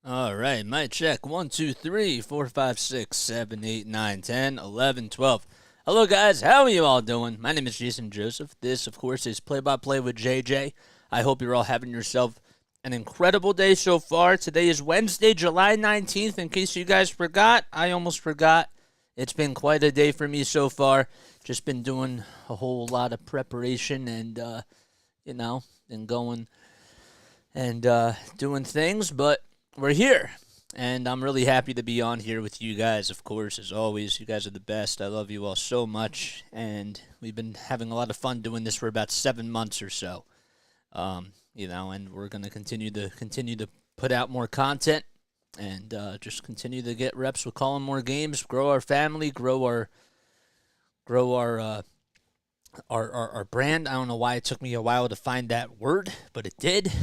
All right, mic check. 1, 2, 3, 4, 5, 6, 7, 8, 9, 10, 11, 12. Hello, guys. How are you all doing? My name is Jason Joseph. This, of course, is Play by Play with JJ. I hope you're all having yourself an incredible day so far. Today is Wednesday, July 19th. In case you guys forgot, I almost forgot. It's been quite a day for me so far. Just been doing a whole lot of preparation and, and going and doing things, but we're here, and I'm really happy to be on here with you guys, of course, as always. You guys are the best. I love you all so much, and we've been having a lot of fun doing this for about 7 months or so. And we're going to continue to put out more content and just continue to get reps with calling more games, grow our family, grow our brand. I don't know why it took me a while to find that word, but it did.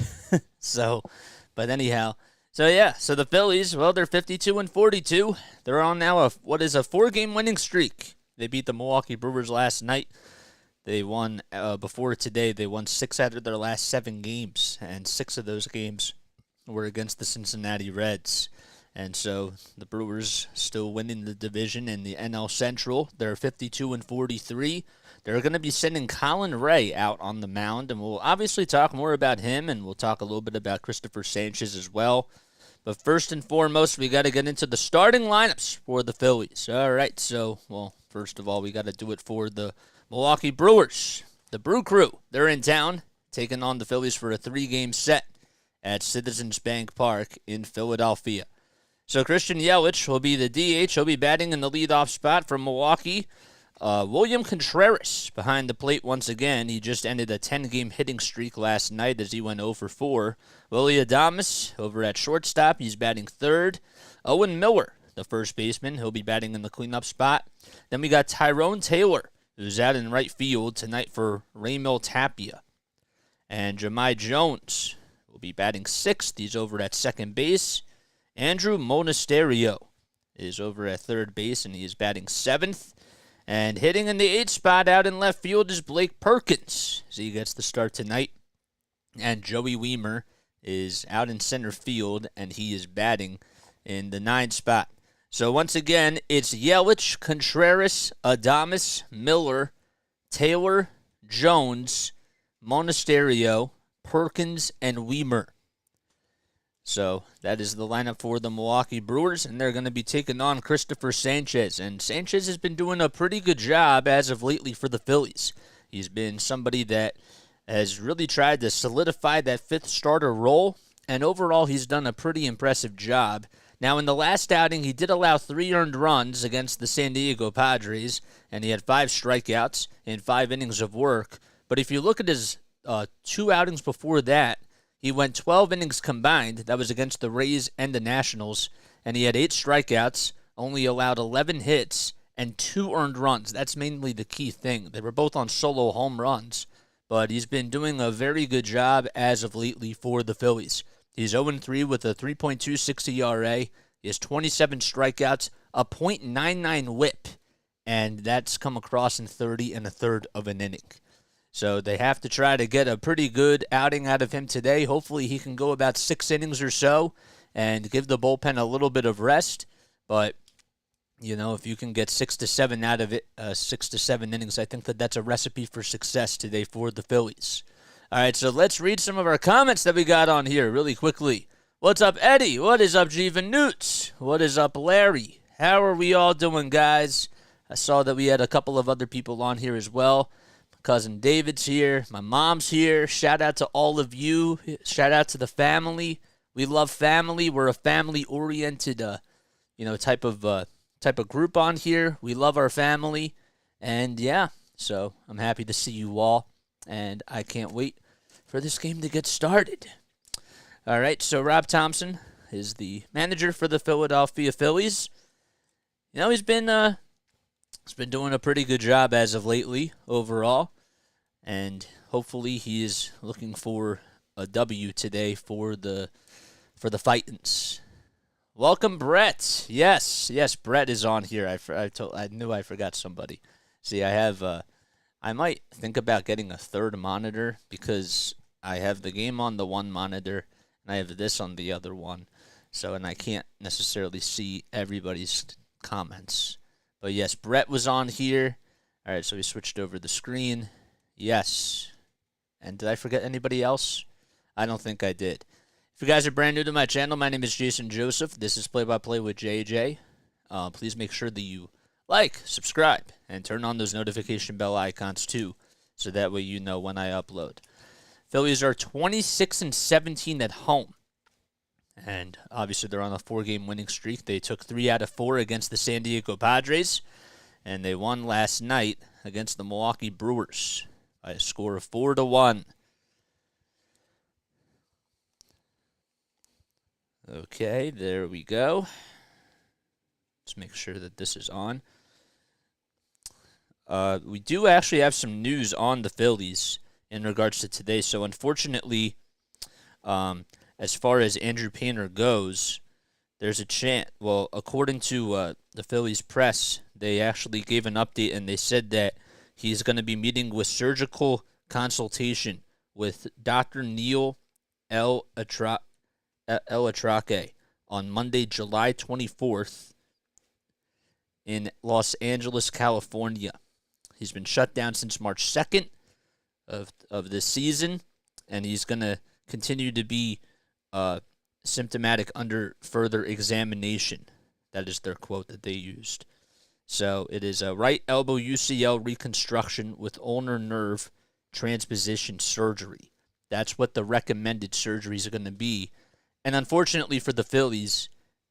But anyhow. So the Phillies, well, they're 52-42. They're on now a 4-game winning streak. They beat the Milwaukee Brewers last night. They won before today. They won 6 out of their last 7 games, and 6 of those games were against the Cincinnati Reds. And so the Brewers still winning the division in the NL Central. They're 52-43. They're going to be sending Colin Rea out on the mound, and we'll obviously talk more about him, and we'll talk a little bit about Cristopher Sanchez as well. But first and foremost, we got to get into the starting lineups for the Phillies. All right, first of all, we got to do it for the Milwaukee Brewers. The Brew Crew, they're in town, taking on the Phillies for a 3-game set at Citizens Bank Park in Philadelphia. So Christian Yelich will be the DH. He'll be batting in the leadoff spot for Milwaukee. William Contreras behind the plate once again. He just ended a 10-game hitting streak last night as he went 0 for 4. Willy Adames over at shortstop. He's batting third. Owen Miller, the first baseman. He'll be batting in the cleanup spot. Then we got Tyrone Taylor, who's out in right field tonight for Raimel Tapia. And Jahmai Jones will be batting sixth. He's over at second base. Andrew Monasterio is over at third base, and he is batting seventh. And hitting in the 8th spot out in left field is Blake Perkins, as he gets the start tonight. And Joey Weimer is out in center field, and he is batting in the 9th spot. So once again, it's Yelich, Contreras, Adames, Miller, Taylor, Jones, Monasterio, Perkins, and Weimer. So that is the lineup for the Milwaukee Brewers, and they're going to be taking on Cristopher Sanchez. And Sanchez has been doing a pretty good job as of lately for the Phillies. He's been somebody that has really tried to solidify that 5th starter role, and overall he's done a pretty impressive job. Now, in the last outing, he did allow 3 earned runs against the San Diego Padres, and he had 5 strikeouts in 5 innings of work. But if you look at his 2 outings before that, he went 12 innings combined. That was against the Rays and the Nationals. And he had 8 strikeouts, only allowed 11 hits, and 2 earned runs. That's mainly the key thing. They were both on solo home runs. But he's been doing a very good job as of lately for the Phillies. He's 0-3 with a 3.26 ERA. He has 27 strikeouts, a .99 whip. And that's come across in 30 1/3 of an inning. So they have to try to get a pretty good outing out of him today. Hopefully he can go about 6 innings or so and give the bullpen a little bit of rest. But, if you can get 6 to 7 out of it, 6 to 7 innings, I think that's a recipe for success today for the Phillies. All right, so let's read some of our comments that we got on here really quickly. What's up, Eddie? What is up, Jeevan Newts? What is up, Larry? How are we all doing, guys? I saw that we had a couple of other people on here as well. Cousin David's here. My mom's here. Shout out to all of you. Shout out to the family. We love family. We're a family-oriented, type of group on here. We love our family, and so I'm happy to see you all, and I can't wait for this game to get started. All right. So Rob Thompson is the manager for the Philadelphia Phillies. He's been doing a pretty good job as of lately overall, and hopefully he is looking for a W today for the Fightins. Welcome, Brett. Yes, Brett is on here. I knew I forgot somebody. See, I might think about getting a third monitor because I have the game on the one monitor and I have this on the other one. So, and I can't necessarily see everybody's comments. But yes, Brett was on here. All right, so we switched over the screen. Yes. And did I forget anybody else? I don't think I did. If you guys are brand new to my channel, my name is Jason Joseph. This is Play by Play with JJ. Please make sure that you like, subscribe, and turn on those notification bell icons too, so that way you know when I upload. Phillies are 26-17 at home. And obviously they're on a 4-game winning streak. They took 3 out of 4 against the San Diego Padres. And they won last night against the Milwaukee Brewers by a score of 4-1. Okay, there we go. Let's make sure that this is on. We do actually have some news on the Phillies in regards to today. So unfortunately, as far as Andrew Painter goes, there's a chance. Well, according to the Phillies press, they actually gave an update and they said that he's going to be meeting with surgical consultation with Dr. Neil L. Atrake on Monday, July 24th in Los Angeles, California. He's been shut down since March 2nd of this season, and he's going to continue to be symptomatic under further examination. That is their quote that they used. So it is a right elbow UCL reconstruction with ulnar nerve transposition surgery. That's what the recommended surgeries are going to be. And unfortunately for the Phillies,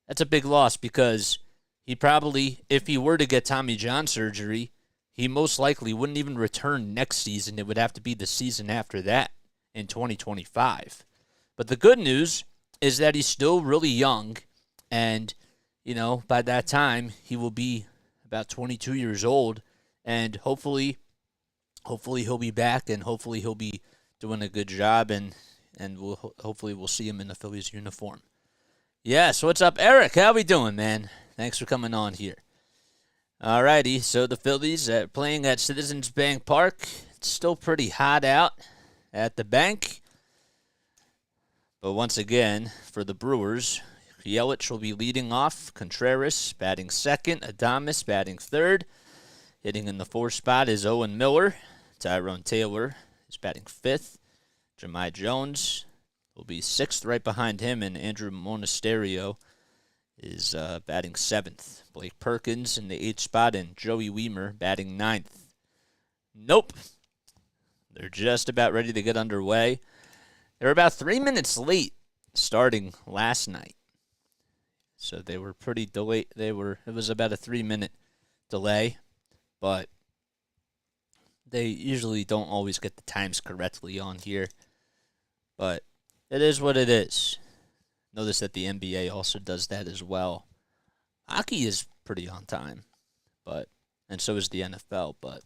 that's a big loss because he probably, if he were to get Tommy John surgery, he most likely wouldn't even return next season. It would have to be the season after that in 2025. But the good news is that he's still really young, and, you know, by that time, he will be about 22 years old, and hopefully he'll be back, and hopefully he'll be doing a good job, and hopefully we'll see him in the Phillies uniform. Yes, what's up, Eric? How we doing, man? Thanks for coming on here. Alrighty, so the Phillies are playing at Citizens Bank Park. It's still pretty hot out at the bank. But once again, for the Brewers, Yelich will be leading off. Contreras batting second. Adames batting third. Hitting in the fourth spot is Owen Miller. Tyrone Taylor is batting fifth. Jahmai Jones will be sixth right behind him, and Andrew Monasterio is batting seventh. Blake Perkins in the eighth spot, and Joey Wiemer batting ninth. Nope. They're just about ready to get underway. They were about 3 minutes late starting last night. So they were pretty delayed. It was about a 3-minute delay, but they usually don't always get the times correctly on here. But it is what it is. Notice that the NBA also does that as well. Hockey is pretty on time, and so is the NFL, but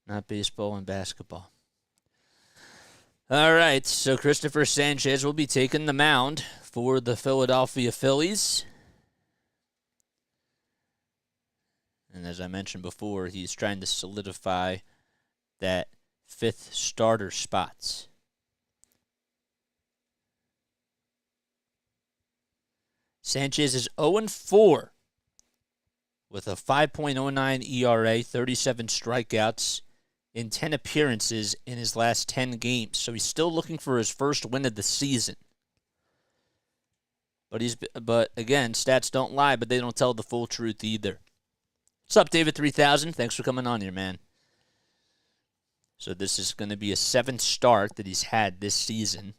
not baseball and basketball. All right, so Cristopher Sanchez will be taking the mound for the Philadelphia Phillies. And as I mentioned before, he's trying to solidify that fifth starter spot. Sanchez is 0-4 with a 5.09 ERA, 37 strikeouts in 10 appearances in his last 10 games. So he's still looking for his first win of the season. But again, stats don't lie, but they don't tell the full truth either. What's up, David 3000? Thanks for coming on here, man. So this is going to be a 7th start that he's had this season.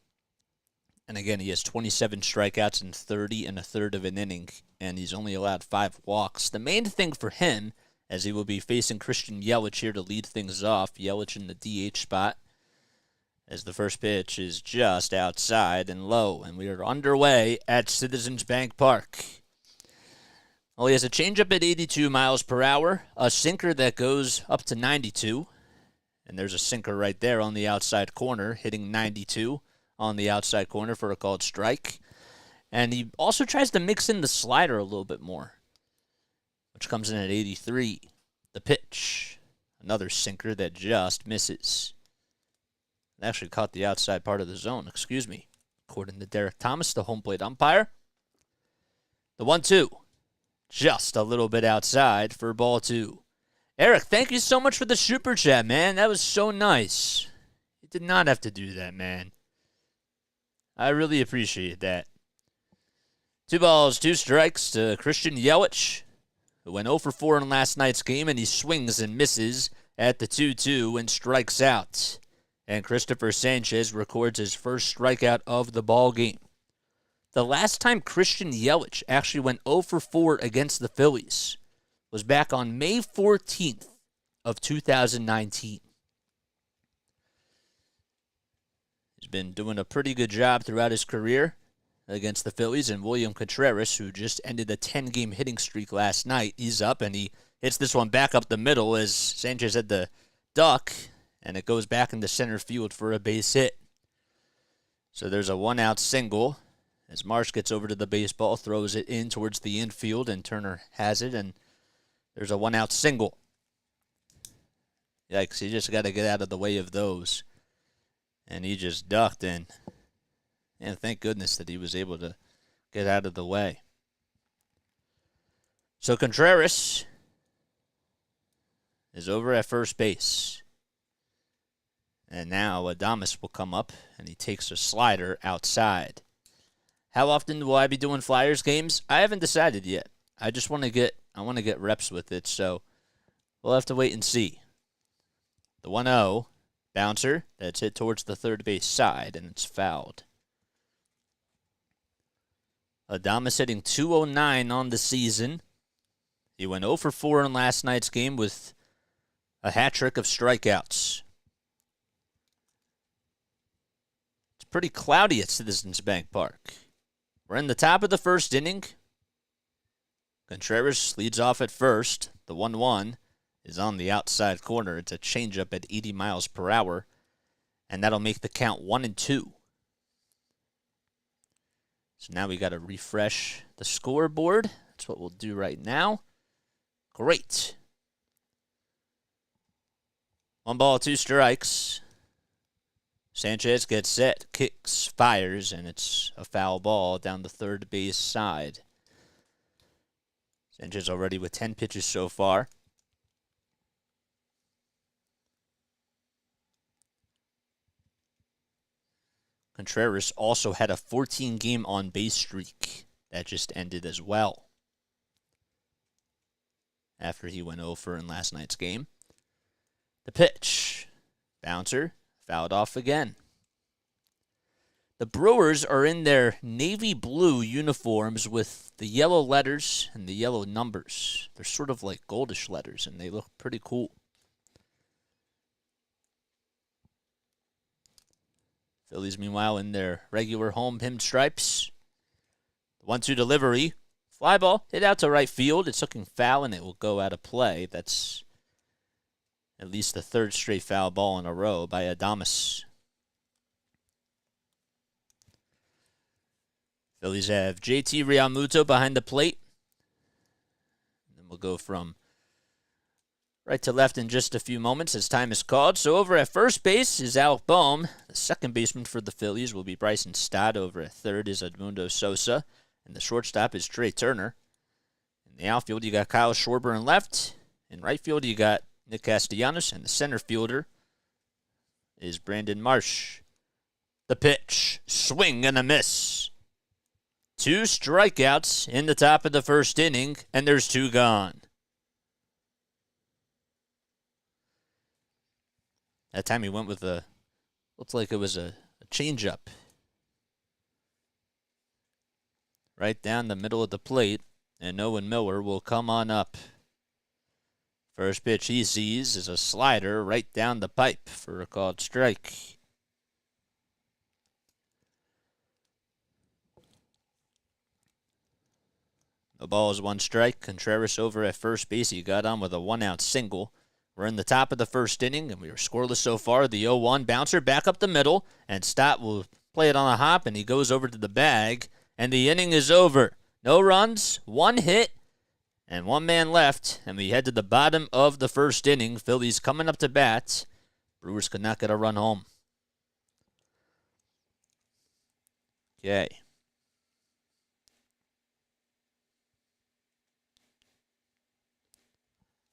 And again, he has 27 strikeouts in 30 and a third of an inning, and he's only allowed 5 walks. The main thing for him, as he will be facing Christian Yelich here to lead things off, Yelich in the DH spot, as the first pitch is just outside and low, and we are underway at Citizens Bank Park. Well, he has a changeup at 82 miles per hour, a sinker that goes up to 92, and there's a sinker right there on the outside corner, hitting 92 on the outside corner for a called strike. And he also tries to mix in the slider a little bit more, which comes in at 83. The pitch, another sinker that just misses. It actually caught the outside part of the zone, according to Derek Thomas, the home plate umpire. The 1-2. Just a little bit outside for ball 2. Eric, thank you so much for the super chat, man. That was so nice. You did not have to do that, man. I really appreciate that. 2 balls, 2 strikes to Christian Yelich, who went 0 for 4 in last night's game, and he swings and misses at the 2-2 and strikes out. And Cristopher Sanchez records his first strikeout of the ball game. The last time Christian Yelich actually went 0 for 4 against the Phillies was back on May 14th of 2019. He's been doing a pretty good job throughout his career against the Phillies, and William Contreras, who just ended a 10-game hitting streak last night, he's up, and he hits this one back up the middle as Sanchez had the duck, and it goes back into center field for a base hit. So there's a 1-out single as Marsh gets over to the baseball, throws it in towards the infield, and Turner has it, and there's a 1-out single. Yikes, he just got to get out of the way of those. And he just ducked in. And thank goodness that he was able to get out of the way. So Contreras is over at first base. And now Adames will come up, and he takes a slider outside. How often will I be doing Flyers games? I haven't decided yet. I just want to get reps with it, so we'll have to wait and see. The 1-0 bouncer that's hit towards the third base side, and it's fouled. Adames hitting .209 on the season. He went 0 for 4 in last night's game with a hat trick of strikeouts. It's pretty cloudy at Citizens Bank Park. We're in the top of the first inning. Contreras leads off at first. The 1-1 is on the outside corner. It's a changeup at 80 miles per hour, and that'll make the count 1-2. So now we got to refresh the scoreboard. That's what we'll do right now. Great. 1 ball, 2 strikes. Sanchez gets set, kicks, fires, and it's a foul ball down the third base side. Sanchez already with 10 pitches so far. Contreras also had a 14-game on-base streak that just ended as well after he went 0 for in last night's game. The pitch. Bouncer fouled off again. The Brewers are in their navy blue uniforms with the yellow letters and the yellow numbers. They're sort of like goldish letters, and they look pretty cool. Phillies, meanwhile, in their regular home pinstripes. The 1-2 delivery. Fly ball hit out to right field. It's looking foul, and it will go out of play. That's at least the third straight foul ball in a row by Adames. Phillies have JT Realmuto behind the plate. And then we'll go from right to left in just a few moments as time is called. So over at first base is Alec Bohm. The second baseman for the Phillies will be Bryson Stott. Over at third is Edmundo Sosa. And the shortstop is Trey Turner. In the outfield, you got Kyle Schwarber in left. In right field, you got Nick Castellanos. And the center fielder is Brandon Marsh. The pitch. Swing and a miss. 2 strikeouts in the top of the first inning, and there's 2 gone. That time he went with looked like it was a changeup. Right down the middle of the plate, and Owen Miller will come on up. First pitch he sees is a slider right down the pipe for a called strike. The ball is 1 strike. Contreras over at first base. He got on with a 1-out single. We're in the top of the first inning, and we are scoreless so far. The 0-1 bouncer back up the middle, and Stott will play it on a hop, and he goes over to the bag, and the inning is over. No runs, 1 hit, and 1 man left, and we head to the bottom of the first inning. Phillies coming up to bat. Brewers could not get a run home. Okay.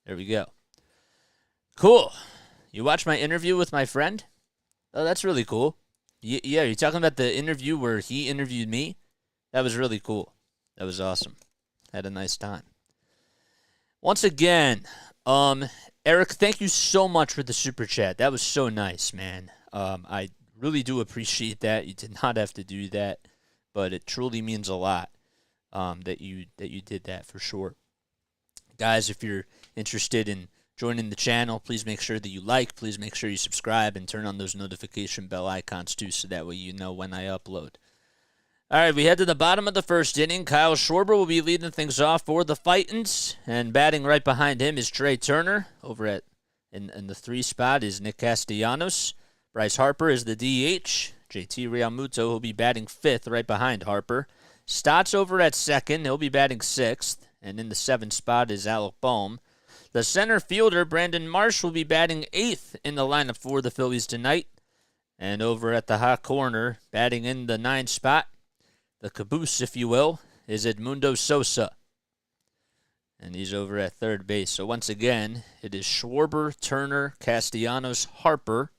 There we go. Cool. You watched my interview with my friend? Oh, that's really cool. Yeah, you're talking about the interview where he interviewed me? That was really cool. That was awesome. Had a nice time. Once again, Eric, thank you so much for the super chat. That was so nice, man. I really do appreciate that. You did not have to do that, but it truly means a lot that you did that for sure. Guys, if you're interested in joining the channel, please make sure that you like, please make sure you subscribe, and turn on those notification bell icons too, so that way you know when I upload. All right, we head to the bottom of the first inning. Kyle Schwarber will be leading things off for the Fightins, and batting right behind him is Trey Turner. Over at in the 3 spot is Nick Castellanos. Bryce Harper is the DH. JT Realmuto will be batting 5th right behind Harper. Stott's over at 2nd. He'll be batting 6th. And in the 7th spot is Alec Bohm. The center fielder, Brandon Marsh, will be batting 8th in the lineup for the Phillies tonight. And over at the hot corner, batting in the 9th spot, the caboose, if you will, is Edmundo Sosa. And he's over at 3rd base. So once again, it is Schwarber, Turner, Castellanos, Harper,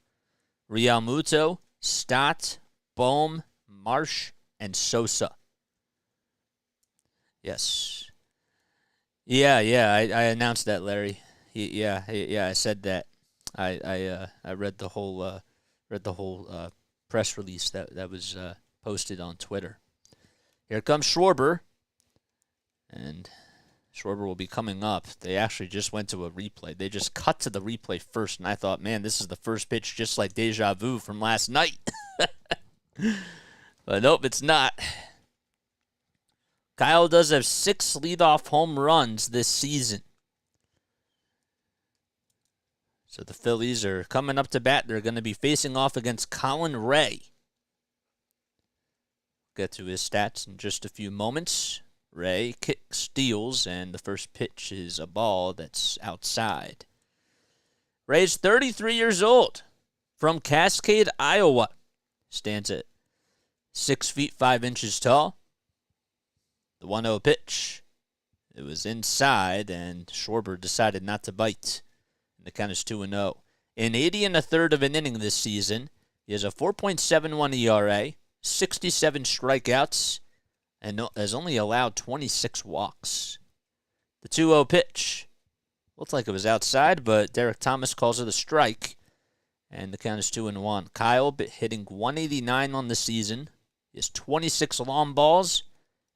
Realmuto, Stott, Bohm, Marsh, and Sosa. Yes. Yeah, I announced that, Larry. I said that. I read the whole press release that was posted on Twitter. Here comes Schwarber, and Schwarber will be coming up. They actually just went to a replay. They just cut to the replay first, and I thought, man, this is the first pitch just like deja vu from last night. But nope, it's not. Kyle does have 6 leadoff home runs this season. So the Phillies are coming up to bat. They're going to be facing off against Colin Rea. Get to his stats in just a few moments. Rea kicks, steals, and the first pitch is a ball that's outside. Rea's 33 years old, from Cascade, Iowa. Stands at 6 feet 5 inches tall. The 1-0 pitch. It was inside, and Schwarber decided not to bite. And the count is 2-0. In 80 1/3 of an inning this season, he has a 4.71 ERA, 67 strikeouts, and has only allowed 26 walks. The 2-0 pitch. Looked like it was outside, but Derek Thomas calls it a strike. And the count is 2-1. Kyle hitting 189 on the season. He has 26 long balls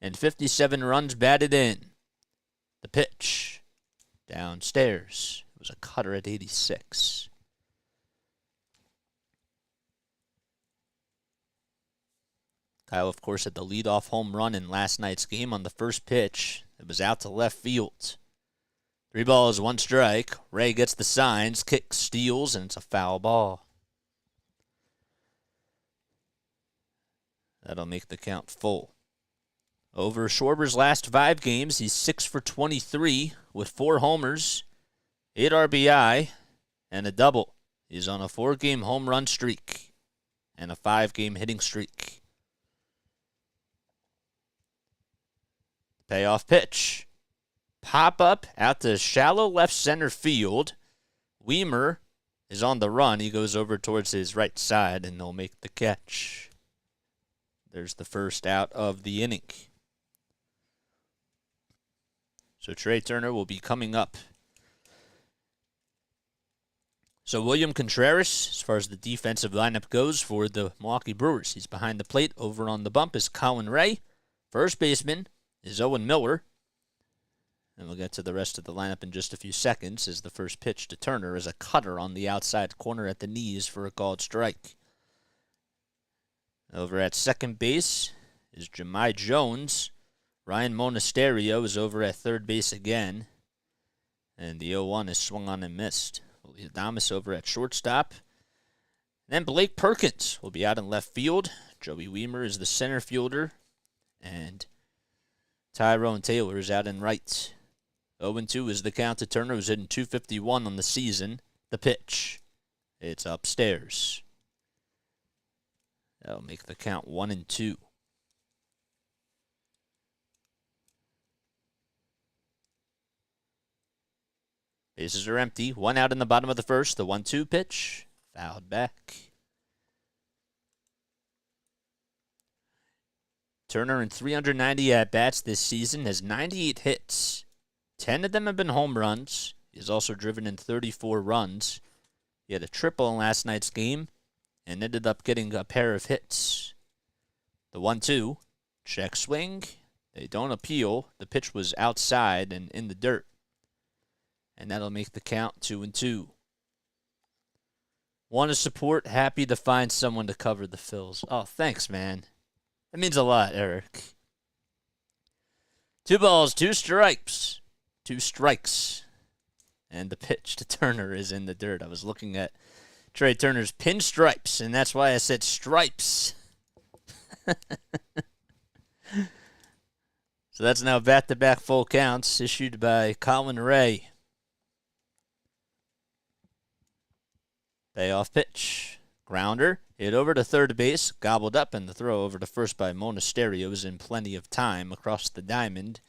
and 57 runs batted in. The pitch. Downstairs. It was a cutter at 86. Kyle, of course, had the leadoff home run in last night's game on the first pitch. It was out to left field. 3 balls, 1 strike. Rea gets the signs, kicks, steals, and it's a foul ball. That'll make the count full. Over Schwarber's last 5 games, he's 6 for 23 with 4 homers, 8 RBI, and a double. He's on a 4-game home run streak and a 5-game hitting streak. Payoff pitch. Pop up out to shallow left center field. Weimer is on the run. He goes over towards his right side, and they'll make the catch. There's the first out of the inning. So Trey Turner will be coming up. So William Contreras, as far as the defensive lineup goes for the Milwaukee Brewers, he's behind the plate. Over on the bump is Colin Rea. First baseman is Owen Miller. And we'll get to the rest of the lineup in just a few seconds, as the first pitch to Turner is a cutter on the outside corner at the knees for a called strike. Over at second base is Jahmai Jones. Ryan Monasterio is over at third base again. And the 0-1 is swung on and missed. Adames over at shortstop. And then Blake Perkins will be out in left field. Joey Weimer is the center fielder. And Tyrone Taylor is out in right. 0-2 is the count to Turner, who's hitting .251 on the season. The pitch. It's upstairs. That'll make the count 1-2. Bases are empty. 1 out in the bottom of the first. The 1-2 pitch. Fouled back. Turner in 390 at-bats this season has 98 hits. 10 of them have been home runs. He has also driven in 34 runs. He had a triple in last night's game and ended up getting a pair of hits. The 1-2, check swing. They don't appeal. The pitch was outside and in the dirt. And that'll make the count 2-2. Want to support, happy to find someone to cover the Phils. Oh, thanks, man. That means a lot, Eric. 2 balls, 2 strikes. 2 strikes. And the pitch to Turner is in the dirt. I was looking at Trey Turner's pinstripes, and that's why I said stripes. So that's now back-to-back full counts issued by Colin Rea. Payoff pitch. Grounder. Hit over to third base. Gobbled up, and the throw over to first by Monasterio is in plenty of time across the diamond.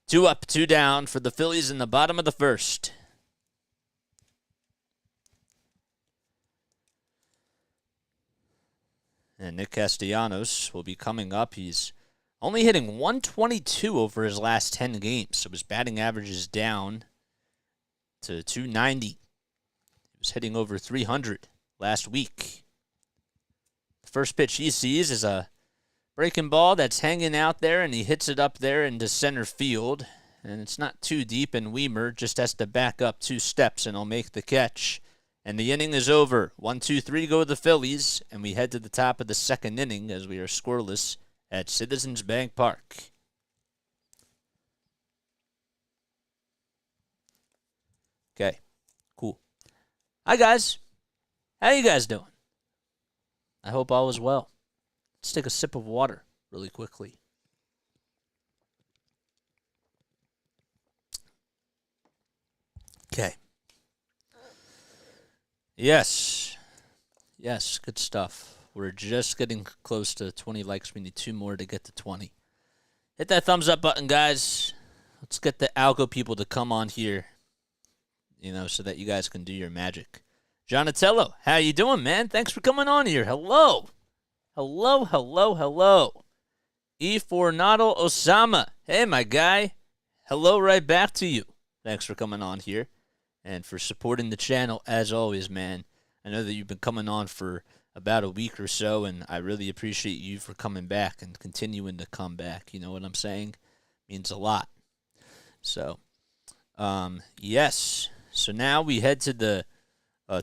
2 up, 2 down for the Phillies in the bottom of the first. And Nick Castellanos will be coming up. He's only hitting 122 over his last 10 games, so his batting average is down to 290. He was hitting over 300 last week. The first pitch he sees is a breaking ball that's hanging out there, and he hits it up there into center field. And it's not too deep, and Weimer just has to back up 2 steps, and he'll make the catch. And the inning is over. 1-2-3 go the Phillies, and we head to the top of the second inning as we are scoreless at Citizens Bank Park. Okay, cool. Hi, guys. How you guys doing? I hope all is well. Let's take a sip of water really quickly. Okay. Yes, good stuff. We're just getting close to 20 likes. We need 2 more to get to 20. Hit that thumbs up button, guys. Let's get the algo people to come on here, so that you guys can do your magic. Jonatello, how you doing, man? Thanks for coming on here. Hello. E. Fornado Osama. Hey, my guy. Hello right back to you. Thanks for coming on here and for supporting the channel as always, man. I know that you've been coming on for about a week or so, and I really appreciate you for coming back and continuing to come back. You know what I'm saying? Means a lot. So, yes. So now we head to the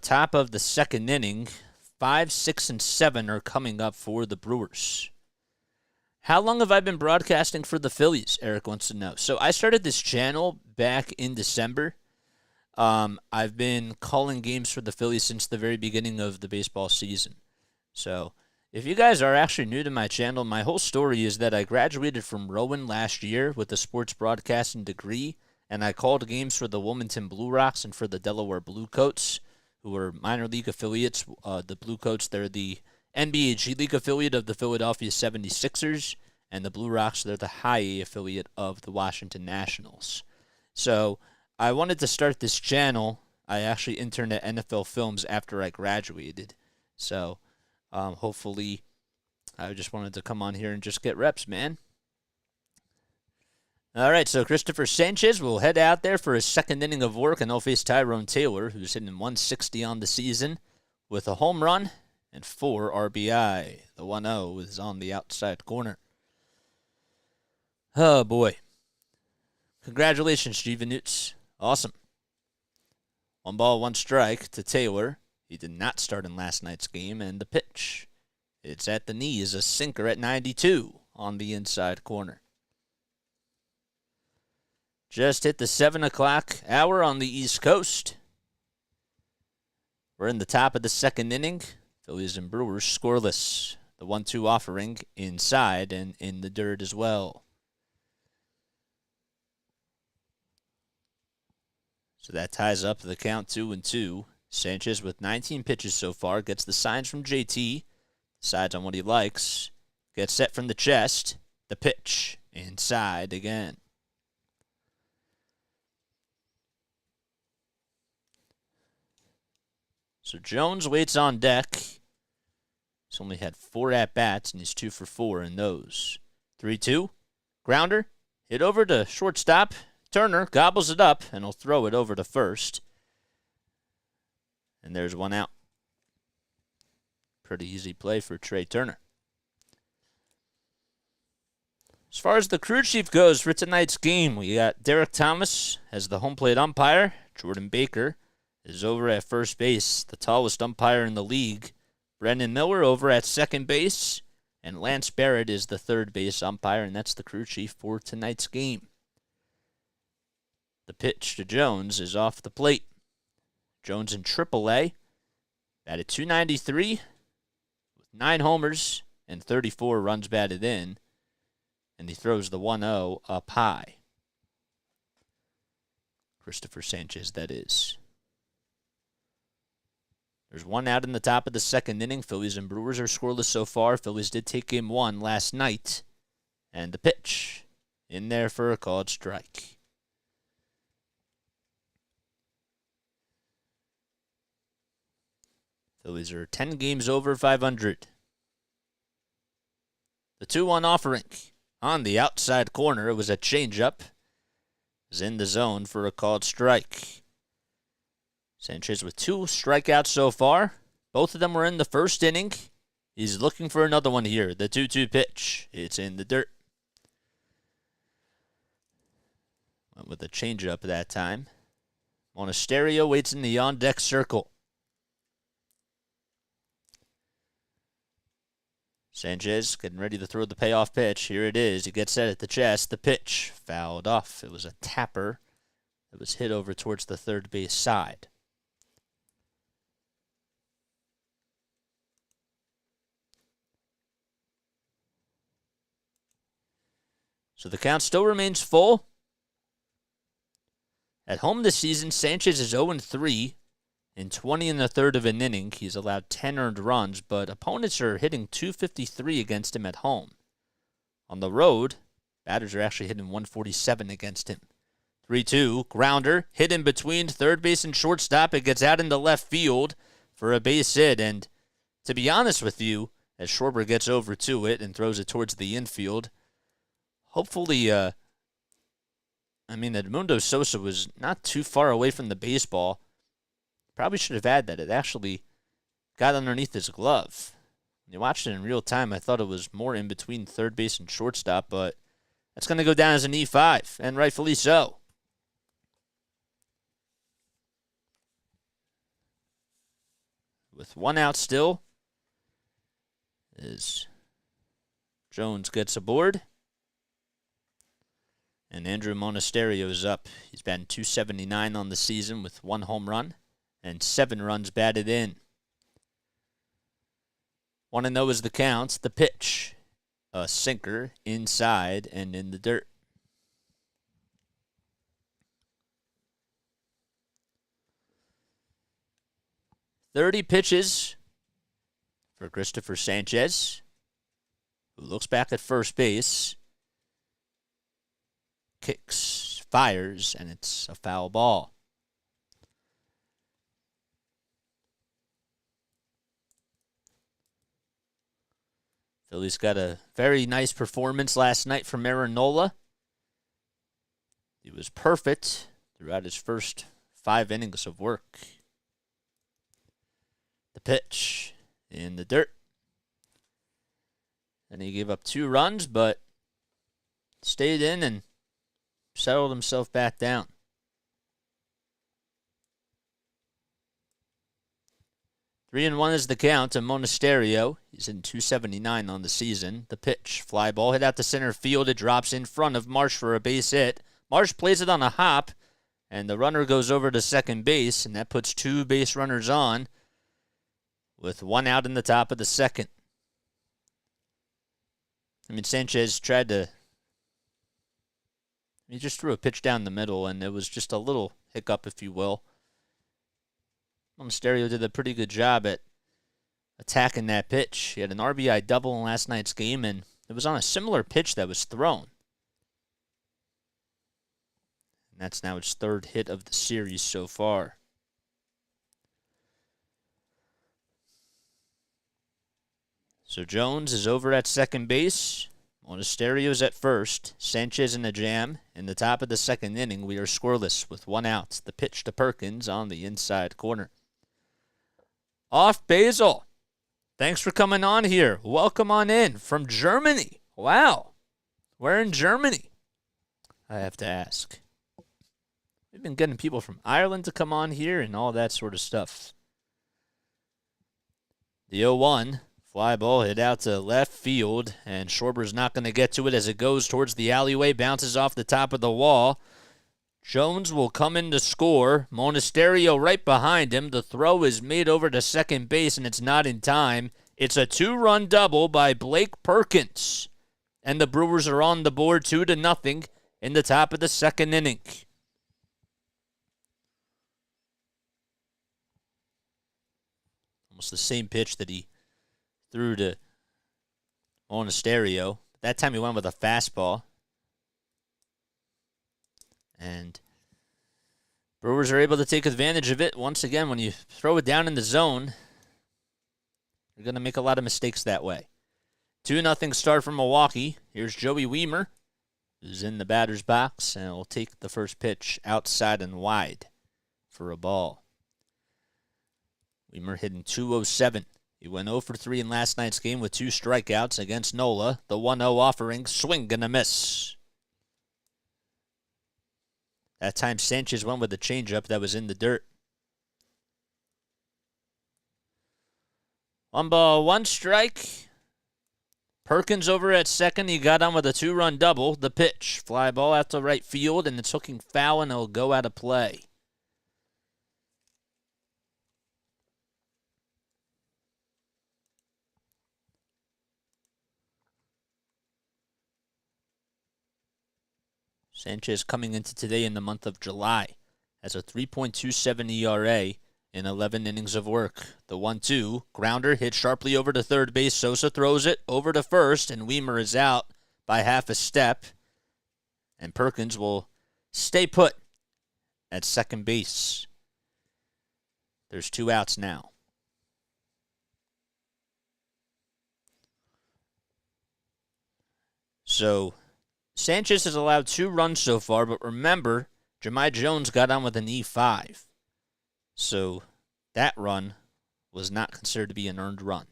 top of the second inning. 5, 6, and 7 are coming up for the Brewers. How long have I been broadcasting for the Phillies? Eric wants to know. So I started this channel back in December. I've been calling games for the Phillies since the very beginning of the baseball season. So if you guys are actually new to my channel, my whole story is that I graduated from Rowan last year with a sports broadcasting degree, and I called games for the Wilmington Blue Rocks and for the Delaware Blue Coats, who are minor league affiliates. The Blue Coats, they're the NBA G League affiliate of the Philadelphia 76ers, and the Blue Rocks, they're the high A affiliate of the Washington Nationals. So I wanted to start this channel. I actually interned at NFL Films after I graduated. So hopefully I just wanted to come on here and just get reps, man. All right, so Cristopher Sanchez will head out there for his second inning of work, and he'll face Tyrone Taylor, who's hitting 160 on the season with a home run and 4 RBI. The 1-0 is on the outside corner. Oh, boy. Congratulations, Steven Newts. Awesome. 1 ball, 1 strike to Taylor. He did not start in last night's game, and the pitch. It's at the knees, a sinker at 92 on the inside corner. Just hit the 7 o'clock hour on the East Coast. We're in the top of the second inning. Phillies and Brewers scoreless. The 1-2 offering inside and in the dirt as well. So that ties up the count 2-2. Sanchez with 19 pitches so far gets the signs from JT. Decides on what he likes. Gets set from the chest. The pitch. Inside again. So Jones waits on deck. He's only had 4 at-bats, and he's 2 for 4 in those. 3-2. Grounder. Hit over to shortstop. Turner gobbles it up, and he'll throw it over to first. And there's 1 out. Pretty easy play for Trey Turner. As far as the crew chief goes for tonight's game, we got Derek Thomas as the home plate umpire. Jordan Baker is over at first base, the tallest umpire in the league. Brendan Miller over at second base. And Lance Barrett is the third base umpire, and that's the crew chief for tonight's game. The pitch to Jones is off the plate. Jones in AAA, batted .293 with 9 homers and 34 runs batted in. And he throws the 1-0 up high. Cristopher Sanchez, that is. There's 1 out in the top of the second inning. Phillies and Brewers are scoreless so far. Phillies did take game 1 last night. And the pitch in there for a called strike. Phillies are 10 games over 500. The 2-1 offering. On the outside corner, it was a changeup. It was in the zone for a called strike. Sanchez with 2 strikeouts so far. Both of them were in the first inning. He's looking for another one here. The 2-2 pitch. It's in the dirt. Went with a changeup that time. Monasterio waits in the on-deck circle. Sanchez getting ready to throw the payoff pitch. Here it is. He gets set at the chest. The pitch fouled off. It was a tapper that was hit over towards the third base side. So the count still remains full. At home this season, Sanchez is 0-3. In 20 in the third of an inning, he's allowed 10 earned runs, but opponents are hitting .253 against him at home. On the road, batters are actually hitting .147 against him. 3-2, grounder, hit in between third base and shortstop. It gets out into left field for a base hit, and to be honest with you, as Schwarber gets over to it and throws it towards the infield, hopefully, Edmundo Sosa was not too far away from the baseball. Probably should have had that. It actually got underneath his glove. When you watched it in real time, I thought it was more in between third base and shortstop, but that's going to go down as an E5, and rightfully so. With 1 out still, as Jones gets aboard, and Andrew Monasterio is up. He's batting .279 on the season with 1 home run and 7 runs batted in. 1-0 is the count. The pitch, a sinker inside and in the dirt. .30 pitches for Cristopher Sanchez, who looks back at first base, kicks, fires, and it's a foul ball. Phillies got a very nice performance last night from Aaron Nola. He was perfect throughout his first 5 innings of work. The pitch in the dirt. And he gave up 2 runs, but stayed in and settled himself back down. 3-1 is the count to Monasterio. He's in .279 on the season. The pitch, fly ball hit out to center field. It drops in front of Marsh for a base hit. Marsh plays it on a hop, and the runner goes over to second base, and that puts 2 base runners on with 1 out in the top of the second. Sanchez tried to... He just threw a pitch down the middle, and it was just a little hiccup, if you will. Monasterio did a pretty good job at attacking that pitch. He had an RBI double in last night's game, and it was on a similar pitch that was thrown. And that's now his 3rd hit of the series so far. So Jones is over at second base. Monasterio's at first. Sanchez in the jam. In the top of the second inning, we are scoreless with 1 out. The pitch to Perkins on the inside corner. Off Basil. Thanks for coming on here. Welcome on in from Germany. Wow. Where in Germany? I have to ask. We've been getting people from Ireland to come on here and all that sort of stuff. The 0-1. Fly ball hit out to left field, and Schwarber's not going to get to it as it goes towards the alleyway, bounces off the top of the wall. Jones will come in to score. Monasterio right behind him. The throw is made over to second base, and it's not in time. It's a 2-run double by Blake Perkins. And the Brewers are on the board 2-0 in the top of the second inning. Almost the same pitch that he threw to Monasterio. That time he went with a fastball. And Brewers are able to take advantage of it. Once again, when you throw it down in the zone, you're going to make a lot of mistakes that way. 2-0 start from Milwaukee. Here's Joey Wiemer, who's in the batter's box, and will take the first pitch outside and wide for a ball. Wiemer hitting .207. He went 0 for 3 in last night's game with 2 strikeouts against Nola. The 1-0 offering, swing and a miss. That time Sanchez went with a changeup that was in the dirt. 1 ball, 1 strike. Perkins over at second. He got on with a 2-run double. The pitch. Fly ball out to right field, and it's hooking foul, and it'll go out of play. Sanchez coming into today in the month of July has a 3.27 ERA in 11 innings of work. The 1-2, grounder hit sharply over to third base. Sosa throws it over to first, and Wiemer is out by half a step. And Perkins will stay put at second base. There's 2 outs now. So Sanchez has allowed 2 runs so far, but remember, Jahmai Jones got on with an E5. So that run was not considered to be an earned run.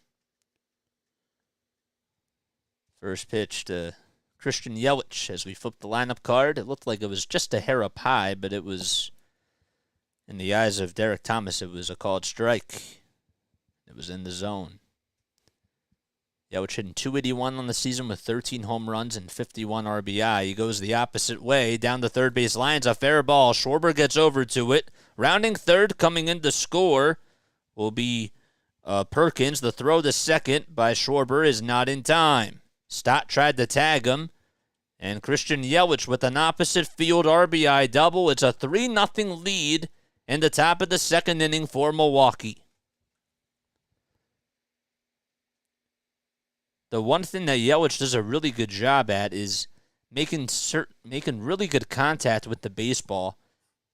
First pitch to Christian Yelich as we flipped the lineup card. It looked like it was just a hair up high, but it was, in the eyes of Derek Thomas, it was a called strike. It was in the zone. Yelich hitting .281 on the season with 13 home runs and 51 RBI. He goes the opposite way down the third base line. It's a fair ball. Schwarber gets over to it. Rounding third, coming in to score will be Perkins. The throw to second by Schwarber is not in time. Stott tried to tag him. And Christian Yelich with an opposite field RBI double. It's a 3-0 lead in the top of the second inning for Milwaukee. The one thing that Yelich does a really good job at is making really good contact with the baseball.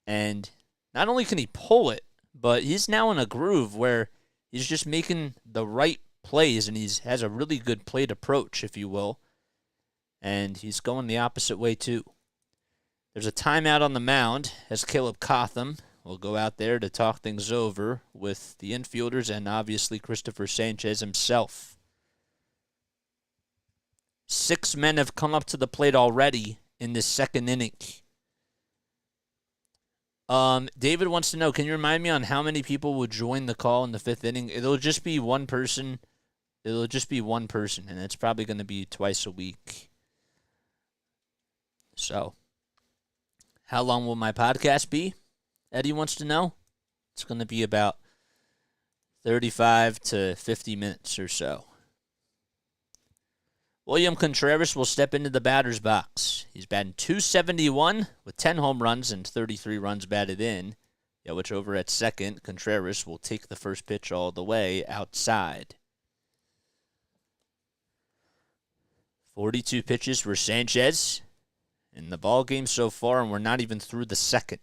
And not only can he pull it, but he's now in a groove where he's just making the right plays, and he has a really good plate approach, if you will. And he's going the opposite way, too. There's a timeout on the mound as Caleb Cotham will go out there to talk things over with the infielders and obviously Cristopher Sanchez himself. 6 men have come up to the plate already in this second inning. David wants to know, can you remind me on how many people will join the call in the 5th inning? It'll just be one person. And it's probably going to be twice a week. So, how long will my podcast be? Eddie wants to know. It's going to be about 35 to 50 minutes or so. William Contreras will step into the batter's box. He's batting .271 with 10 home runs and 33 runs batted in. Yelich over at second. Contreras will take the first pitch all the way outside. 42 pitches for Sanchez in the ball game so far, and we're not even through the second.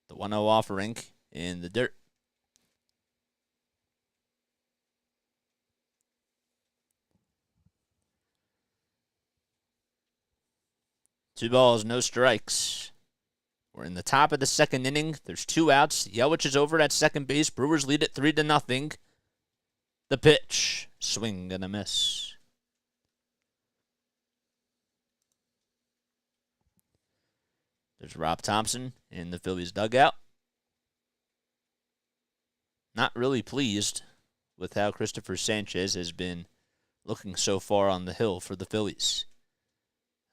The 1-0 offering in the dirt. 2 balls, no strikes. We're in the top of the second inning. There's 2 outs. Yelich is over at second base. Brewers lead it 3-0. The pitch. Swing and a miss. There's Rob Thompson in the Phillies dugout. Not really pleased with how Cristopher Sanchez has been looking so far on the hill for the Phillies.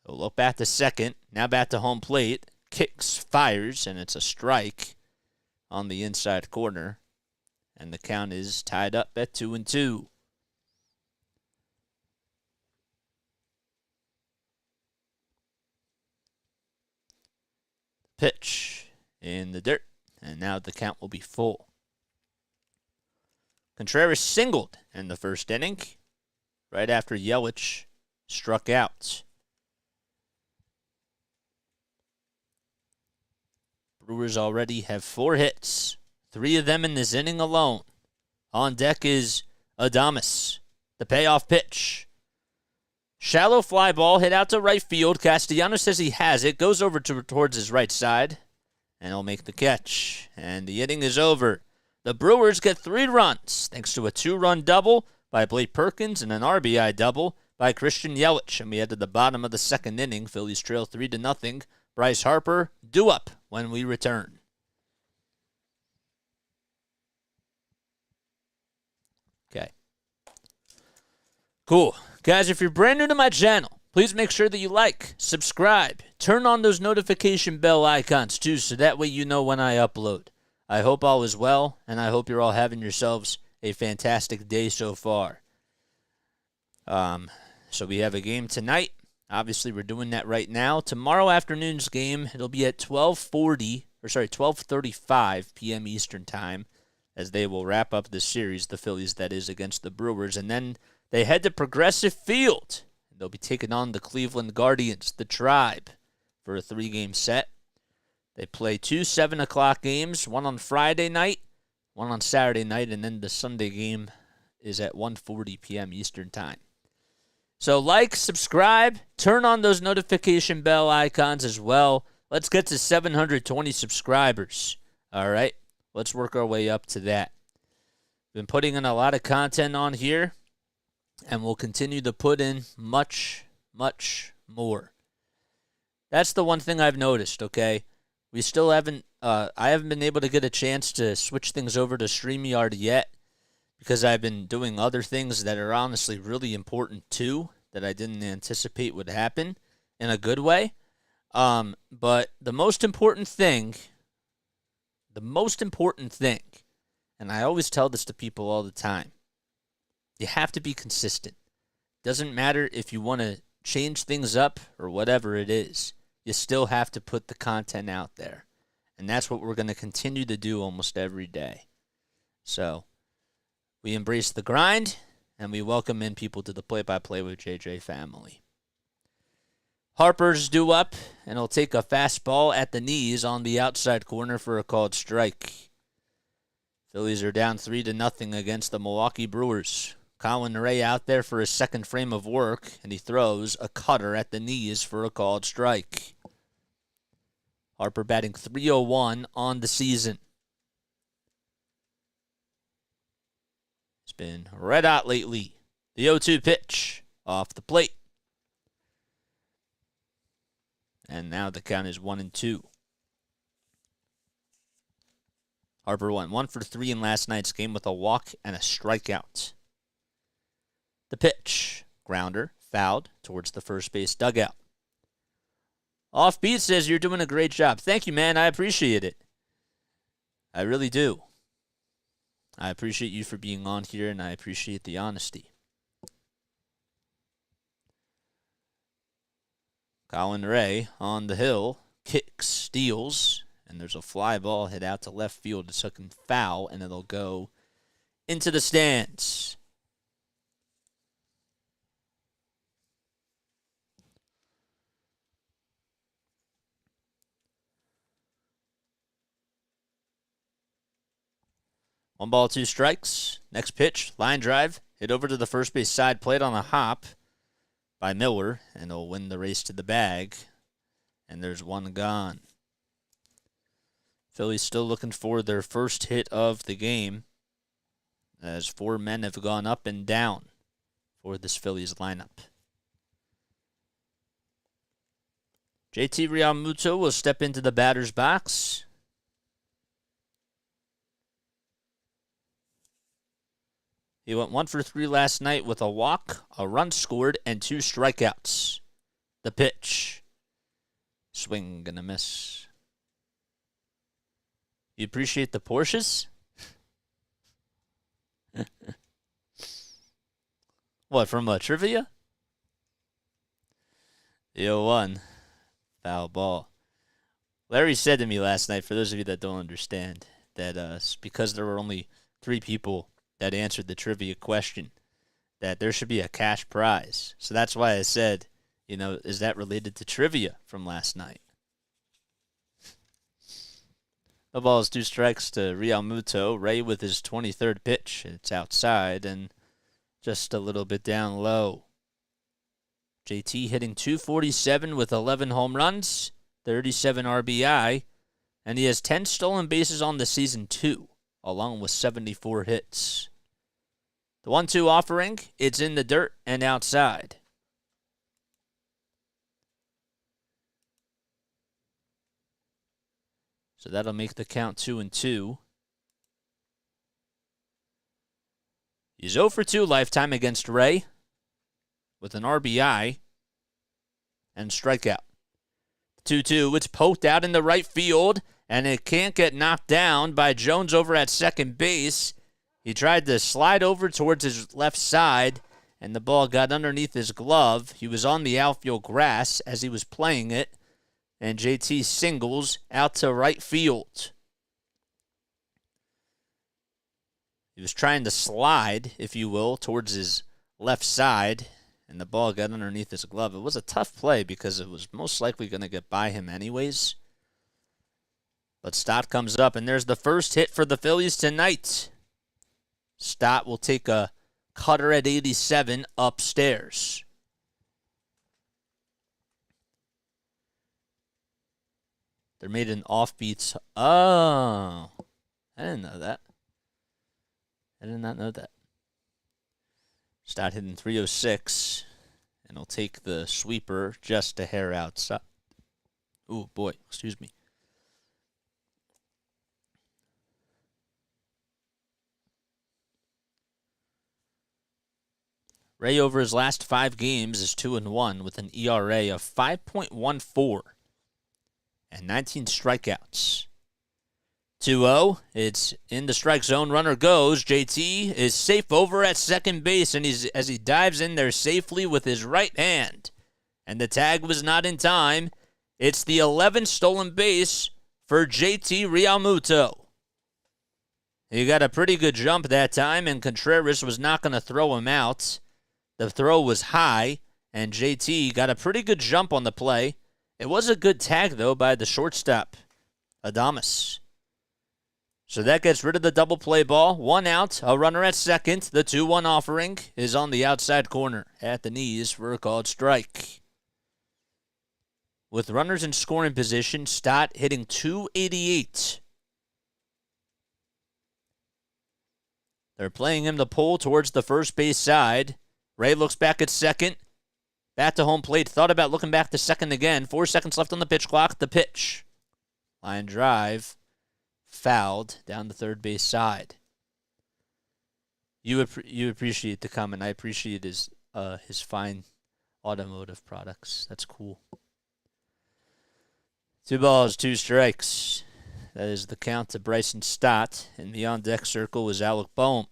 He'll look back to second. Now back to home plate. Kicks, fires, and it's a strike on the inside corner. And the count is tied up at 2-2. Pitch in the dirt, and now the count will be full. Contreras singled in the first inning, right after Yelich struck out. Brewers already have 4 hits, 3 of them in this inning alone. On deck is Adames. The payoff pitch. Shallow fly ball hit out to right field. Castellanos says he has it. Goes over towards his right side. And he'll make the catch. And the inning is over. The Brewers get 3 runs thanks to a 2-run double by Blake Perkins and an RBI double by Christian Yelich. And we head to the bottom of the second inning. Phillies trail 3-0. Bryce Harper due up when we return. Okay. Cool. Guys, if you're brand new to my channel, please make sure that you like, subscribe, turn on those notification bell icons too, so that way you know when I upload. I hope all is well, and I hope you're all having yourselves a fantastic day so far. So we have a game tonight. Obviously, we're doing that right now. Tomorrow afternoon's game, it'll be at 12:35 p.m. Eastern Time, as they will wrap up the series, the Phillies, that is, against the Brewers. And then they head to Progressive Field. They'll be taking on the Cleveland Guardians, the Tribe, for a 3-game set. They play 2 7 o'clock games, one on Friday night, one on Saturday night, and then the Sunday game is at 1:40 p.m. Eastern Time. So like, subscribe, turn on those notification bell icons as well. Let's get to 720 subscribers. All right, let's work our way up to that. Been putting in a lot of content on here, and we'll continue to put in much, much more. That's the one thing I've noticed, okay? We still haven't, I haven't been able to get a chance to switch things over to StreamYard yet, because I've been doing other things that are honestly really important too, that I didn't anticipate would happen in a good way. But the most important thing, and I always tell this to people all the time, you have to be consistent. Doesn't matter if you want to change things up or whatever it is. You still have to put the content out there. And that's what we're going to continue to do almost every day. So we embrace the grind, and we welcome in people to the Play-by-Play with JJ family. Harper's due up, and he'll take a fastball at the knees on the outside corner for a called strike. Phillies are down 3-0 against the Milwaukee Brewers. Colin Rea out there for his second frame of work, and he throws a cutter at the knees for a called strike. Harper batting .301 on the season. It's been red hot lately. The 0-2 pitch off the plate. And now the count is 1-2. Harper went 1 for 3 in last night's game with a walk and a strikeout. The pitch, grounder, fouled towards the first base dugout. Offbeat says you're doing a great job. Thank you, man. I appreciate it. I really do. I appreciate you for being on here, and I appreciate the honesty. Colin Rea on the hill, kicks, steals, and there's a fly ball hit out to left field. It's looking foul, and it'll go into the stands. One ball, 2 strikes. Next pitch, line drive, hit over to the first base side plate on a hop by Miller, and he'll win the race to the bag. And there's one gone. Phillies still looking for their first hit of the game, as 4 men have gone up and down for this Phillies lineup. JT Realmuto will step into the batter's box. He went 1 for 3 last night with a walk, a run scored, and 2 strikeouts. The pitch. Swing and a miss. You appreciate the Porsches? What, from trivia? 0-1. Foul ball. Larry said to me last night, for those of you that don't understand, that because there were only 3 people that answered the trivia question, that there should be a cash prize. So that's why I said, is that related to trivia from last night? The ball is 2 strikes to Realmuto. Rea with his 23rd pitch. It's outside and just a little bit down low. JT hitting .247 with 11 home runs, 37 RBI, and he has 10 stolen bases on the season too, along with 74 hits. The 1-2 offering, it's in the dirt and outside. So that'll make the count 2-2. He's 0 for 2 lifetime against Rea with an RBI and strikeout. 2-2, it's poked out in the right field, and it can't get knocked down by Jones over at second base. He tried to slide over towards his left side, and the ball got underneath his glove. He was on the outfield grass as he was playing it, and JT singles out to right field. He was trying to slide, if you will, towards his left side, and the ball got underneath his glove. It was a tough play because it was most likely going to get by him anyways. But Stott comes up, and there's the first hit for the Phillies tonight. Stott will take a cutter at 87 upstairs. They're made an offbeat. Oh, I didn't know that. I did not know that. Stott hitting .306, and he'll take the sweeper just a hair outside. Ooh, boy, excuse me. Rea over his last 5 games is 2-1 with an ERA of 5.14 and 19 strikeouts. 2-0, it's in the strike zone, runner goes. JT is safe over at second base, and as he dives in there safely with his right hand, and the tag was not in time. It's the 11th stolen base for JT Realmuto. He got a pretty good jump that time, and Contreras was not going to throw him out. The throw was high, and JT got a pretty good jump on the play. It was a good tag, though, by the shortstop, Adames. So that gets rid of the double play ball. 1 out, a runner at second. The 2-1 offering is on the outside corner at the knees for a called strike. With runners in scoring position, Stott hitting .288. They're playing him the pull towards the first base side. Rea looks back at second. Back to home plate. Thought about looking back to second again. 4 seconds left on the pitch clock. The pitch. Line drive. Fouled down the third base side. You appreciate the comment. I appreciate his fine automotive products. That's cool. 2 balls, 2 strikes. That is the count to Bryson Stott. In the on-deck circle was Alec Boehm.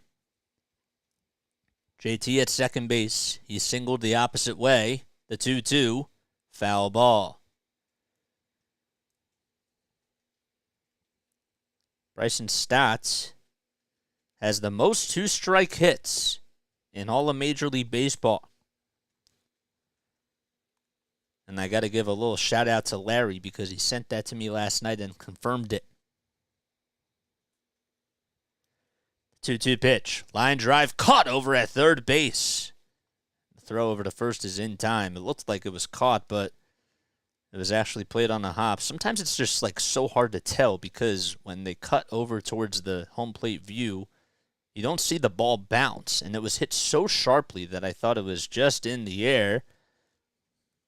JT at second base. He singled the opposite way. The 2-2. Foul ball. Bryson Stott has the most 2-strike hits in all of Major League Baseball. And I got to give a little shout out to Larry because he sent that to me last night and confirmed it. 2-2 pitch. Line drive caught over at third base. The throw over to first is in time. It looked like it was caught, but it It was actually played on a hop. Sometimes it's just like so hard to tell because when they cut over towards the home plate view, you don't see the ball bounce. And it was hit so sharply that I thought it was just in the air.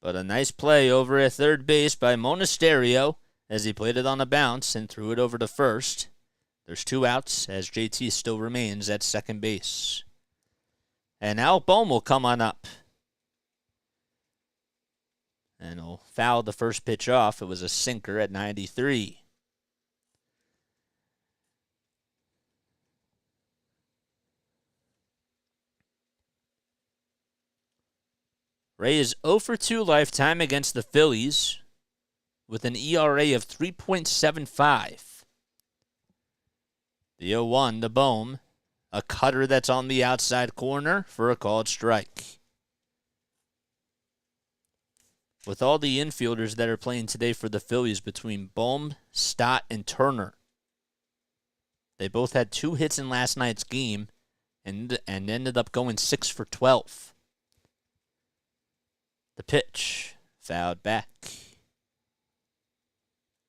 But a nice play over at third base by Monasterio as he played it on a bounce and threw it over to first. There's 2 outs as JT still remains at second base. And Alec Bohm will come on up. And he'll foul the first pitch off. It was a sinker at 93. Rea is 0 for 2 lifetime against the Phillies with an ERA of 3.75. The 0-1 to Bohm. A cutter that's on the outside corner for a called strike. With all the infielders that are playing today for the Phillies between Bohm, Stott, and Turner, they both had 2 hits in last night's game and ended up going 6 for 12. The pitch, fouled back.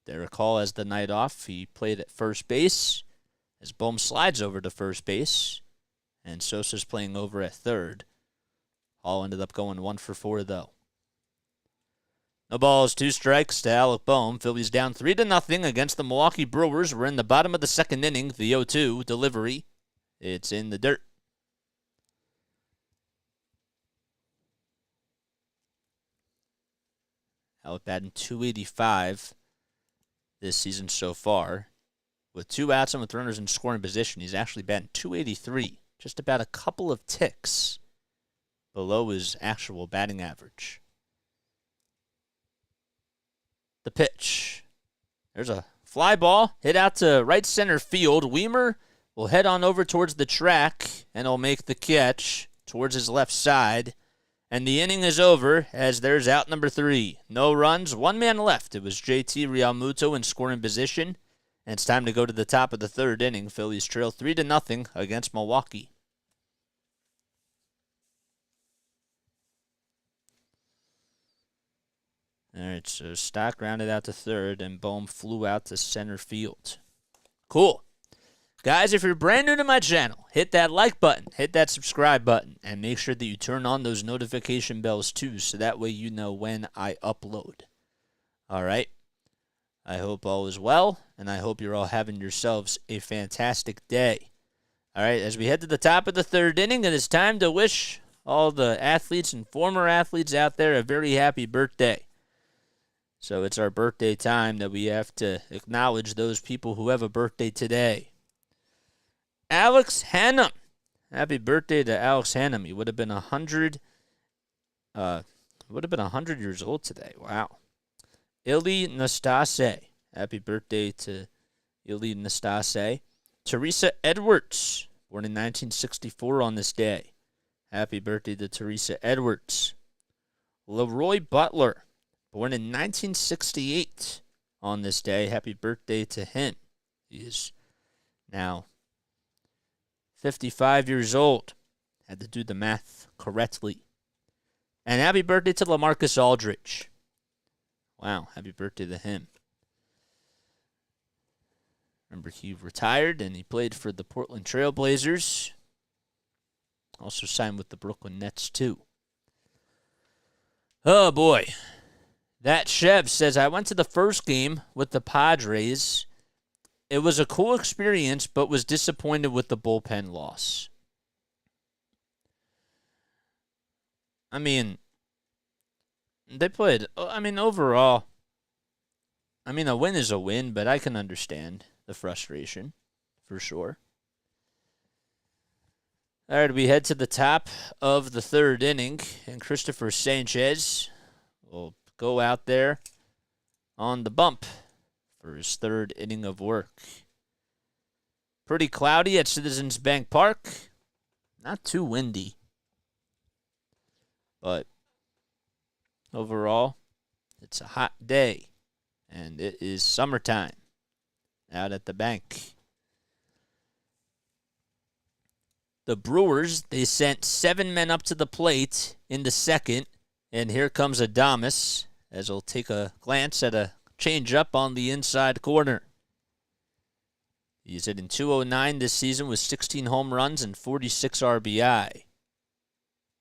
Derek Hall has the night off. He played at first base as Bohm slides over to first base, and Sosa's playing over at third. Hall ended up going 1 for 4, though. No balls, 2 strikes to Alec Bohm. Phillies down 3-0 against the Milwaukee Brewers. We're in the bottom of the second inning. The 0-2 delivery. It's in the dirt. Alec batting .285 this season so far. With 2 outs and with runners in scoring position, he's actually batting .283. Just about a couple of ticks below his actual batting average. The pitch. There's a fly ball hit out to right center field. Weimer will head on over towards the track and he'll make the catch towards his left side. And the inning is over as there's out number 3. No runs, 1 man left. It was JT Realmuto in scoring position. And it's time to go to the top of the third inning. Phillies trail 3-0 against Milwaukee. All right, so Stock grounded out to third, and Bohm flew out to center field. Cool. Guys, if you're brand new to my channel, hit that like button, hit that subscribe button, and make sure that you turn on those notification bells too, so that way you know when I upload. All right? I hope all is well, and I hope you're all having yourselves a fantastic day. All right, as we head to the top of the third inning, it is time to wish all the athletes and former athletes out there a very happy birthday. So it's our birthday time that we have to acknowledge those people who have a birthday today. Alex Hannum. Happy birthday to Alex Hannum. He would have been 100 years old today. Wow. Ili Nastase. Happy birthday to Ili Nastase. Teresa Edwards, born in 1964 on this day. Happy birthday to Teresa Edwards. Leroy Butler, born in 1968 on this day. Happy birthday to him. He is now 55 years old. Had to do the math correctly. And happy birthday to LaMarcus Aldridge. Wow, happy birthday to him. Remember, he retired and he played for the Portland Trail Blazers. Also signed with the Brooklyn Nets, too. Oh, boy. That Chev says, I went to the first game with the Padres. It was a cool experience, but was disappointed with the bullpen loss. I mean, they played, overall, a win is a win, but I can understand the frustration, for sure. All right, we head to the top of the third inning, and Cristopher Sanchez will go out there on the bump for his third inning of work. Pretty cloudy at Citizens Bank Park. Not too windy. But overall, it's a hot day, and it is summertime out at the bank. The Brewers, they sent 7 men up to the plate in the second, and here comes Adames as he'll take a glance at a change-up on the inside corner. He's hitting .209 this season with 16 home runs and 46 RBI.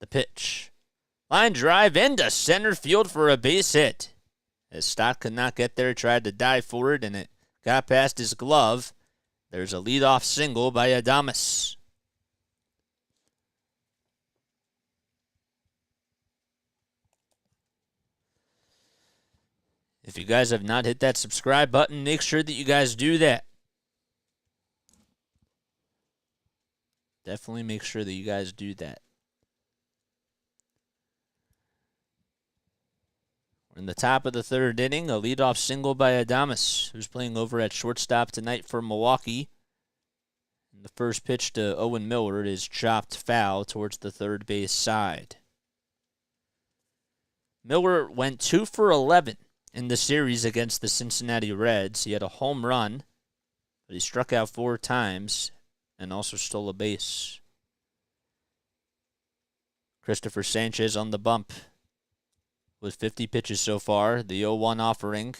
The pitch. Line drive into center field for a base hit. As Stott could not get there, tried to dive for it, and it got past his glove. There's a leadoff single by Adames. If you guys have not hit that subscribe button, make sure that you guys do that. Definitely make sure that you guys do that. We're in the top of the third inning, a leadoff single by Adames, who's playing over at shortstop tonight for Milwaukee. And the first pitch to Owen Miller is chopped foul towards the third base side. Miller went 2 for 11 in the series against the Cincinnati Reds. He had a home run, but he struck out 4 times and also stole a base. Cristopher Sanchez on the bump with 50 pitches so far. The 0-1 offering.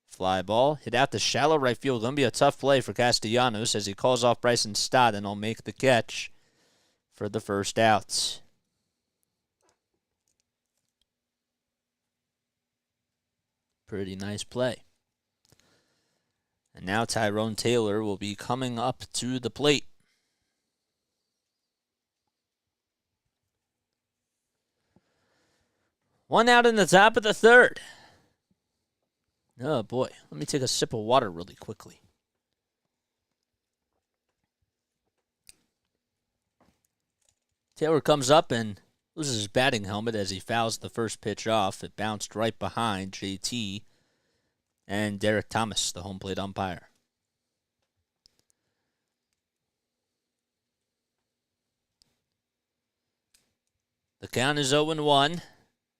Fly ball. Hit out to shallow right field. Going to be a tough play for Castellanos as he calls off Bryson Stott, and he'll make the catch for the first out. Pretty nice play. And now Tyrone Taylor will be coming up to the plate. One out in the top of the third. Oh, boy. Let me take a sip of water really quickly. Taylor comes up and loses his batting helmet as he fouls the first pitch off. It bounced right behind JT and Derek Thomas, the home plate umpire. The count is 0-1.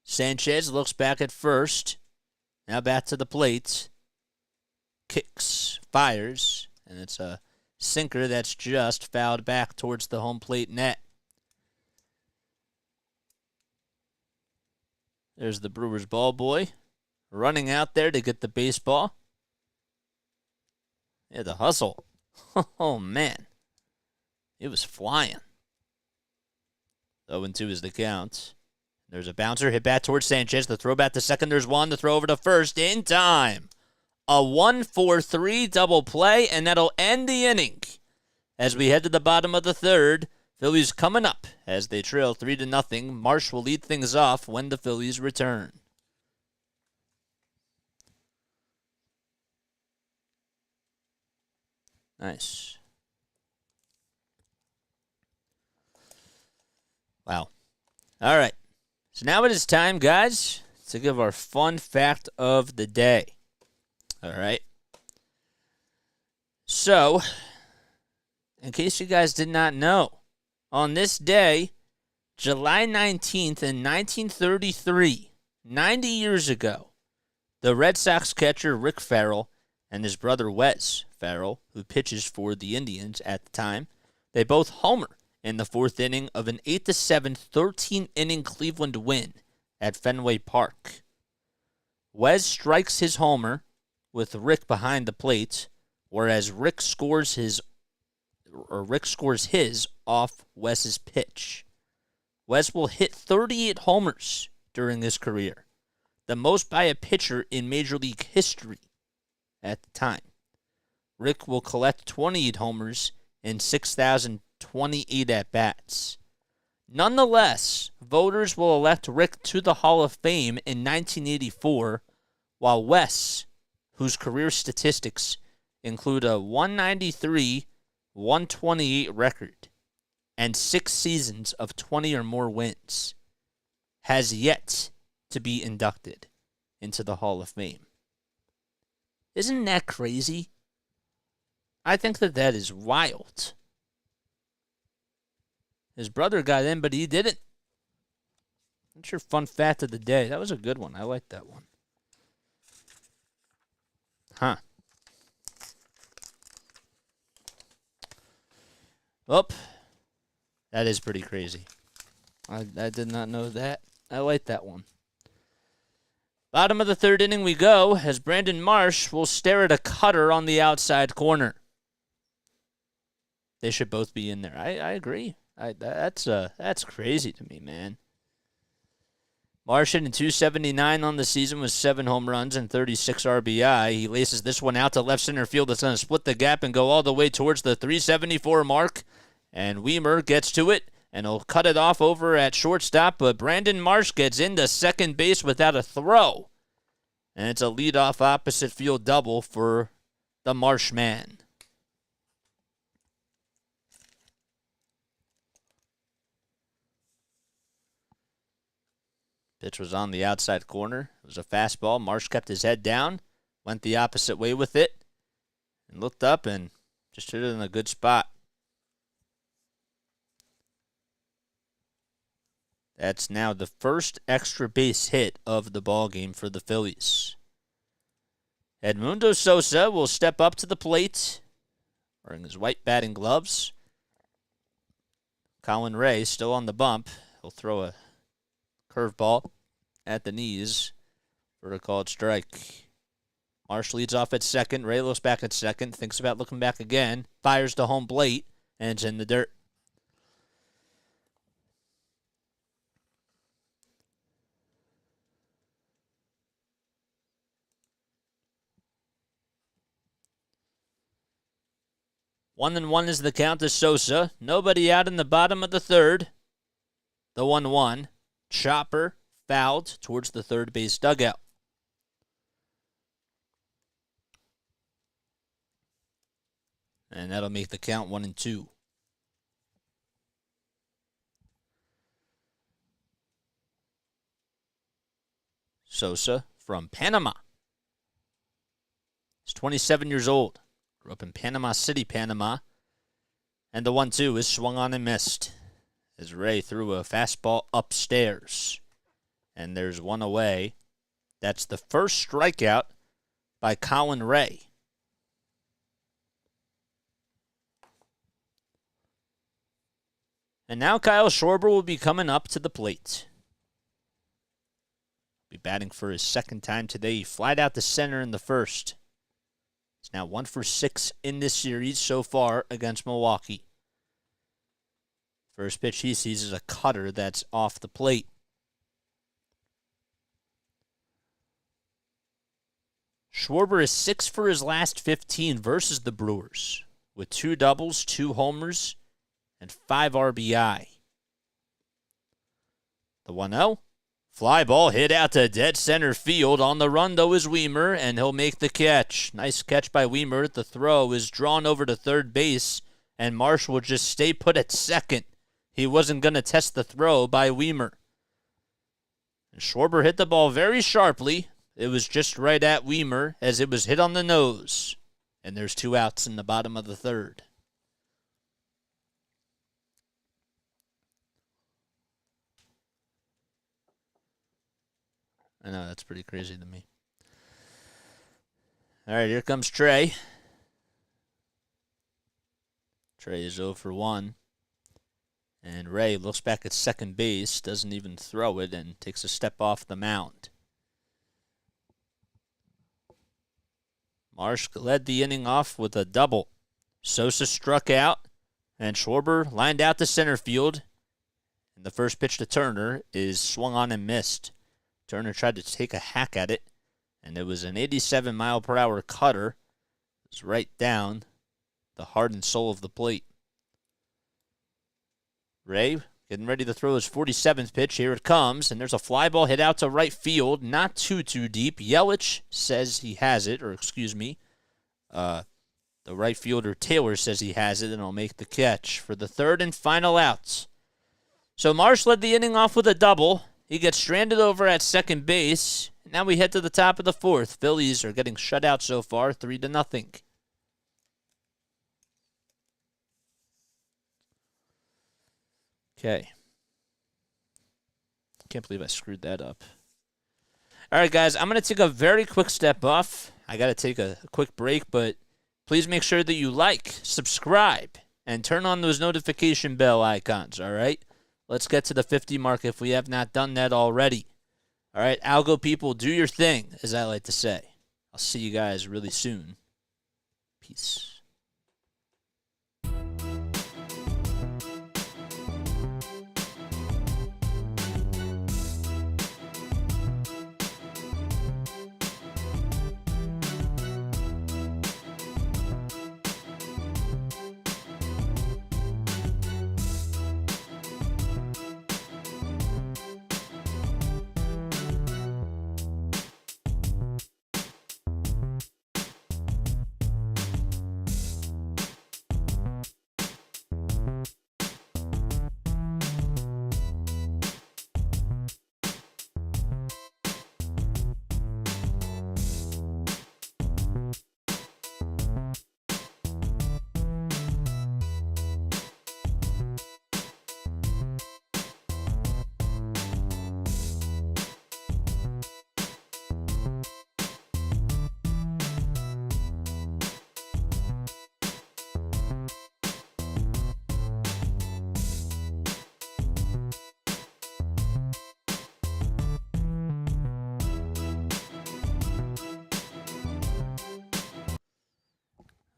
Sanchez looks back at first. Now back to the plate. Kicks, fires, and it's a sinker that's just fouled back towards the home plate net. There's the Brewers ball boy running out there to get the baseball. Yeah, the hustle. Oh, man. It was flying. 0-2 is the count. There's a bouncer hit back towards Sanchez. The throw back to second. There's one. The throw over to first in time. A 1-4-3 double play, and that'll end the inning. As we head to the bottom of the third, Phillies coming up as they trail 3-0. Marsh will lead things off when the Phillies return. Nice. Wow. All right. So now it is time, guys, to give our fun fact of the day. All right. So, in case you guys did not know, on this day, July 19th in 1933, 90 years ago, the Red Sox catcher Rick Farrell and his brother Wes Farrell, who pitches for the Indians at the time, they both homer in the fourth inning of an 8-7 13-inning Cleveland win at Fenway Park. Wes strikes his homer with Rick behind the plate, whereas Rick scores his off Wes's pitch. Wes will hit 38 homers during his career, the most by a pitcher in Major League history at the time. Rick will collect 28 homers in 6,028 at-bats. Nonetheless, voters will elect Rick to the Hall of Fame in 1984, while Wes, whose career statistics include a 193, 128 record, and 6 seasons of 20 or more wins, has yet to be inducted into the Hall of Fame. Isn't that crazy? I think that is wild. His brother got in, but he didn't. That's your fun fact of the day. That was a good one. I like that one. Huh. Well, that is pretty crazy. I did not know that. I like that one. Bottom of the third inning we go as Brandon Marsh will stare at a cutter on the outside corner. They should both be in there. I agree. That's crazy to me, man. Marsh hitting .279 on the season with 7 home runs and 36 RBI. He laces this one out to left center field. That's going to split the gap and go all the way towards the 374 mark. And Weimer gets to it, and he'll cut it off over at shortstop. But Brandon Marsh gets into second base without a throw. And it's a leadoff opposite field double for the Marshman. Pitch was on the outside corner. It was a fastball. Marsh kept his head down, went the opposite way with it, and looked up and just hit it in a good spot. That's now the first extra base hit of the ballgame for the Phillies. Edmundo Sosa will step up to the plate, wearing his white batting gloves. Colin Rea still on the bump. He'll throw a curveball at the knees for a called strike. Marsh leads off at second. Rea looks back at second, thinks about looking back again, fires to home plate, and it's in the dirt. One and one is the count to Sosa. Nobody out in the bottom of the third. The 1-1. Chopper fouled towards the third base dugout. And that'll make the count 1-2. Sosa from Panama. He's 27 years old. Grew up in Panama City, Panama. And the 1-2 is swung on and missed as Rea threw a fastball upstairs. And there's one away. That's the first strikeout by Colin Rea. And now Kyle Schwarber will be coming up to the plate. Be batting for his second time today. He flied out to center in the first. He's now 1 for 6 in this series so far against Milwaukee. First pitch he sees is a cutter that's off the plate. Schwarber is 6 for his last 15 versus the Brewers, with 2 doubles, 2 homers, and 5 RBI. The 1-0. Fly ball hit out to dead center field. On the run, though, is Weimer, and he'll make the catch. Nice catch by Weimer. The throw is drawn over to third base, and Marsh will just stay put at second. He wasn't going to test the throw by Weimer. And Schwarber hit the ball very sharply. It was just right at Weimer as it was hit on the nose. And there's 2 outs in the bottom of the third. I know, that's pretty crazy to me. All right, here comes Trey. Trey is 0 for 1. And Rea looks back at second base, doesn't even throw it, and takes a step off the mound. Marsh led the inning off with a double. Sosa struck out, and Schwarber lined out to center field. And the first pitch to Turner is swung on and missed. Turner tried to take a hack at it, and it was an 87-mile-per-hour cutter. It was right down the heart and soul of the plate. Rea getting ready to throw his 47th pitch. Here it comes, and there's a fly ball hit out to right field, not too deep. Yelich says he has it, or excuse me, the right fielder Taylor says he has it, and he'll make the catch for the third and final out. So Marsh led the inning off with a double. He gets stranded over at second base. Now we head to the top of the fourth. Phillies are getting shut out so far, 3-0. Okay. Can't believe I screwed that up. All right, guys, I'm going to take a very quick step off. I got to take a quick break, but please make sure that you like, subscribe, and turn on those notification bell icons, all right? Let's get to the 50 mark if we have not done that already. All right, Algo people, do your thing, as I like to say. I'll see you guys really soon. Peace.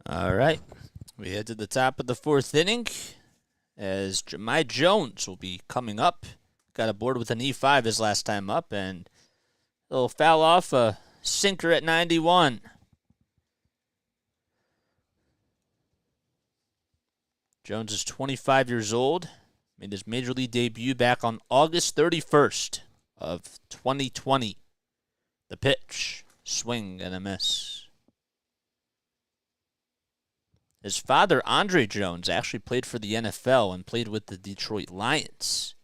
All right. We head to the top of the fourth inning as Jahmai Jones will be coming up. Got aboard with an E5 his last time up, and he'll foul off a sinker at 91. Jones is 25 years old. Made his major league debut back on August 31st of 2020. The pitch, swing and a miss. His father, Andre Jones, actually played for the NFL and played with the Detroit Lions.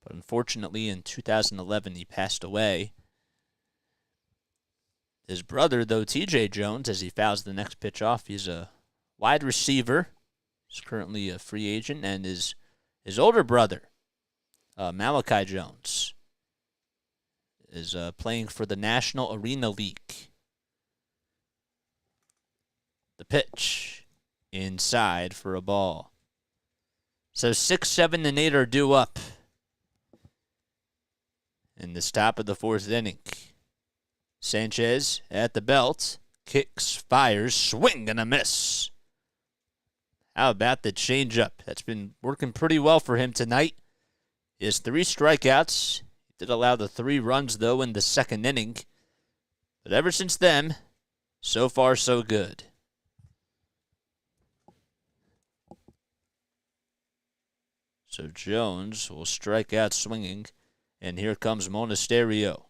But unfortunately, in 2011, he passed away. His brother, though, TJ Jones, as he fouls the next pitch off, he's a wide receiver. He's currently a free agent. And his older brother, Malachi Jones, is playing for the National Arena League. The pitch. Inside for a ball. So 6, 7, and 8 are due up in this top of the fourth inning. Sanchez at the belt. Kicks, fires, swing and a miss. How about the changeup? That's been working pretty well for him tonight. He has 3 strikeouts. He did allow the 3 runs, though, in the second inning. But ever since then, so far so good. So Jones will strike out swinging, and here comes Monasterio.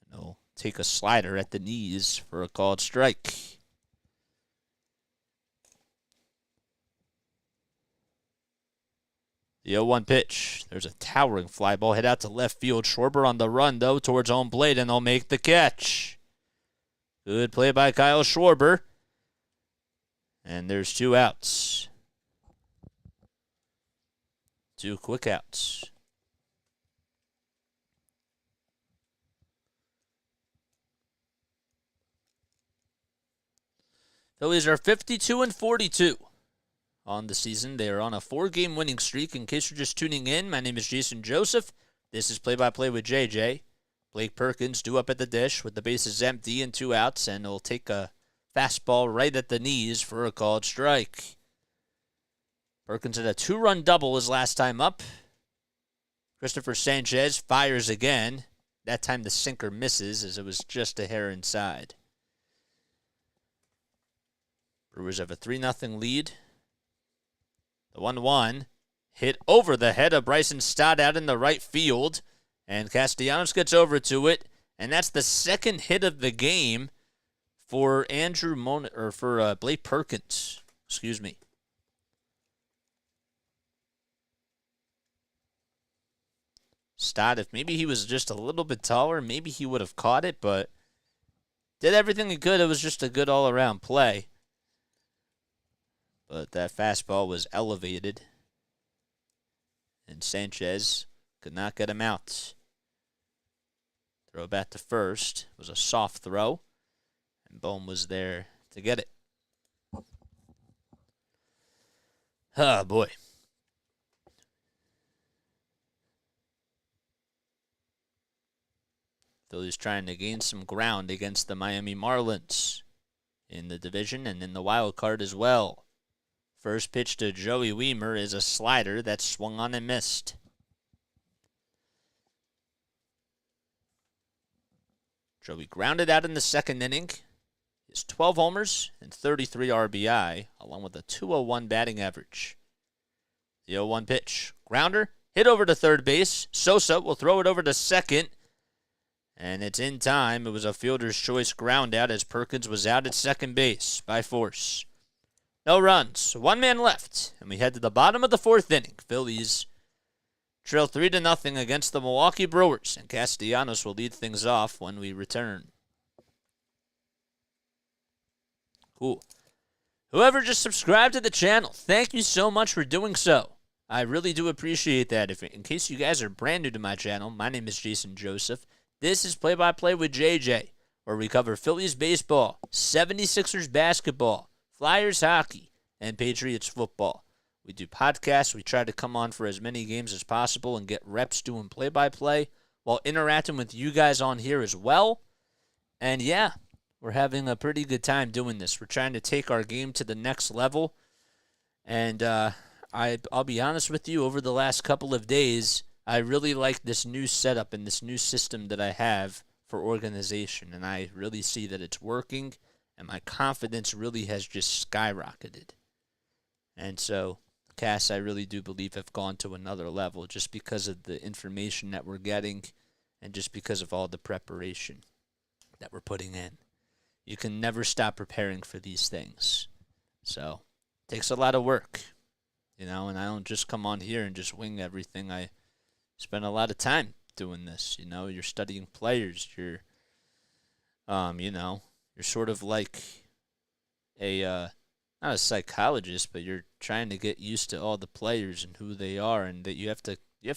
And he'll take a slider at the knees for a called strike. The 0-1 pitch. There's a towering fly ball hit out to left field. Schwarber on the run, though, towards home plate, and they'll make the catch. Good play by Kyle Schwarber. And there's 2 outs. 2 quick outs. Phillies are 52-42 on the season. They are on a 4-game winning streak. In case you're just tuning in, my name is Jason Joseph. This is Play-by-Play with JJ. Blake Perkins due up at the dish with the bases empty and 2 outs, and he'll take a fastball right at the knees for a called strike. Perkins had a 2-run double his last time up. Cristopher Sanchez fires again. That time the sinker misses as it was just a hair inside. Brewers have a 3-0 lead. The 1-1 hit over the head of Bryson Stott out in the right field. And Castellanos gets over to it. And that's the second hit of the game for Blake Perkins. Excuse me. Stott, if maybe he was just a little bit taller, maybe he would have caught it, but did everything he could. It was just a good all-around play. But that fastball was elevated, and Sanchez could not get him out. Throw back to first. It was a soft throw, and Bohm was there to get it. Oh, boy. Phillies trying to gain some ground against the Miami Marlins in the division and in the wild card as well. First pitch to Joey Wiemer is a slider that swung on and missed. Joey grounded out in the second inning. He has 12 homers and 33 RBI, along with a .201 batting average. The 0-1 pitch. Grounder, hit over to third base. Sosa will throw it over to second. And it's in time. It was a fielder's choice ground out as Perkins was out at second base by force. No runs. One man left. And we head to the bottom of the fourth inning. Phillies trail 3-0 against the Milwaukee Brewers. And Castellanos will lead things off when we return. Cool. Whoever just subscribed to the channel, thank you so much for doing so. I really do appreciate that. In case you guys are brand new to my channel, my name is Jason Joseph. This is Play by Play with JJ, where we cover Phillies baseball, 76ers basketball, Flyers hockey, and Patriots football. We do podcasts. We try to come on for as many games as possible and get reps doing play-by-play while interacting with you guys on here as well. And yeah, we're having a pretty good time doing this. We're trying to take our game to the next level. And I'll be honest with you, over the last couple of days, I really like this new setup and this new system that I have for organization. And I really see that it's working, and my confidence really has just skyrocketed. And so casts, I really do believe, have gone to another level just because of the information that we're getting and just because of all the preparation that we're putting in. You can never stop preparing for these things. So it takes a lot of work, and I don't just come on here and just wing everything. I spend a lot of time doing this. You're studying players. You're sort of like a, not a psychologist, but you're trying to get used to all the players and who they are, and that you have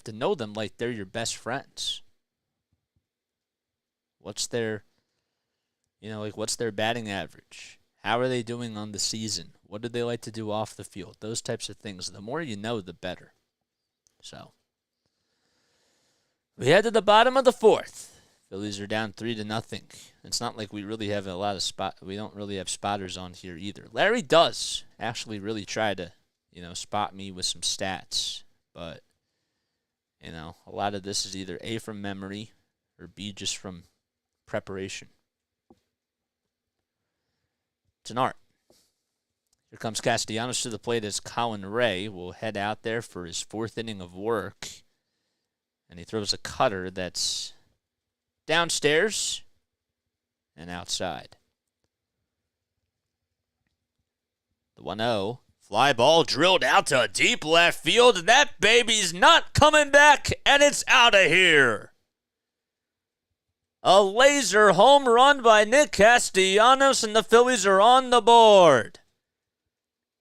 to know them like they're your best friends. What's their batting average? How are they doing on the season? What do they like to do off the field? Those types of things. The more you know, the better. So we head to the bottom of the fourth. Phillies are down 3-0. It's not like we really have we don't really have spotters on here either. Larry does actually really try to, spot me with some stats. But, a lot of this is either A, from memory, or B, just from preparation. It's an art. Here comes Castellanos to the plate as Colin Rea will head out there for his fourth inning of work. And he throws a cutter that's downstairs and outside. The 1-0. Fly ball drilled out to deep left field. That baby's not coming back, and it's out of here. A laser home run by Nick Castellanos, and the Phillies are on the board.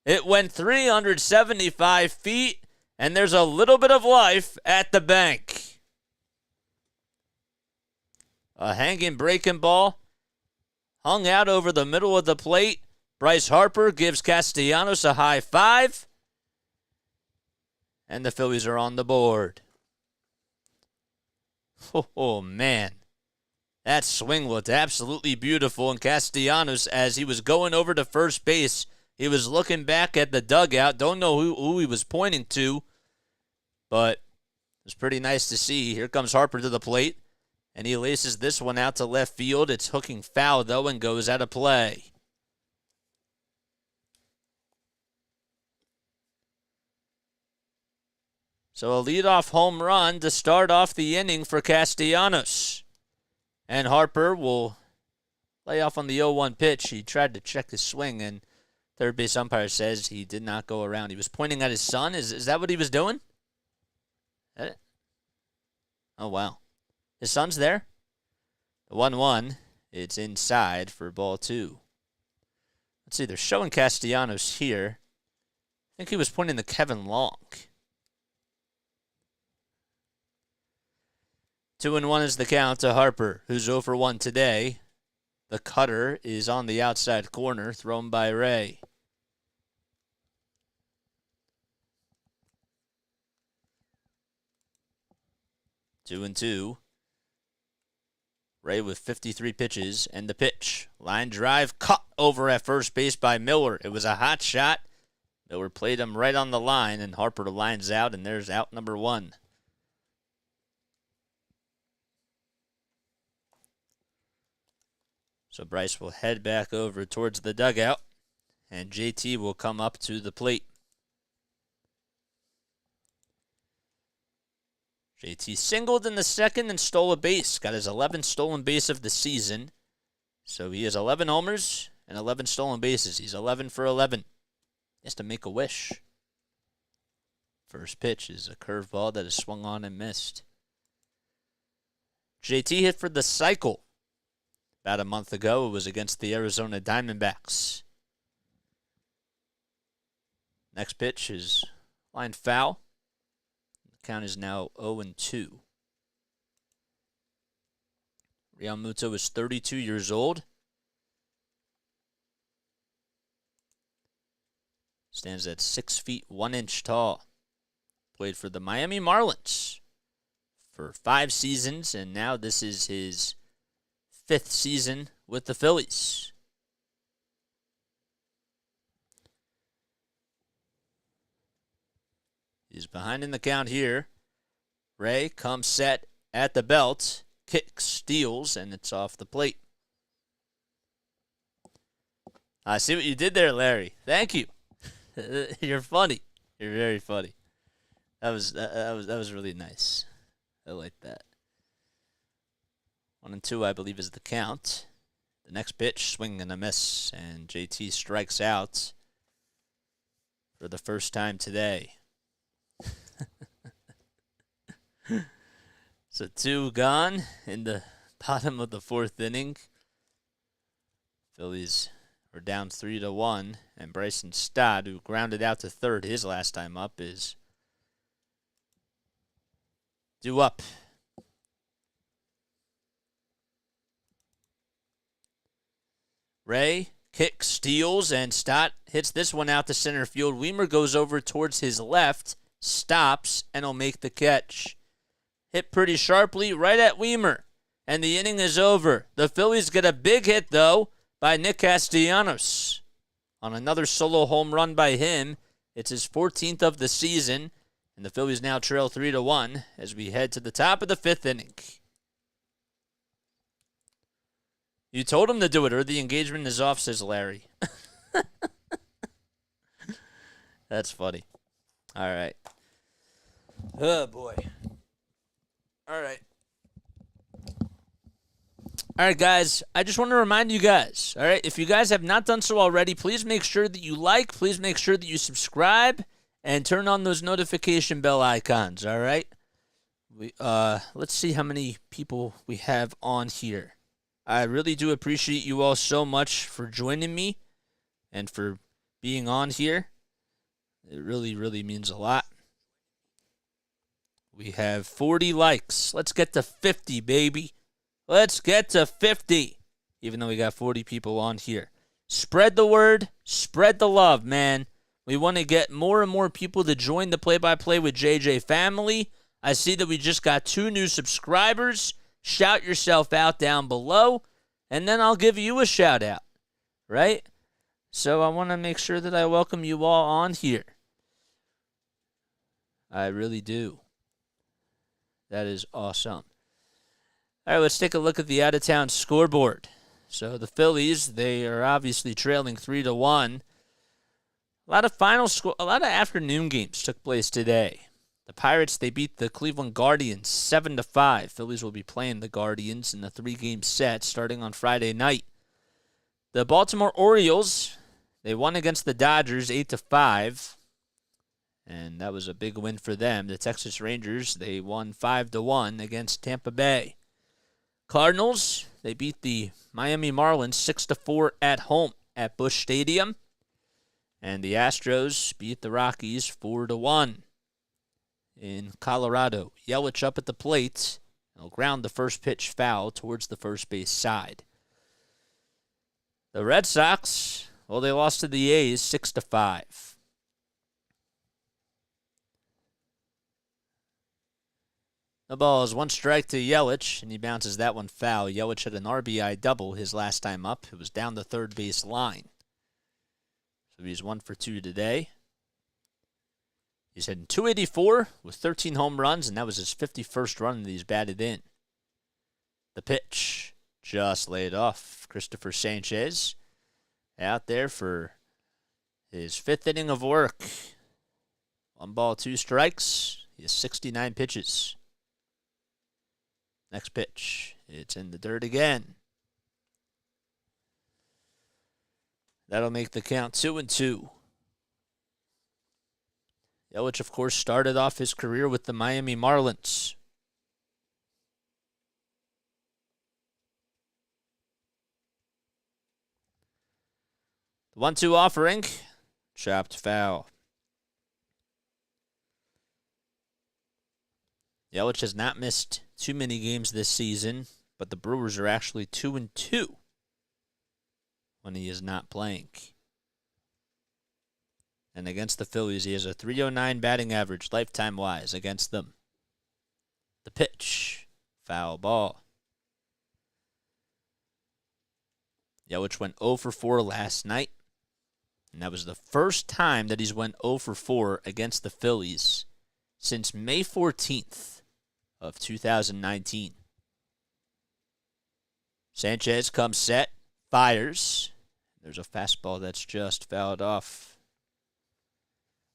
It went 375 feet, and there's a little bit of life at the bank. A hanging breaking ball hung out over the middle of the plate. Bryce Harper gives Castellanos a high five, and the Phillies are on the board. Oh man. That swing looked absolutely beautiful, and Castellanos, as he was going over to first base, he was looking back at the dugout. Don't know who he was pointing to, but it was pretty nice to see. Here comes Harper to the plate, and he laces this one out to left field. It's hooking foul, though, and goes out of play. So a leadoff home run to start off the inning for Castellanos. And Harper will lay off on the 0-1 pitch. He tried to check his swing, and third base umpire says he did not go around. He was pointing at his son. Is that what he was doing? That it? Oh, wow. His son's there. The 1-1. It's inside for ball 2. Let's see. They're showing Castellanos here. I think he was pointing to Kevin Long. 2-1 is the count to Harper, who's 0 for 1 today. The cutter is on the outside corner, thrown by Rea. Two and two. Rea with 53 pitches, and the pitch. Line drive, cut over at first base by Miller. It was a hot shot. Miller played him right on the line, and Harper lines out, and there's out number 1. So Bryce will head back over towards the dugout, and JT will come up to the plate. JT singled in the second and stole a base. Got his 11th stolen base of the season. So he has 11 homers and 11 stolen bases. He's 11 for 11. He has to make a wish. First pitch is a curveball that is swung on and missed. JT hit for the cycle. About a month ago, it was against the Arizona Diamondbacks. Next pitch is line foul. The count is now 0-2. Realmuto is 32 years old. Stands at 6 feet 1 inch tall. Played for the Miami Marlins for 5 seasons, and now this is his 5th season with the Phillies. He's behind in the count here. Rea comes set at the belt, kicks, steals, and it's off the plate. I see what you did there, Larry. Thank you. You're funny. You're very funny. That was really nice. I like that. 1-2, I believe, is the count. The next pitch, swing and a miss, and JT strikes out for the first time today. So 2 gone in the bottom of the 4th inning. Phillies are down 3-1, and Bryson Stott, who grounded out to third his last time up, is due up. Rea kicks, steals, and Stott hits this one out to center field. Weimer goes over towards his left, stops, and will make the catch. Hit pretty sharply right at Weimer, and the inning is over. The Phillies get a big hit, though, by Nick Castellanos. On another solo home run by him, it's his 14th of the season, and the Phillies now trail 3-1 as we head to the top of the 5th inning. You told him to do it, or the engagement is off, says Larry. That's funny. All right. Oh, boy. All right. All right, guys. I just want to remind you guys, all right, if you guys have not done so already, please make sure that you like, please make sure that you subscribe, and turn on those notification bell icons, all right? Let's see how many people we have on here. I really do appreciate you all so much for joining me and for being on here. It really, really means a lot. We have 40 likes. Let's get to 50, baby. Let's get to 50, even though we got 40 people on here. Spread the word. Spread the love, man. We want to get more and more people to join the Play-by-Play with JJ family. I see that we just got 2 new subscribers. Shout yourself out down below, and then I'll give you a shout out, right? So I want to make sure that I welcome you all on here. I really do. That is awesome. All right, let's take a look at the out-of-town scoreboard. So the Phillies, they are obviously trailing 3-1. A lot of afternoon games took place today. The Pirates, they beat the Cleveland Guardians 7-5. Phillies will be playing the Guardians in the 3-game set starting on Friday night. The Baltimore Orioles, they won against the Dodgers 8-5. And that was a big win for them. The Texas Rangers, they won 5-1 against Tampa Bay. Cardinals, they beat the Miami Marlins 6-4 at home at Busch Stadium. And the Astros beat the Rockies 4-1 in Colorado. Yelich up at the plate. He'll ground the first pitch foul towards the first base side. The Red Sox, well, they lost to the A's 6-5. The ball is one strike to Yelich, and he bounces that one foul. Yelich had an RBI double his last time up. It was down the third base line. So he's 1 for 2 today. He's hitting .284 with 13 home runs, and that was his 51st run that he's batted in. The pitch just laid off. Cristopher Sanchez out there for his 5th inning of work. 1 ball, 2 strikes. He has 69 pitches. Next pitch. It's in the dirt again. That'll make the count 2-2. Yelich, of course, started off his career with the Miami Marlins. The 1-2 offering. Chopped foul. Yelich has not missed too many games this season, but the Brewers are actually 2-2 when he is not playing. And against the Phillies, he has a .309 batting average lifetime-wise against them. The pitch. Foul ball. Yelich went 0 for 4 last night. And that was the first time that he's went 0 for 4 against the Phillies since May 14th of 2019. Sanchez comes set, fires. There's a fastball that's just fouled off.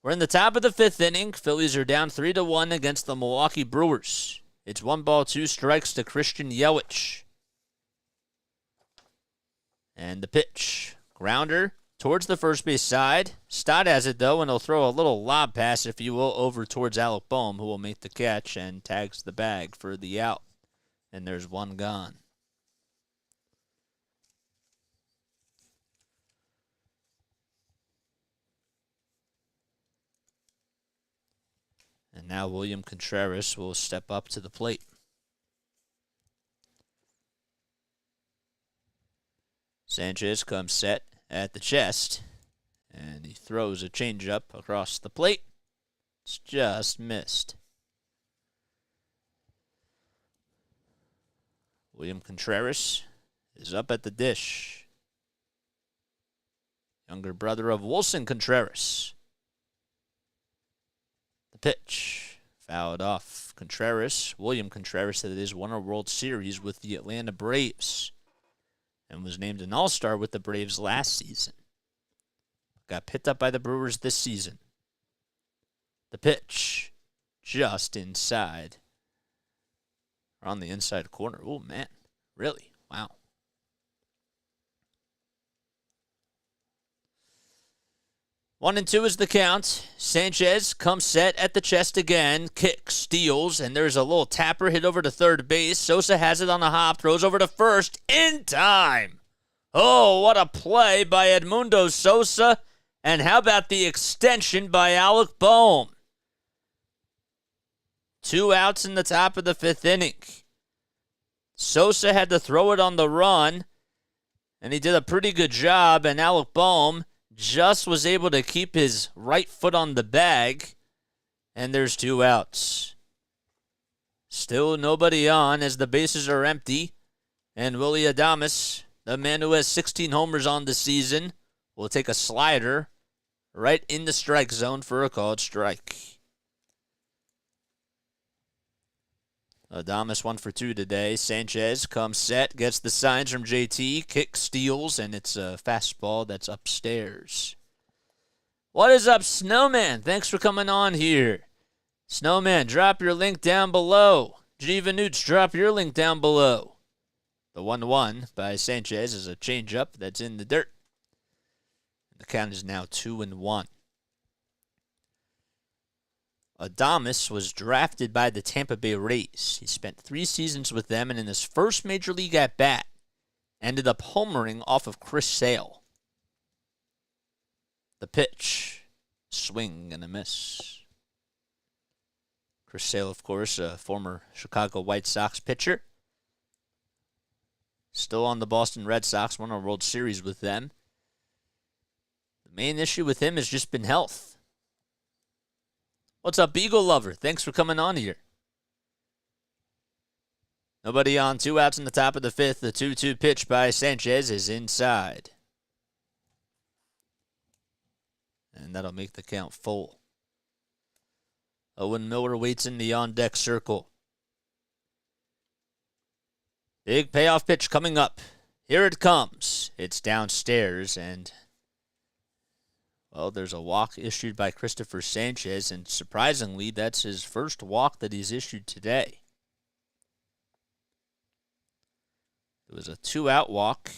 We're in the top of the 5th inning. Phillies are down 3-1 against the Milwaukee Brewers. It's 1 ball, 2 strikes to Christian Yelich. And the pitch. Grounder towards the first base side. Stott has it, though, and he'll throw a little lob pass, if you will, over towards Alec Boehm, who will make the catch and tags the bag for the out. And there's 1 gone. And now William Contreras will step up to the plate. Sanchez comes set at the chest, and he throws a changeup across the plate. It's just missed. William Contreras is up at the dish. Younger brother of Wilson Contreras. The pitch. Fouled off. Contreras, William Contreras, that is, won a World Series with the Atlanta Braves and was named an All-Star with the Braves last season. Got picked up by the Brewers this season. The pitch. Just inside. Or on the inside corner. Oh, man. Really? Wow. 1-2 is the count. Sanchez comes set at the chest again. Kicks, steals, and there's a little tapper hit over to third base. Sosa has it on a hop, throws over to first in time. Oh, what a play by Edmundo Sosa. And how about the extension by Alec Boehm? 2 outs in the top of the 5th inning. Sosa had to throw it on the run, and he did a pretty good job, and Alec Boehm just was able to keep his right foot on the bag, and there's 2 outs. Still nobody on as the bases are empty, and Willy Adames, the man who has 16 homers on the season, will take a slider right in the strike zone for a called strike. Adames 1 for 2 today. Sanchez comes set, gets the signs from JT, kicks, steals, and it's a fastball that's upstairs. What is up, Snowman? Thanks for coming on here. Snowman, drop your link down below. Jiva Newts, drop your link down below. The 1-1 by Sanchez is a changeup that's in the dirt. The count is now 2-1. Adames was drafted by the Tampa Bay Rays. He spent 3 seasons with them, and in his first major league at-bat, ended up homering off of Chris Sale. The pitch. Swing and a miss. Chris Sale, of course, a former Chicago White Sox pitcher. Still on the Boston Red Sox, won a World Series with them. The main issue with him has just been health. What's up, Beagle Lover? Thanks for coming on here. Nobody on, 2 outs in the top of the 5th. The 2-2 pitch by Sanchez is inside. And that'll make the count full. Owen Miller waits in the on-deck circle. Big payoff pitch coming up. Here it comes. It's downstairs, and, well, there's a walk issued by Cristopher Sanchez, and surprisingly, that's his first walk that he's issued today. It was a 2-out walk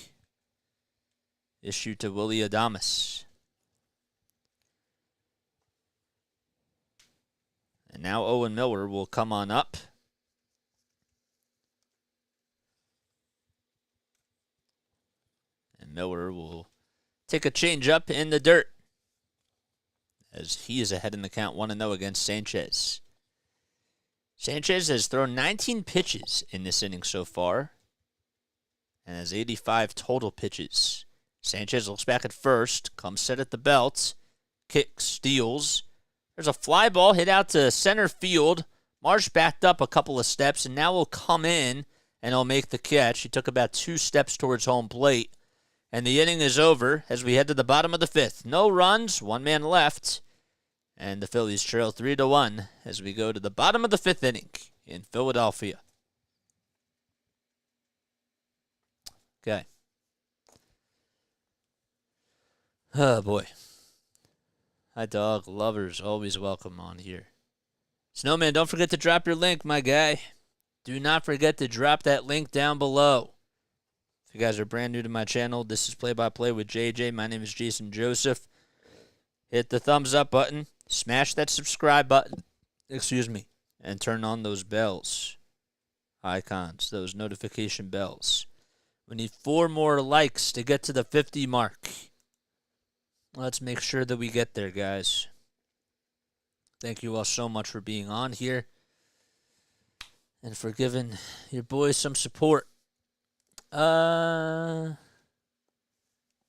issued to Willy Adames. And now Owen Miller will come on up. And Miller will take a change-up in the dirt, as he is ahead in the count 1-0 against Sanchez. Sanchez has thrown 19 pitches in this inning so far, and has 85 total pitches. Sanchez looks back at first, comes set at the belt, kicks, steals. There's a fly ball hit out to center field. Marsh backed up a couple of steps, and now will come in, and he'll make the catch. He took about 2 steps towards home plate, and the inning is over as we head to the bottom of the 5th. No runs, 1 man left, and the Phillies trail 3-1 as we go to the bottom of the 5th inning in Philadelphia. Okay. Oh, boy. Hi, dog lovers. Always welcome on here. Snowman, don't forget to drop your link, my guy. Do not forget to drop that link down below. If you guys are brand new to my channel, this is Play by Play with JJ. My name is Jason Joseph. Hit the thumbs up button. Smash that subscribe button. And turn on those bells. Icons. Those notification bells. We need 4 more likes to get to the 50 mark. Let's make sure that we get there, guys. Thank you all so much for being on here and for giving your boys some support. All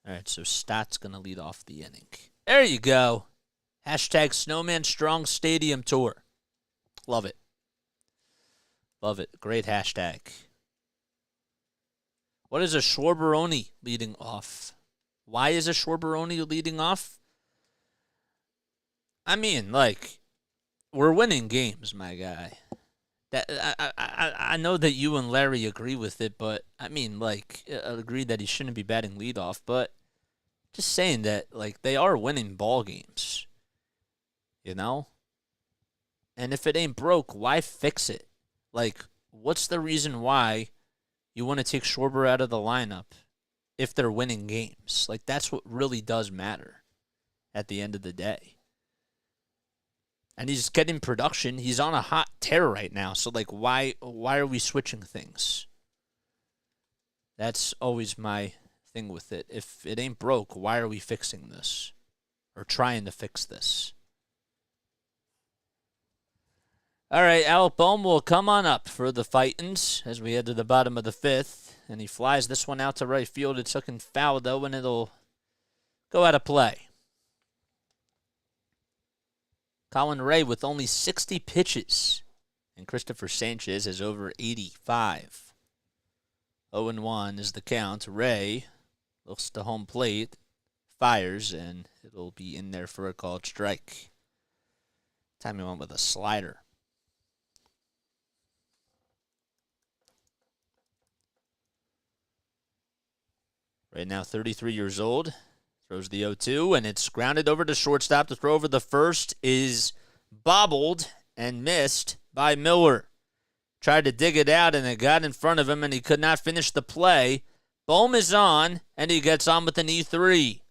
right, so Stott's going to lead off the inning. There you go. Hashtag Snowman Strong Stadium Tour. Love it. Love it. Great hashtag. What is a Schwarberoni leading off? Why is a Schwarberoni leading off? I mean, like, we're winning games, my guy. That I know that you and Larry agree with it, but I mean, like, agree that he shouldn't be batting leadoff, but just saying that, like, they are winning ball games, you know? And if it ain't broke, why fix it? Like, what's the reason why you want to take Schwarber out of the lineup if they're winning games? Like, that's what really does matter at the end of the day. And he's getting production. He's on a hot tear right now. So, like, why are we switching things? That's always my thing with it. If it ain't broke, why are we fixing this? Or trying to fix this? All right, Alec Bohm will come on up for the Fightins as we head to the bottom of the 5th. And he flies this one out to right field. It's looking foul, though, and it'll go out of play. Colin Rea with only 60 pitches. And Cristopher Sanchez has over 85. 0-1 is the count. Rea looks to home plate, fires, and it'll be in there for a called strike. Time he went with a slider. Right now, 33 years old. Throws the 0-2, and it's grounded over to shortstop. The throw over the first is bobbled and missed by Miller. Tried to dig it out, and it got in front of him, and he could not finish the play. Bohm is on, and he gets on with an E3.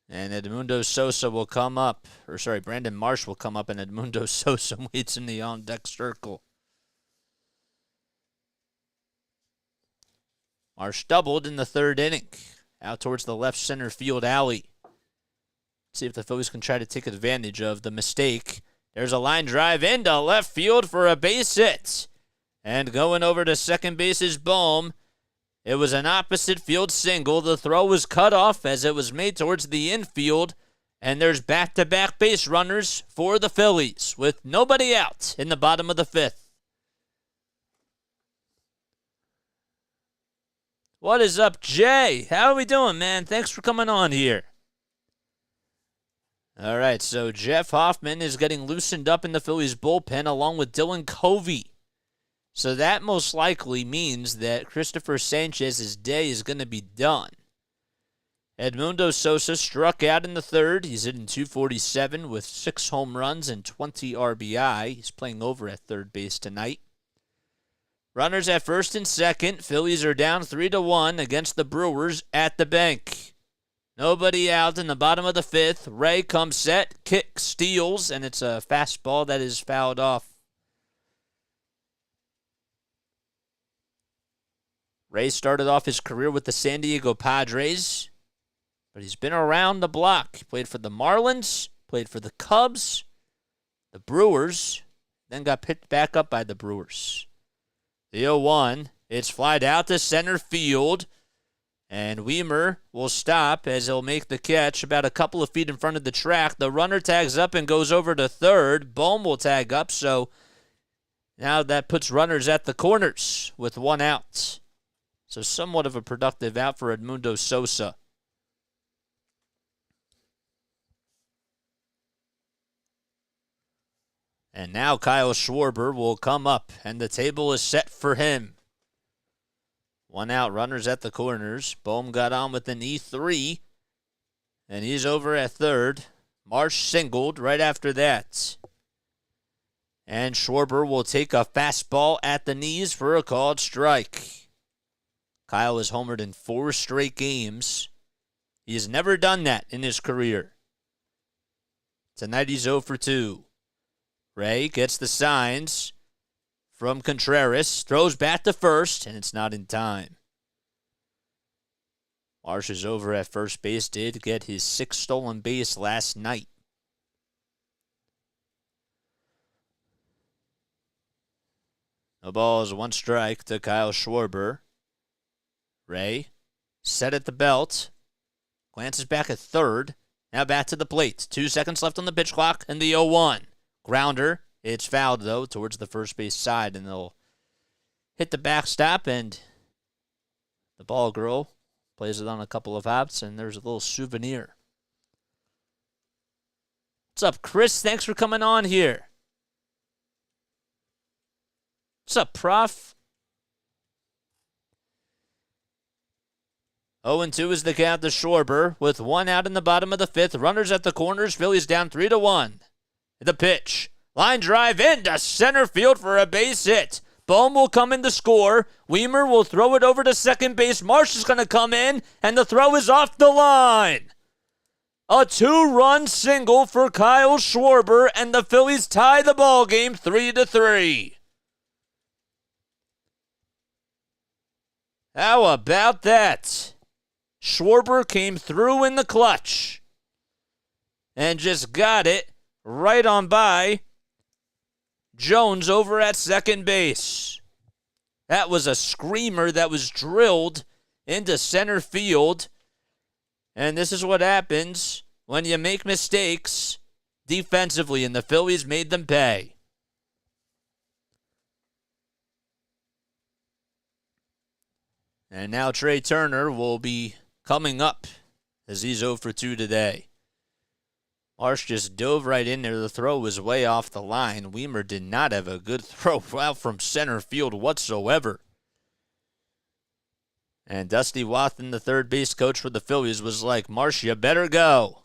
And Edmundo Sosa will come up. Brandon Marsh will come up, and Edmundo Sosa waits in the on-deck circle. Marsh doubled in the 3rd inning, out towards the left center field alley. See if the Phillies can try to take advantage of the mistake. There's a line drive into left field for a base hit. And going over to second base is Bohm. It was an opposite field single. The throw was cut off as it was made towards the infield. And there's back-to-back base runners for the Phillies with nobody out in the bottom of the fifth. What is up, Jay? How are we doing, man? Thanks for coming on here. All right, so Jeff Hoffman is getting loosened up in the Phillies bullpen along with Dylan Covey. So that most likely means that Cristopher Sanchez's day is going to be done. Edmundo Sosa struck out in the third. He's hitting .247 with 6 home runs and 20 RBI. He's playing over at third base tonight. Runners at first and second. Phillies are down 3-1 against the Brewers at the bank. Nobody out in the bottom of the fifth. Rea comes set, kicks, steals, and it's a fastball that is fouled off. Rea started off his career with the San Diego Padres, but he's been around the block. He played for the Marlins, played for the Cubs, the Brewers, then got picked back up by the Brewers. The 0-1, it's flied out to center field, and Weimer will stop as he'll make the catch about a couple of feet in front of the track. The runner tags up and goes over to third. Bohm will tag up, so now that puts runners at the corners with 1 out. So somewhat of a productive out for Edmundo Sosa. And now Kyle Schwarber will come up, and the table is set for him. 1 out, runners at the corners. Bohm got on with an E3, and he's over at third. Marsh singled right after that. And Schwarber will take a fastball at the knees for a called strike. Kyle has homered in 4 straight games. He has never done that in his career. Tonight he's 0 for 2. Rea gets the signs from Contreras, throws back to first, and it's not in time. Marsh is over at first base, did get his 6th stolen base last night. No balls, 1 strike to Kyle Schwarber. Rea set at the belt, glances back at third, now back to the plate. 2 seconds left on the pitch clock, and the 0-1. Grounder. It's fouled, though, towards the first base side, and they'll hit the backstop, and the ball girl plays it on a couple of hops, and there's a little souvenir. What's up, Chris? Thanks for coming on here. What's up, Prof? 0-2 is the count to Schwarber with 1 out in the bottom of the fifth. Runners at the corners. Phillies down 3-1. The pitch. Line drive into center field for a base hit. Bohm will come in to score. Weimer will throw it over to second base. Marsh is going to come in, and the throw is off the line. A 2-run single for Kyle Schwarber, and the Phillies tie the ball game 3-3. How about that? Schwarber came through in the clutch and just got it right on by Jones over at second base. That was a screamer that was drilled into center field. And this is what happens when you make mistakes defensively, and the Phillies made them pay. And now Trey Turner will be coming up as he's 0 for 2 today. Marsh just dove right in there. The throw was way off the line. Weimer did not have a good throw out from center field whatsoever. And Dusty Wathan, the third base coach for the Phillies, was like, Marsh, you better go.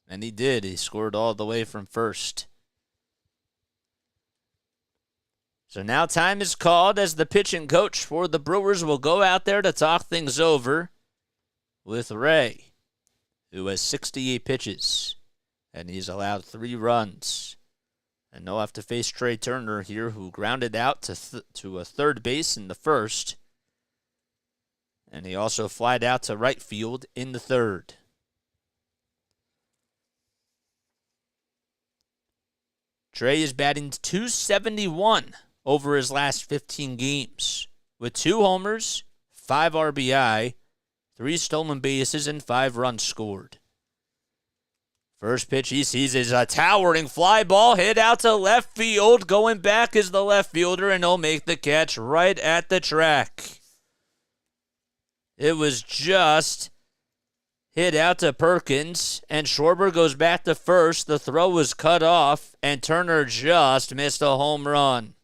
And he did. He scored all the way from first. So now time is called as the pitching coach for the Brewers will go out there to talk things over with Rea, who has 68 pitches. And he's allowed 3 runs. And they'll have to face Trey Turner here, who grounded out to a third base in the first. And he also flied out to right field in the third. Trey is batting .271 over his last 15 games, with 2 homers, 5 RBI, 3 stolen bases, and 5 runs scored. First pitch he sees is a towering fly ball hit out to left field. Going back is the left fielder, and he'll make the catch right at the track. It was just hit out to Perkins, and Schwarber goes back to first. The throw was cut off, and Turner just missed a home run.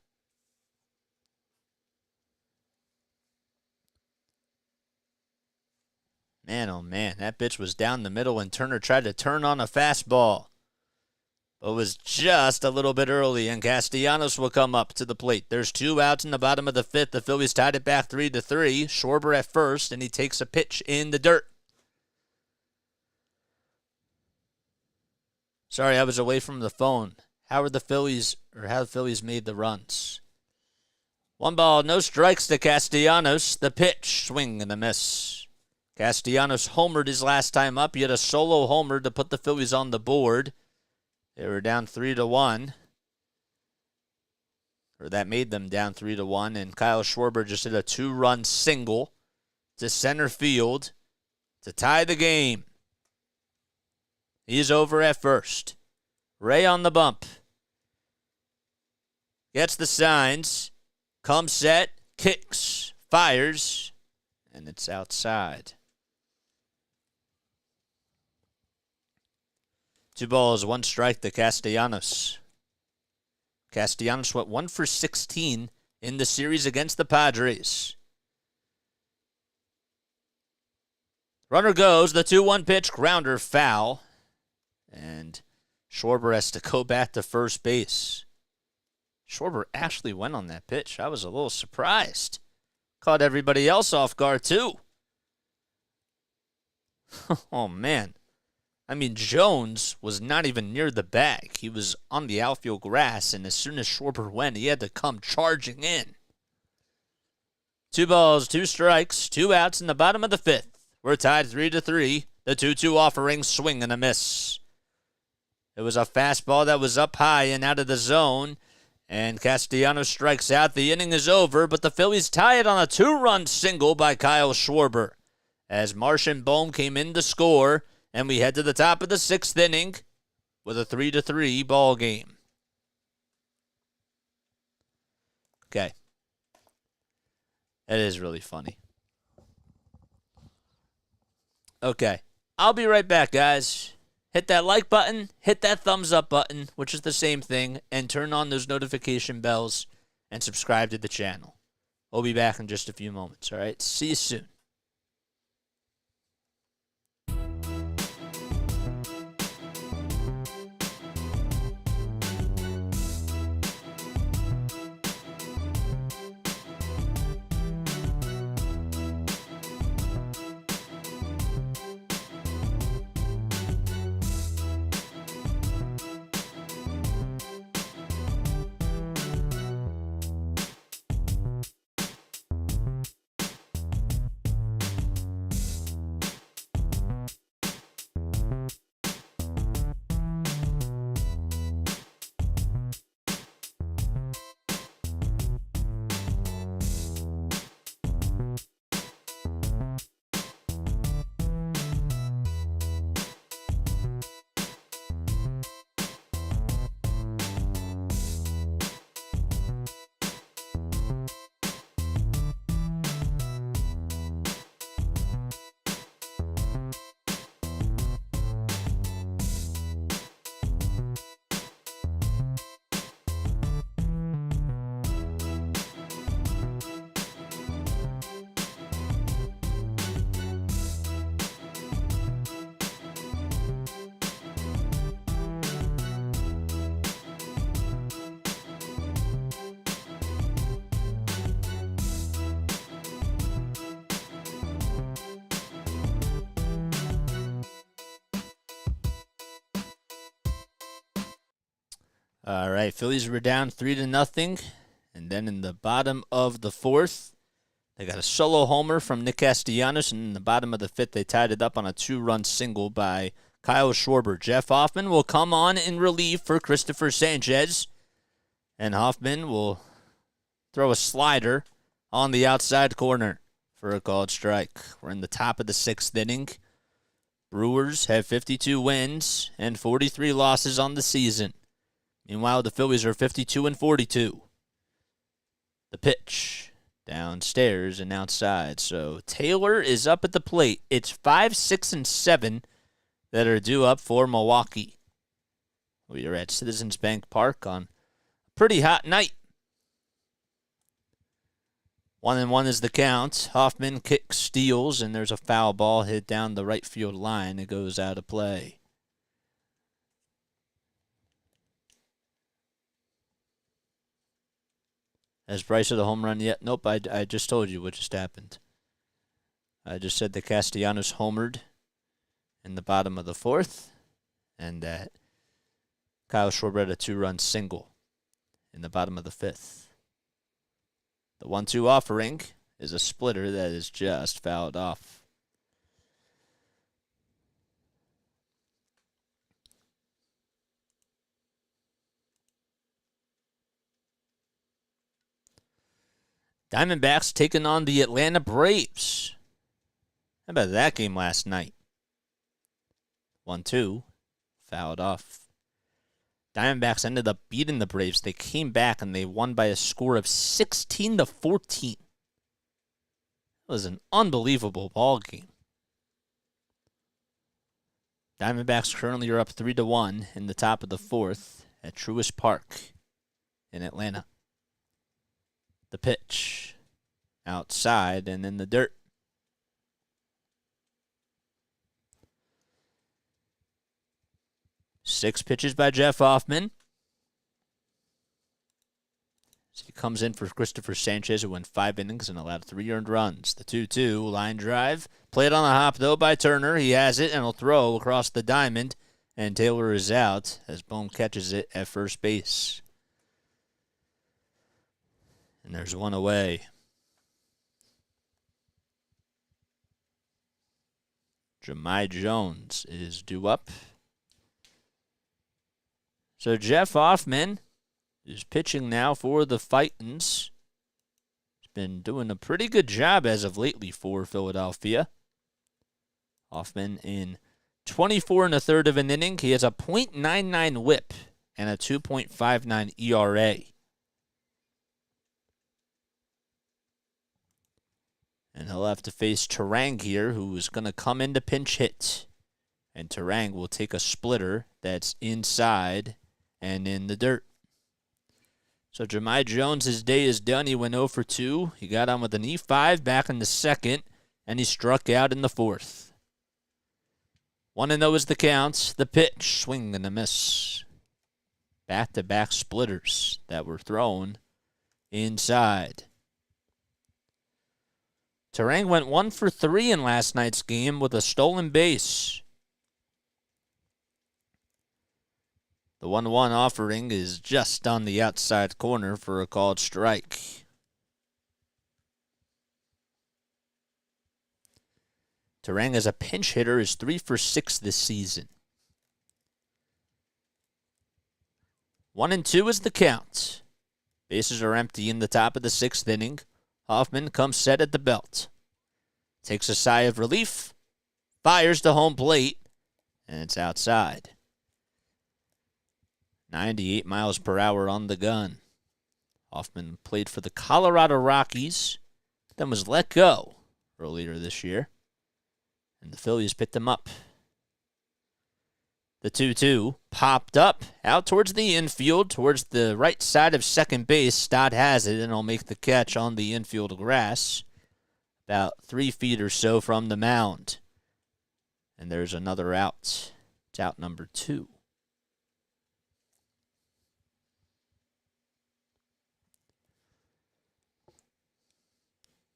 Man, oh man, that pitch was down the middle, and Turner tried to turn on a fastball. But was just a little bit early, and Castellanos will come up to the plate. There's 2 outs in the bottom of the 5th. The Phillies tied it back 3-3. Schwarber at first, and he takes a pitch in the dirt. Sorry, I was away from the phone. How the Phillies made the runs? 1 ball, no strikes to Castellanos. The pitch, swing and a miss. Castellanos homered his last time up. He had a solo homer to put the Phillies on the board. They were down 3-1. Or that made them down 3-1. And Kyle Schwarber just hit a 2-run single to center field to tie the game. He's over at first. Rea on the bump. Gets the signs. Comes set. Kicks. Fires. And it's outside. 2 balls, 1 strike to Castellanos. Castellanos went 1 for 16 in the series against the Padres. Runner goes, the 2-1 pitch, grounder foul. And Schwarber has to go back to first base. Schwarber actually went on that pitch. I was a little surprised. Caught everybody else off guard, too. Oh, man. I mean, Jones was not even near the bag. He was on the outfield grass, and as soon as Schwarber went, he had to come charging in. 2 balls, 2 strikes, 2 outs in the bottom of the 5th. We're tied 3-3. The 2-2 offering, swing and a miss. It was a fastball that was up high and out of the zone, and Castellanos strikes out. The inning is over, but the Phillies tie it on a 2-run single by Kyle Schwarber as Marsh and Bohm came in to score. And we head to the top of the 6th inning with a 3-3 ball game. Okay. That is really funny. Okay. I'll be right back, guys. Hit that like button, hit that thumbs up button, which is the same thing, and turn on those notification bells and subscribe to the channel. We'll be back in just a few moments, all right? See you soon. All right, Phillies were down 3-0, and then in the bottom of the 4th, they got a solo homer from Nick Castellanos, and in the bottom of the 5th, they tied it up on a 2-run single by Kyle Schwarber. Jeff Hoffman will come on in relief for Cristopher Sanchez, and Hoffman will throw a slider on the outside corner for a called strike. We're in the top of the 6th inning. Brewers have 52 wins and 43 losses on the season. Meanwhile, the Phillies are 52 and 42. The pitch downstairs and outside. So Taylor is up at the plate. It's 5, 6, and 7 that are due up for Milwaukee. We are at Citizens Bank Park on a pretty hot night. 1-1 is the count. Hoffman kicks, steals, and there's a foul ball hit down the right field line. It goes out of play. Has Bryce hit a home run yet? Nope, I just told you what just happened. I just said that Castellanos homered in the bottom of the fourth, and that Kyle Schwarber had a 2-run single in the bottom of the fifth. The 1-2 offering is a splitter that is just fouled off. Diamondbacks taking on the Atlanta Braves. How about that game last night? 1-2, fouled off. Diamondbacks ended up beating the Braves. They came back and they won by a score of 16-14. It was an unbelievable ball game. Diamondbacks currently are up 3-1 in the top of the fourth at Truist Park in Atlanta. The pitch outside and in the dirt. Six pitches by Jeff Hoffman. So he comes in for Cristopher Sanchez, who went 5 innings and allowed 3 earned runs. The 2-2 line drive. Played on the hop, though, by Turner. He has it and will throw across the diamond. And Taylor is out as Bohm catches it at first base. And there's one away. Jahmai Jones is due up. So Jeff Hoffman is pitching now for the Titans. He's been doing a pretty good job as of lately for Philadelphia. Hoffman in 24 1/3 of an inning. He has a .99 whip and a 2.59 ERA. And he'll have to face Terang here, who is going to come in to pinch hit. And Terang will take a splitter that's inside and in the dirt. So Jahmai Jones, his day is done. He went 0 for 2. He got on with an E5 back in the second, and he struck out in the fourth. 1-0 is the count. The pitch, swing and a miss. Back-to-back splitters that were thrown inside. Terang went 1 for 3 in last night's game with a stolen base. The 1-1 offering is just on the outside corner for a called strike. Terang as a pinch hitter is 3 for 6 this season. 1-2 is the count. Bases are empty in the top of the 6th inning. Hoffman comes set at the belt. Takes a sigh of relief. Fires to home plate. And it's outside. 98 miles per hour on the gun. Hoffman played for the Colorado Rockies, then was let go earlier this year. And the Phillies picked him up. The 2-2 popped up out towards the infield, towards the right side of second base. Stott has it, and he'll make the catch on the infield grass, about 3 feet or so from the mound. And there's another out. It's out number 2.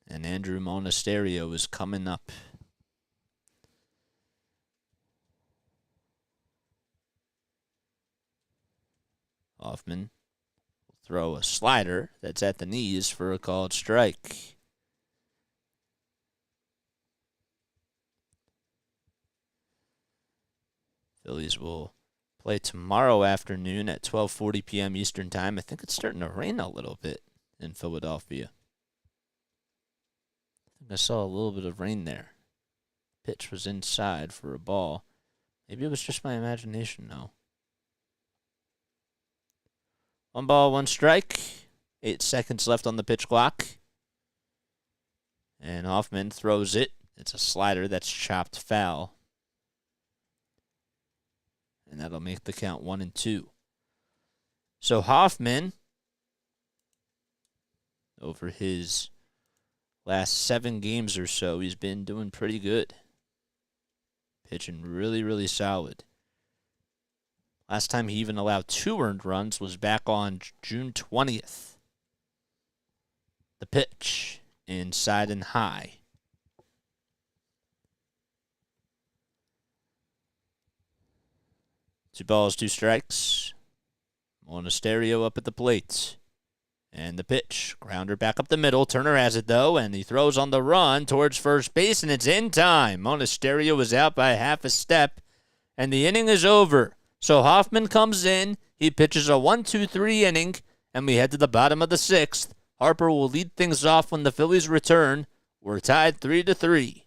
And Andrew Monasterio is coming up. Hoffman will throw a slider that's at the knees for a called strike. Phillies will play tomorrow afternoon at 12:40 p.m. Eastern Time. I think it's starting to rain a little bit in Philadelphia. I saw a little bit of rain there. pitch was inside for a ball. Maybe it was just my imagination, though. 1 ball, 1 strike. 8 seconds left on the pitch clock. And Hoffman throws it. It's a slider that's chopped foul. And that'll make the count 1-2. So Hoffman, over his last 7 games or so, he's been doing pretty good. Pitching really, really solid. Last time he even allowed 2 earned runs was back on June 20th. The pitch, inside and high. Two balls, 2 strikes. Monasterio up at the plate. And the pitch. Grounder back up the middle. Turner has it, though, and he throws on the run towards first base, and it's in time. Monasterio is out by half a step, and the inning is over. So Hoffman comes in. He pitches a 1-2-3 inning, and we head to the bottom of the 6th. Harper will lead things off when the Phillies return. We're tied 3-3.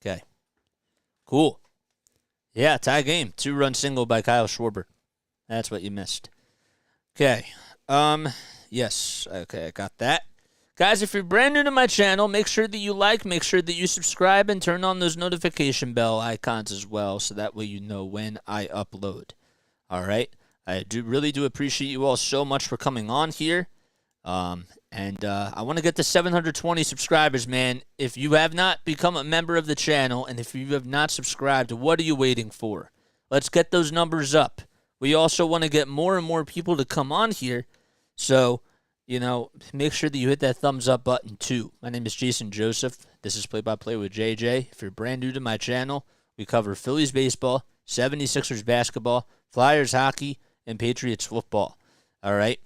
Okay. Cool. Yeah, tie game. 2-run single by Kyle Schwarber. That's what you missed. Okay. Yes. Okay, I got that. Guys, if you're brand new to my channel, make sure that you like, make sure that you subscribe, and turn on those notification bell icons as well, so that way you know when I upload. All right? I really do appreciate you all so much for coming on here. I want to get to 720 subscribers, man. If you have not become a member of the channel, and if you have not subscribed, what are you waiting for? Let's get those numbers up. We also want to get more and more people to come on here. So, make sure that you hit that thumbs up button too. My name is Jason Joseph. This is Play by Play with JJ. If you're brand new to my channel, we cover Phillies baseball, 76ers basketball, Flyers hockey, and Patriots football. All right?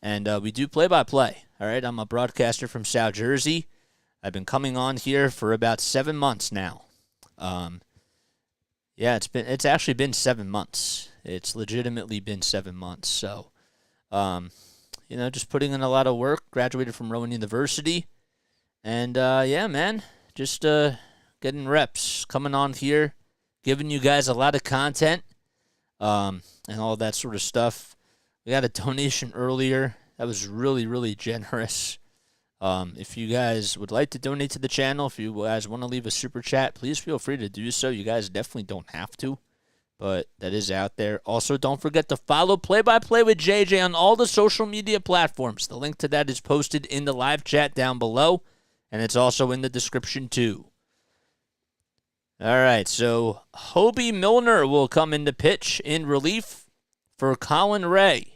And we do play-by-play, all right? I'm a broadcaster from South Jersey. I've been coming on here for about 7 months now. It's actually been 7 months. It's legitimately been 7 months. So, just putting in a lot of work. Graduated from Rowan University. And, man, just getting reps. Coming on here, giving you guys a lot of content and all that sort of stuff. We got a donation earlier. That was really, really generous. If you guys would like to donate to the channel, if you guys want to leave a super chat, please feel free to do so. You guys definitely don't have to, but that is out there. Also, don't forget to follow Play by Play with JJ on all the social media platforms. The link to that is posted in the live chat down below, and it's also in the description too. All right, so Hobie Milner will come into pitch in relief for Colin Rea.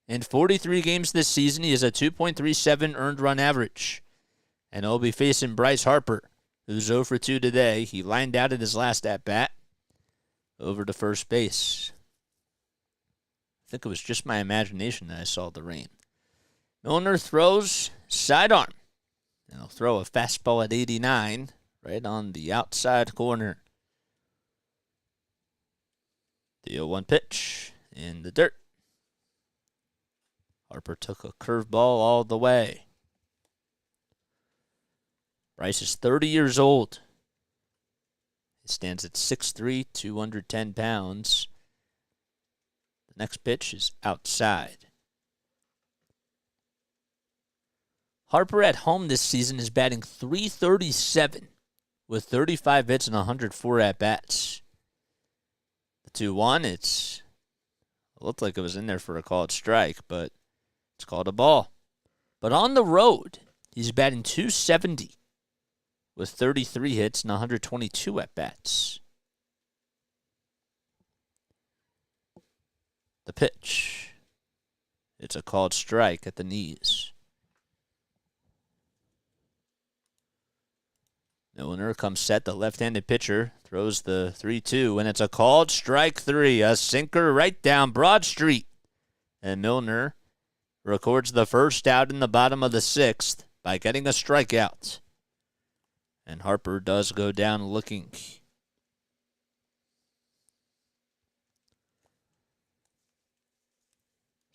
In 43 games this season, he has a 2.37 earned run average. And he'll be facing Bryce Harper, who's 0 for 2 today. He lined out at his last at-bat over to first base. I think it was just my imagination that I saw the rain. Milner throws sidearm. And he'll throw a fastball at 89 right on the outside corner. The 0-1 pitch in the dirt. Harper took a curveball all the way. Bryce is 30 years old. He stands at 6'3", 210 pounds. The next pitch is outside. Harper at home this season is batting .337 with 35 hits and 104 at-bats. The 2-1, it looked like it was in there for a called strike, but it's called a ball. But on the road, he's batting .270 with 33 hits and 122 at-bats. The pitch. It's a called strike at the knees. Milner comes set. The left-handed pitcher throws the 3-2, and it's a called strike 3. A sinker right down Broad Street. And Milner records the first out in the bottom of the 6th by getting a strikeout. And Harper does go down looking.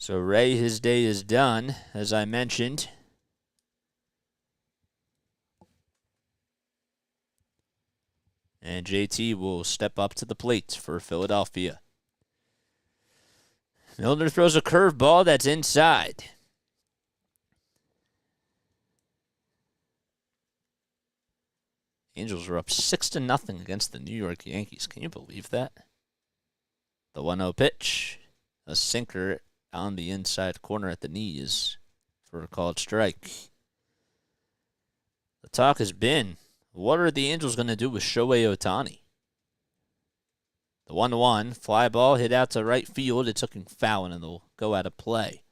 So Rea, his day is done, as I mentioned. And JT will step up to the plate for Philadelphia. Milner throws a curveball that's inside. Angels are up 6-0 against the New York Yankees. Can you believe that? The 1-0 pitch. A sinker on the inside corner at the knees for a called strike. The talk has been, what are the Angels going to do with Shohei Ohtani? The 1-1, fly ball hit out to right field. It's looking foul, and it'll go out of play.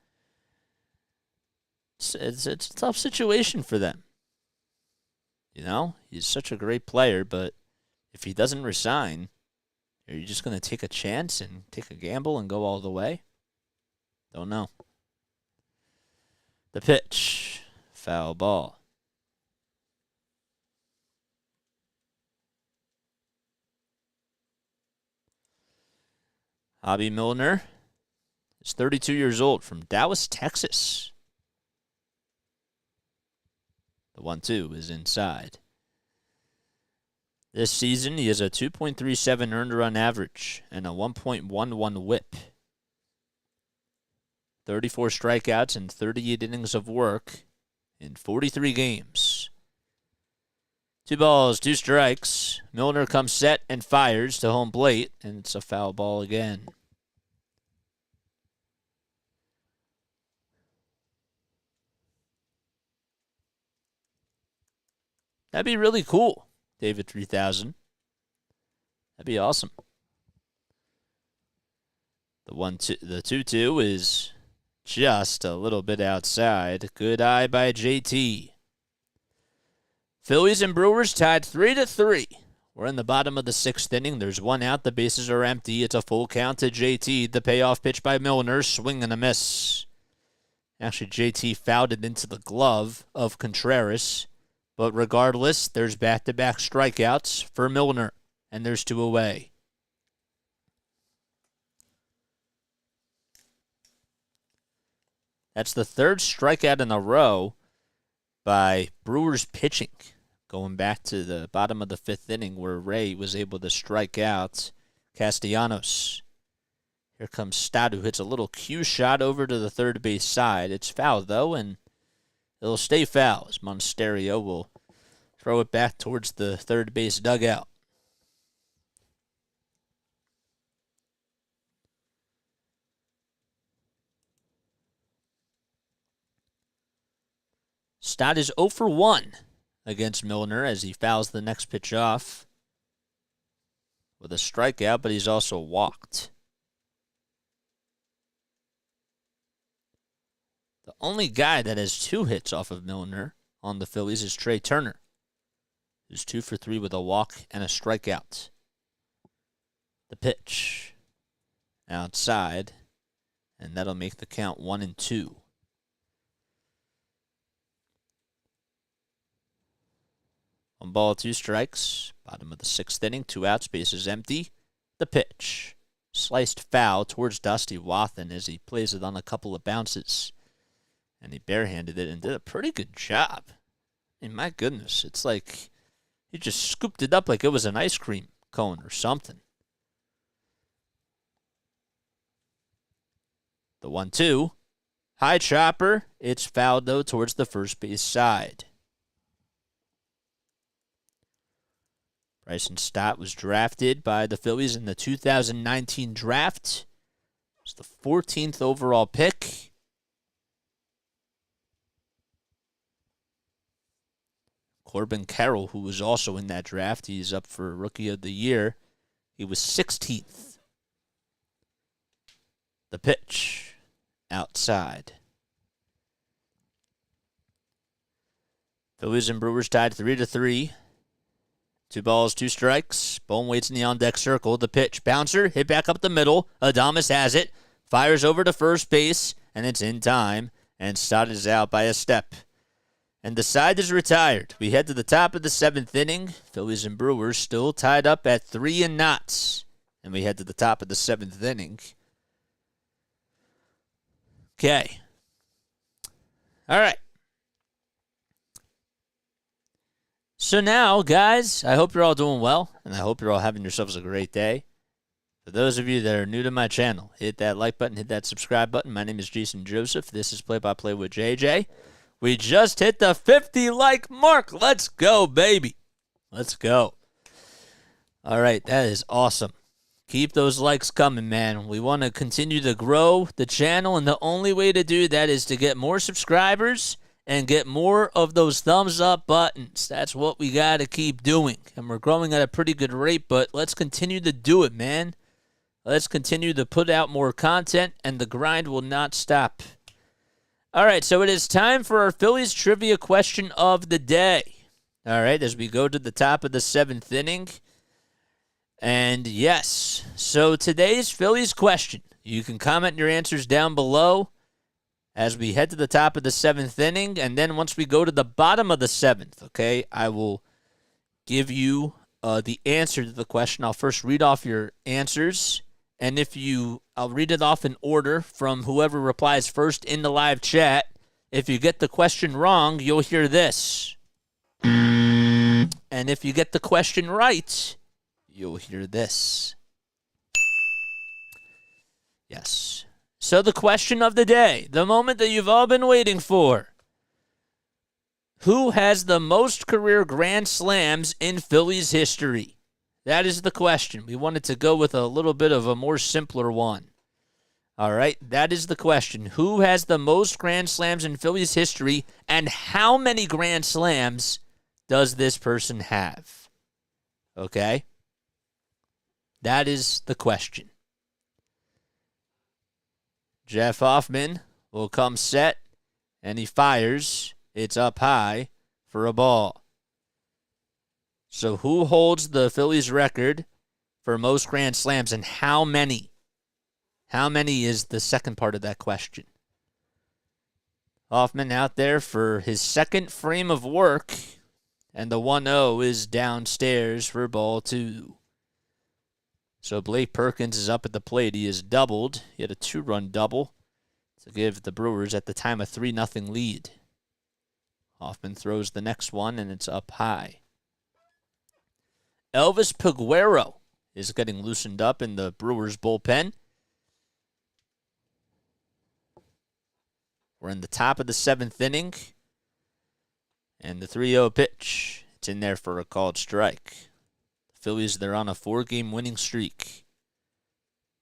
It's a tough situation for them. You know, he's such a great player, but if he doesn't resign, are you just going to take a chance and take a gamble and go all the way? Don't know. The pitch, foul ball. Bobby Milner is 32 years old from Dallas, Texas. The 1-2 is inside. This season, he has a 2.37 earned run average and a 1.11 whip. 34 strikeouts and 38 innings of work in 43 games. 2 balls, 2 strikes. Milner comes set and fires to home plate, and it's a foul ball again. That'd be really cool, David 3000. That'd be awesome. The 2-2 is just a little bit outside. Good eye by JT. Phillies and Brewers tied 3-3. We're in the bottom of the 6th inning. There's 1 out. The bases are empty. It's a full count to JT. The payoff pitch by Milner. Swing and a miss. Actually, JT fouled it into the glove of Contreras. But regardless, there's back-to-back strikeouts for Milner. And there's 2 away. That's the 3rd strikeout in a row by Brewers pitching, going back to the bottom of the 5th inning where Rea was able to strike out Castellanos. Here comes Stott, who hits a little cue shot over to the third base side. It's foul, though, and it'll stay foul as Monasterio will throw it back towards the third base dugout. Stott is 0 for 1 against Milner as he fouls the next pitch off with a strikeout, but he's also walked. The only guy that has 2 hits off of Milner on the Phillies is Trey Turner, who's 2 for 3 with a walk and a strikeout. The pitch outside, and that'll make the count 1-2. 1 ball, 2 strikes. Bottom of the 6th inning, 2 outs, bases empty. The pitch. Sliced foul towards Dusty Wathan as he plays it on a couple of bounces. And he barehanded it and did a pretty good job. I mean, my goodness, it's like he just scooped it up like it was an ice cream cone or something. The 1-2. High chopper. It's fouled, though, towards the first base side. Bryson Stott was drafted by the Phillies in the 2019 draft. It was the 14th overall pick. Corbin Carroll, who was also in that draft, he's up for Rookie of the Year. He was 16th. The pitch outside. Phillies and Brewers tied 3-3. 2 balls, 2 strikes. Bone waits in the on-deck circle. The pitch. Bouncer, hit back up the middle. Adames has it. Fires over to first base, and it's in time. And Stott is out by a step. And the side is retired. We head to the top of the 7th inning. Phillies and Brewers still tied up at 3-0. And we head to the top of the 7th inning. Okay. All right. So now, guys, I hope you're all doing well, and I hope you're all having yourselves a great day. For those of you that are new to my channel, hit that like button, hit that subscribe button. My name is Jason Joseph. This is Play-by-Play with JJ. We just hit the 50 like mark. Let's go, baby. Let's go. All right, that is awesome. Keep those likes coming, man. We want to continue to grow the channel, and the only way to do that is to get more subscribers and get more of those thumbs up buttons. That's what we got to keep doing. And we're growing at a pretty good rate, but let's continue to do it, man. Let's continue to put out more content, and the grind will not stop. All right, so it is time for our Phillies trivia question of the day. All right, as we go to the top of the 7th inning. And yes, so today's Phillies question, you can comment your answers down below as we head to the top of the 7th inning. And then once we go to the bottom of the 7th, okay, I will give you the answer to the question. I'll first read off your answers. And I'll read it off in order from whoever replies first in the live chat. If you get the question wrong, you'll hear this. And if you get the question right, you'll hear this. Yes. So the question of the day, the moment that you've all been waiting for. Who has the most career grand slams in Phillies history? That is the question. We wanted to go with a little bit of a more simpler one. All right, that is the question. Who has the most grand slams in Phillies history, and how many grand slams does this person have? Okay? That is the question. Jeff Hoffman will come set, and he fires. It's up high for a ball. So who holds the Phillies record for most grand slams, and how many? How many is the second part of that question. Hoffman out there for his second frame of work, and the 1-0 is downstairs for ball 2. So Blake Perkins is up at the plate. He is doubled. He had a 2-run double to give the Brewers at the time a 3-0 lead. Hoffman throws the next one, and it's up high. Elvis Peguero is getting loosened up in the Brewers bullpen. We're in the top of the 7th inning. And the 3-0 pitch. It's in there for a called strike. The Phillies, they're on a 4-game winning streak.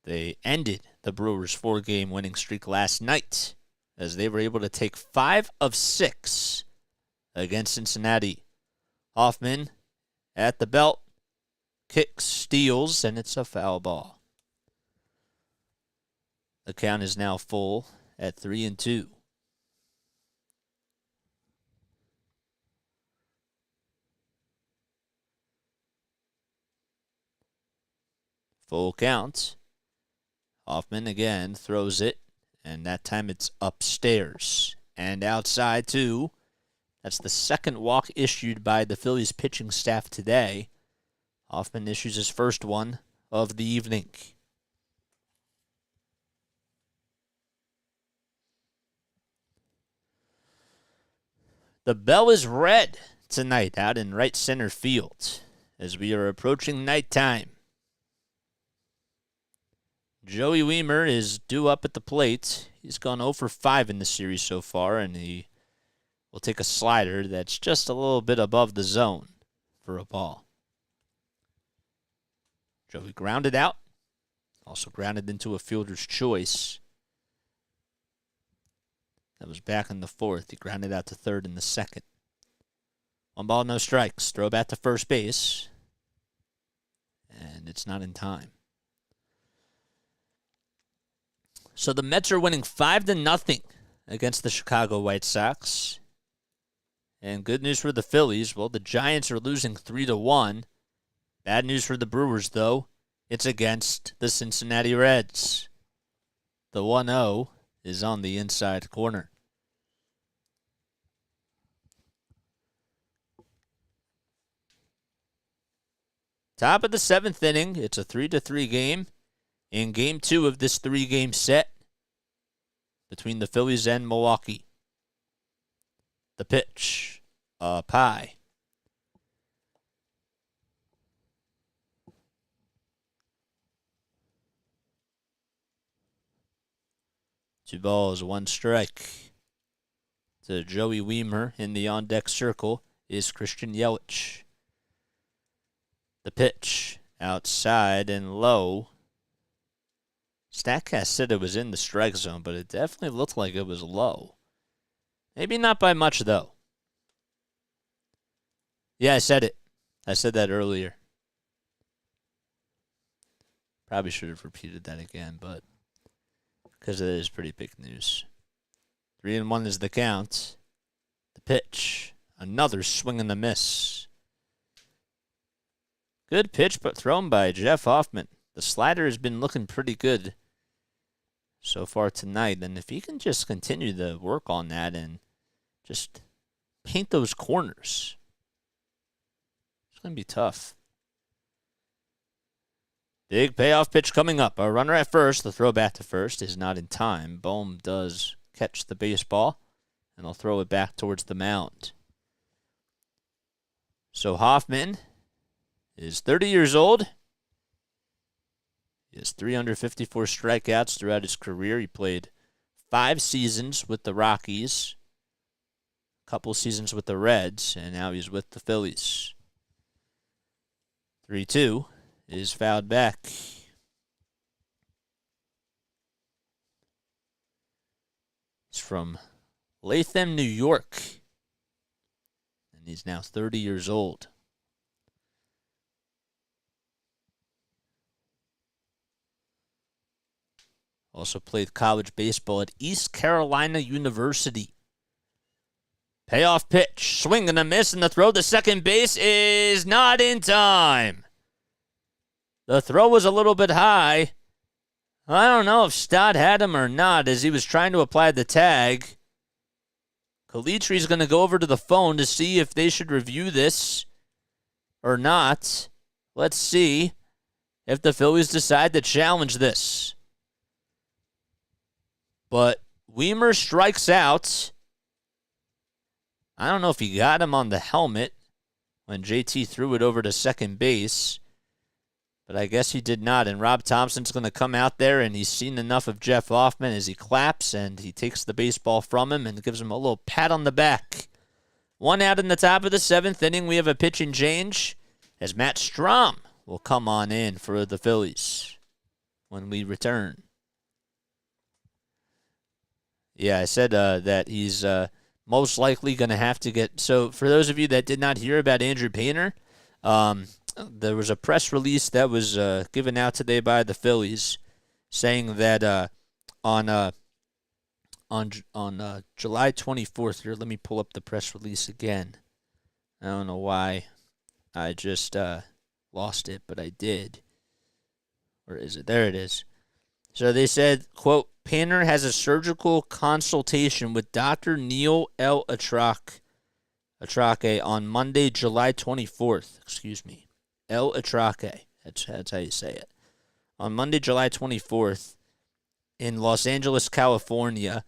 They ended the Brewers' 4-game winning streak last night as they were able to take 5 of 6 against Cincinnati. Hoffman at the belt. Kicks, steals, and it's a foul ball. The count is now full at 3-2. Full count. Hoffman again throws it, and that time it's upstairs and outside too. That's the second walk issued by the Phillies pitching staff today. Hoffman issues his first one of the evening. The bell is red tonight out in right center field as we are approaching nighttime. Joey Wiemer is due up at the plate. He's gone 0 for 5 in the series so far, and he will take a slider that's just a little bit above the zone for a ball. Joey grounded out. Also grounded into a fielder's choice. That was back in the 4th. He grounded out to 3rd in the 2nd. 1 ball, no strikes. Throw back to first base. And it's not in time. So the Mets are winning 5-0 against the Chicago White Sox. And good news for the Phillies. Well, the Giants are losing 3-1. Bad news for the Brewers, though. It's against the Cincinnati Reds. The 1-0 is on the inside corner. Top of the 7th inning. It's a 3-3 game. In Game 2 of this 3-game set, between the Phillies and Milwaukee. The pitch. Pie. Two balls, one strike. To Joey Wiemer in the on-deck circle is Christian Yelich. The pitch. Outside and low. StatCast said it was in the strike zone, but it definitely looked like it was low. Maybe not by much, though. Yeah, I said it. I said that earlier. Probably should have repeated that again, but because it is pretty big news. 3-1 is the count. The pitch. Another swing and a miss. Good pitch, but thrown by Jeff Hoffman. The slider has been looking pretty good so far tonight. And if he can just continue to work on that and just paint those corners, it's going to be tough. Big payoff pitch coming up. A runner at first. The throw back to first is not in time. Bohm does catch the baseball, and they'll throw it back towards the mound. So Hoffman is 30 years old. He has 354 strikeouts throughout his career. He played 5 seasons with the Rockies, a couple seasons with the Reds, and now he's with the Phillies. 3-2 is fouled back. He's from Latham, New York, and he's now 30 years old. Also played college baseball at East Carolina University. Payoff pitch. Swing and a miss, and the throw to second base is not in time. The throw was a little bit high. I don't know if Stott had him or not as he was trying to apply the tag. Calitre's going to go over to the phone to see if they should review this or not. Let's see if the Phillies decide to challenge this. But Wiemer strikes out. I don't know if he got him on the helmet when JT threw it over to second base. But I guess he did not. And Rob Thompson's going to come out there, and he's seen enough of Jeff Hoffman as he claps, and he takes the baseball from him and gives him a little pat on the back. 1 out in the top of the 7th inning. We have a pitching change as Matt Strahm will come on in for the Phillies when we return. Yeah, I said that he's most likely going to have to get... So for those of you that did not hear about Andrew Painter, there was a press release that was given out today by the Phillies saying that on July 24th, here, let me pull up the press release again. I don't know why I just lost it, but I did. Where is it? There it is. So they said, quote, Painter has a surgical consultation with Dr. Neil L. Atrake on Monday, July 24th. Excuse me. El Atrake. That's how you say it. On Monday, July 24th, in Los Angeles, California.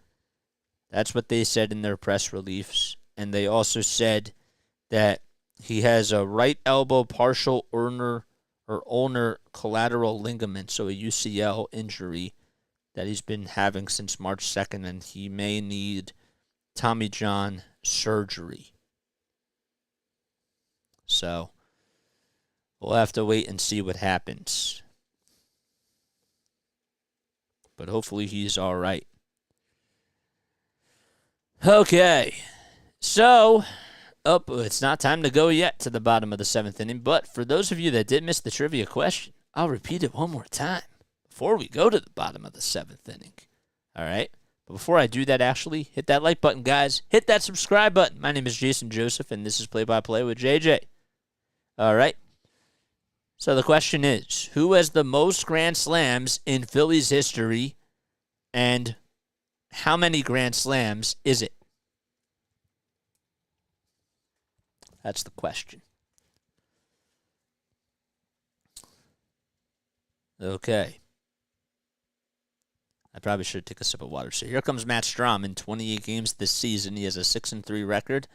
That's what they said in their press release. And they also said that he has a right elbow partial ulnar collateral ligament, so a UCL injury that he's been having since March 2nd, and he may need Tommy John surgery. So we'll have to wait and see what happens. But hopefully he's all right. Okay. So, it's not time to go yet to the bottom of the 7th inning. But for those of you that did miss the trivia question, I'll repeat it one more time before we go to the bottom of the 7th inning. All right? But before I do that, actually, hit that like button, guys. Hit that subscribe button. My name is Jason Joseph, and this is Play-by-Play with JJ. All right? So the question is, who has the most Grand Slams in Phillies history, and how many Grand Slams is it? That's the question. Okay. I probably should take a sip of water. So here comes Matt Strahm in 28 games this season. He has a 6-3 record,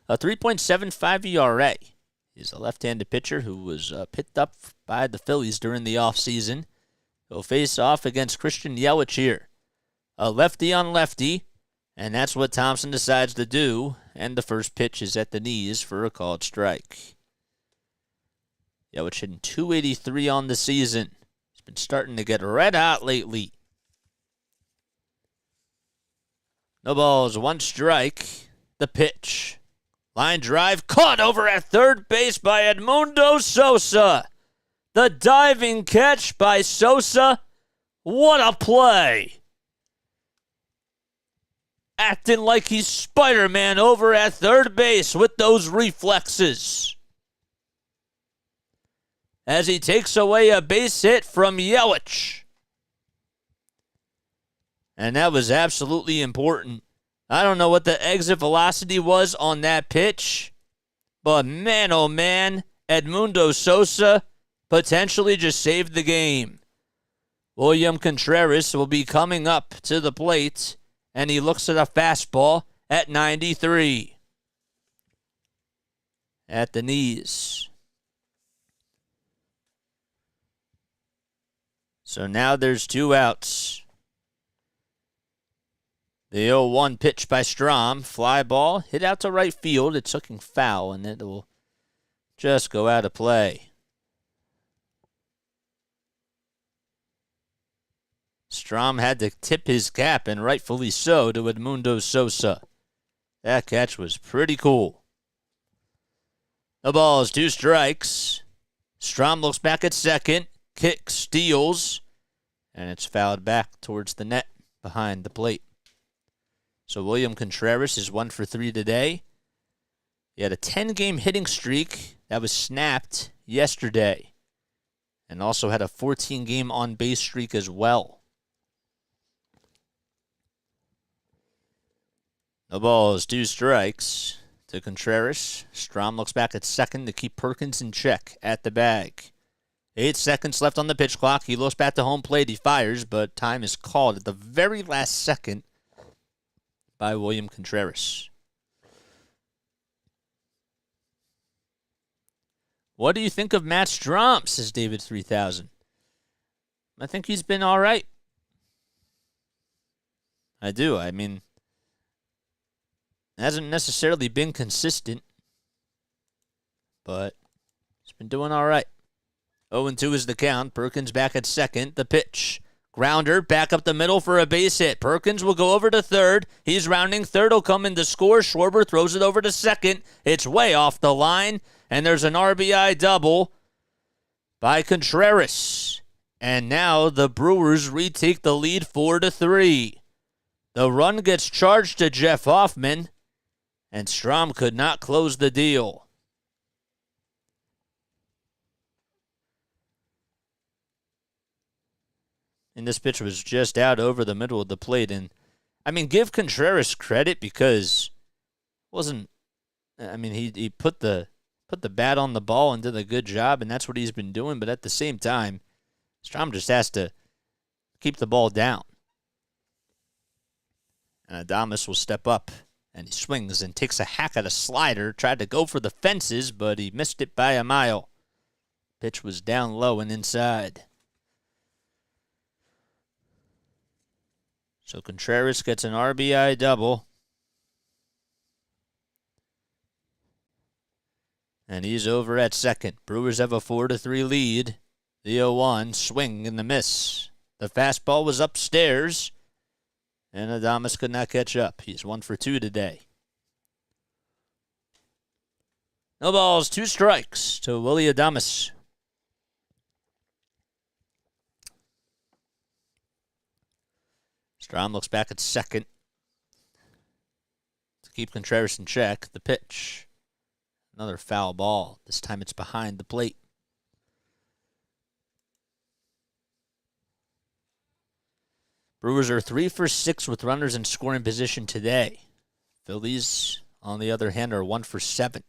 a 3.75 ERA. He's a left-handed pitcher who was picked up by the Phillies during the offseason. He'll face off against Christian Yelich here. A lefty on lefty, and that's what Thompson decides to do, and the first pitch is at the knees for a called strike. Yelich hitting .283 on the season. He's been starting to get red hot lately. No balls, one strike. The pitch. Line drive caught over at third base by Edmundo Sosa. The diving catch by Sosa. What a play. Acting like he's Spider-Man over at third base with those reflexes. As he takes away a base hit from Yelich. And that was absolutely important. I don't know what the exit velocity was on that pitch, but man, oh man, Edmundo Sosa potentially just saved the game. William Contreras will be coming up to the plate, and he looks at a fastball at 93. At the knees. So now there's 2 outs. The 0-1 pitch by Strahm. Fly ball hit out to right field. It's looking foul, and it will just go out of play. Strahm had to tip his cap, and rightfully so, to Edmundo Sosa. That catch was pretty cool. The ball is 2 strikes. Strahm looks back at second. Kick, steals, and it's fouled back towards the net behind the plate. So William Contreras is 1 for 3 today. He had a 10-game hitting streak that was snapped yesterday, and also had a 14-game on-base streak as well. No balls, 2 strikes to Contreras. Strahm looks back at second to keep Perkins in check at the bag. 8 seconds left on the pitch clock. He looks back to home plate. He fires, but time is called at the very last second by William Contreras. What do you think of Matt Strahm, says David 3000. I think he's been all right. I do. I mean, hasn't necessarily been consistent, but he's been doing all right. 0-2 is the count. Perkins back at second. The pitch. Grounder back up the middle for a base hit. Perkins will go over to third. He's rounding third. Will come in to score. Schwarber throws it over to second. It's way off the line, and there's an RBI double by Contreras. And now the Brewers retake the lead 4-3. The run gets charged to Jeff Hoffman, and Strahm could not close the deal. And this pitch was just out over the middle of the plate. And, I mean, give Contreras credit because he put the bat on the ball and did a good job, and that's what he's been doing. But at the same time, Strahm just has to keep the ball down. And Adames will step up, and he swings and takes a hack at a slider. Tried to go for the fences, but he missed it by a mile. Pitch was down low and inside. So Contreras gets an RBI double. And he's over at second. Brewers have a 4-3 lead. The 0-1 swing and the miss. The fastball was upstairs, and Adames could not catch up. He's 1 for 2 today. No balls, 2 strikes to Willy Adames. Strahm looks back at second to keep Contreras in check. The pitch. Another foul ball. This time it's behind the plate. Brewers are 3 for 6 with runners in scoring position today. Phillies, on the other hand, are 1 for 7.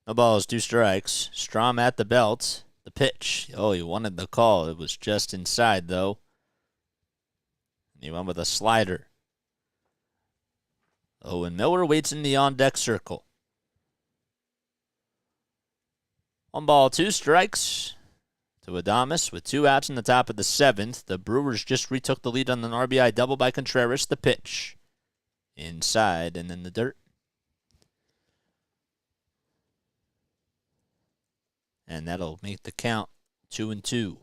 No balls, 2 strikes. Strahm at the belt. The pitch. Oh, he wanted the call. It was just inside, though. He went with a slider. Owen Miller waits in the on-deck circle. 1 ball, 2 strikes to Adames with 2 outs in the top of the 7th. The Brewers just retook the lead on an RBI double by Contreras. The pitch. Inside and in the dirt. And that'll make the count 2-2.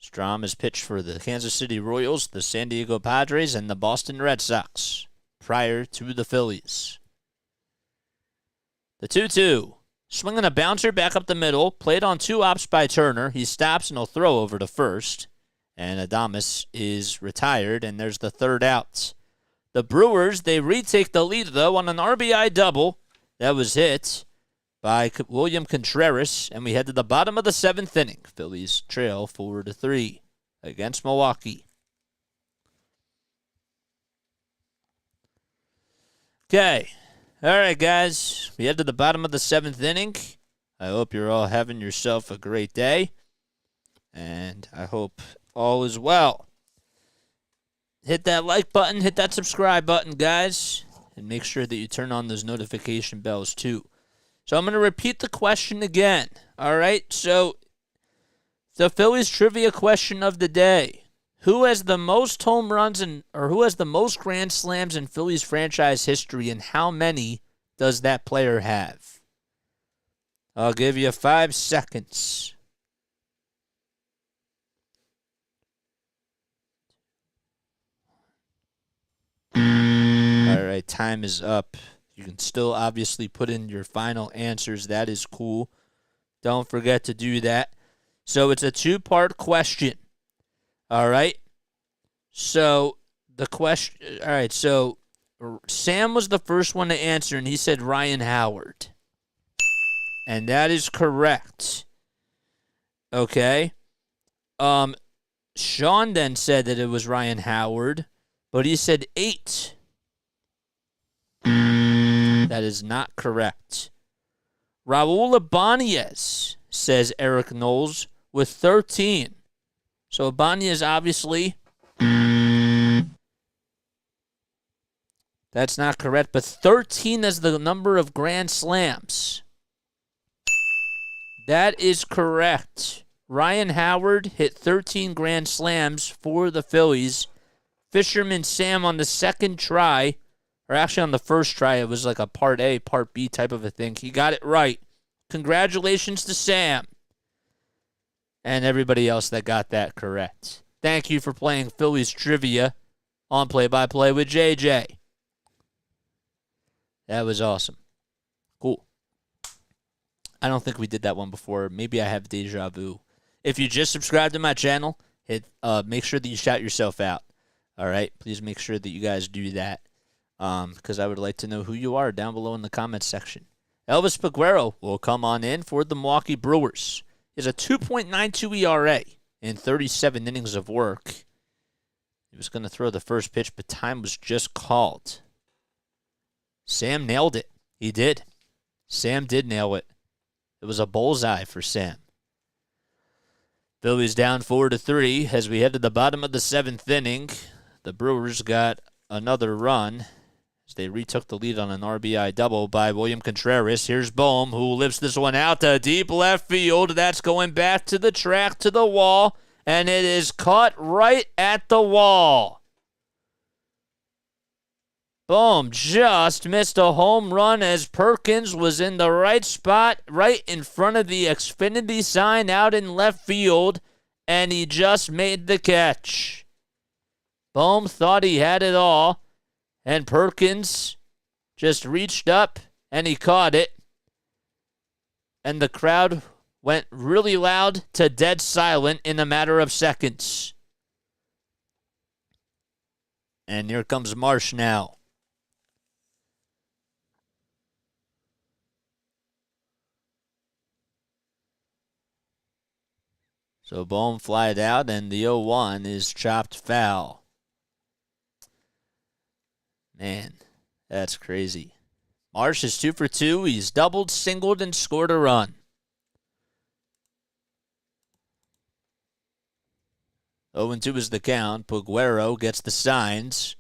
Strom is pitched for the Kansas City Royals, the San Diego Padres, and the Boston Red Sox prior to the Phillies. The 2-2. Swinging a bouncer back up the middle. Played on 2 ops by Turner. He stops and he'll throw over to first. And Adames is retired, and there's the 3rd out. The Brewers, they retake the lead, though, on an RBI double that was hit by William Contreras, and we head to the bottom of the 7th inning. Phillies trail 4-3 against Milwaukee. Okay. All right, guys. We head to the bottom of the 7th inning. I hope you're all having yourself a great day, and I hope all is well. Hit that like button, hit that subscribe button, guys, and make sure that you turn on those notification bells, too. So I'm going to repeat the question again, all right? So the Phillies trivia question of the day. Who has the most home runs or who has the most grand slams in Phillies franchise history, and how many does that player have? I'll give you 5 seconds. All right, time is up. You can still obviously put in your final answers. That is cool. Don't forget to do that. So it's a 2-part question. All right. So the question. All right. So Sam was the first one to answer, and he said Ryan Howard. And that is correct. Okay. Sean then said that it was Ryan Howard, but he said 8. That is not correct. Raul Ibanez, says Eric Knowles, with 13. So Ibanez, obviously, that's not correct, but 13 is the number of grand slams. That is correct. Ryan Howard hit 13 grand slams for the Phillies. Fisherman Sam on the second try, or actually on the first try, it was like a part A, part B type of a thing. He got it right. Congratulations to Sam and everybody else that got that correct. Thank you for playing Phillies Trivia on Play-by-Play with JJ. That was awesome. Cool. I don't think we did that one before. Maybe I have deja vu. If you just subscribed to my channel, make sure that you shout yourself out. All right? Please make sure that you guys do that. Because I would like to know who you are down below in the comments section. Elvis Peguero will come on in for the Milwaukee Brewers. He has a 2.92 ERA in 37 innings of work. He was going to throw the first pitch, but time was just called. Sam nailed it. He did. Sam did nail it. It was a bullseye for Sam. Phillies down 4-3 as we head to the bottom of the 7th inning. The Brewers got another run as they retook the lead on an RBI double by William Contreras. Here's Bohm, who lifts this one out to deep left field. That's going back to the track, to the wall, and it is caught right at the wall. Bohm just missed a home run as Perkins was in the right spot, right in front of the Xfinity sign out in left field, and he just made the catch. Bohm thought he had it all, and Perkins just reached up and he caught it. And the crowd went really loud to dead silent in a matter of seconds. And here comes Marsh now. So Bohm flied out, and the 0-1 is chopped foul. Man, that's crazy. Marsh is 2 for 2. He's doubled, singled, and scored a run. 0-2 is the count. Peguero gets the signs.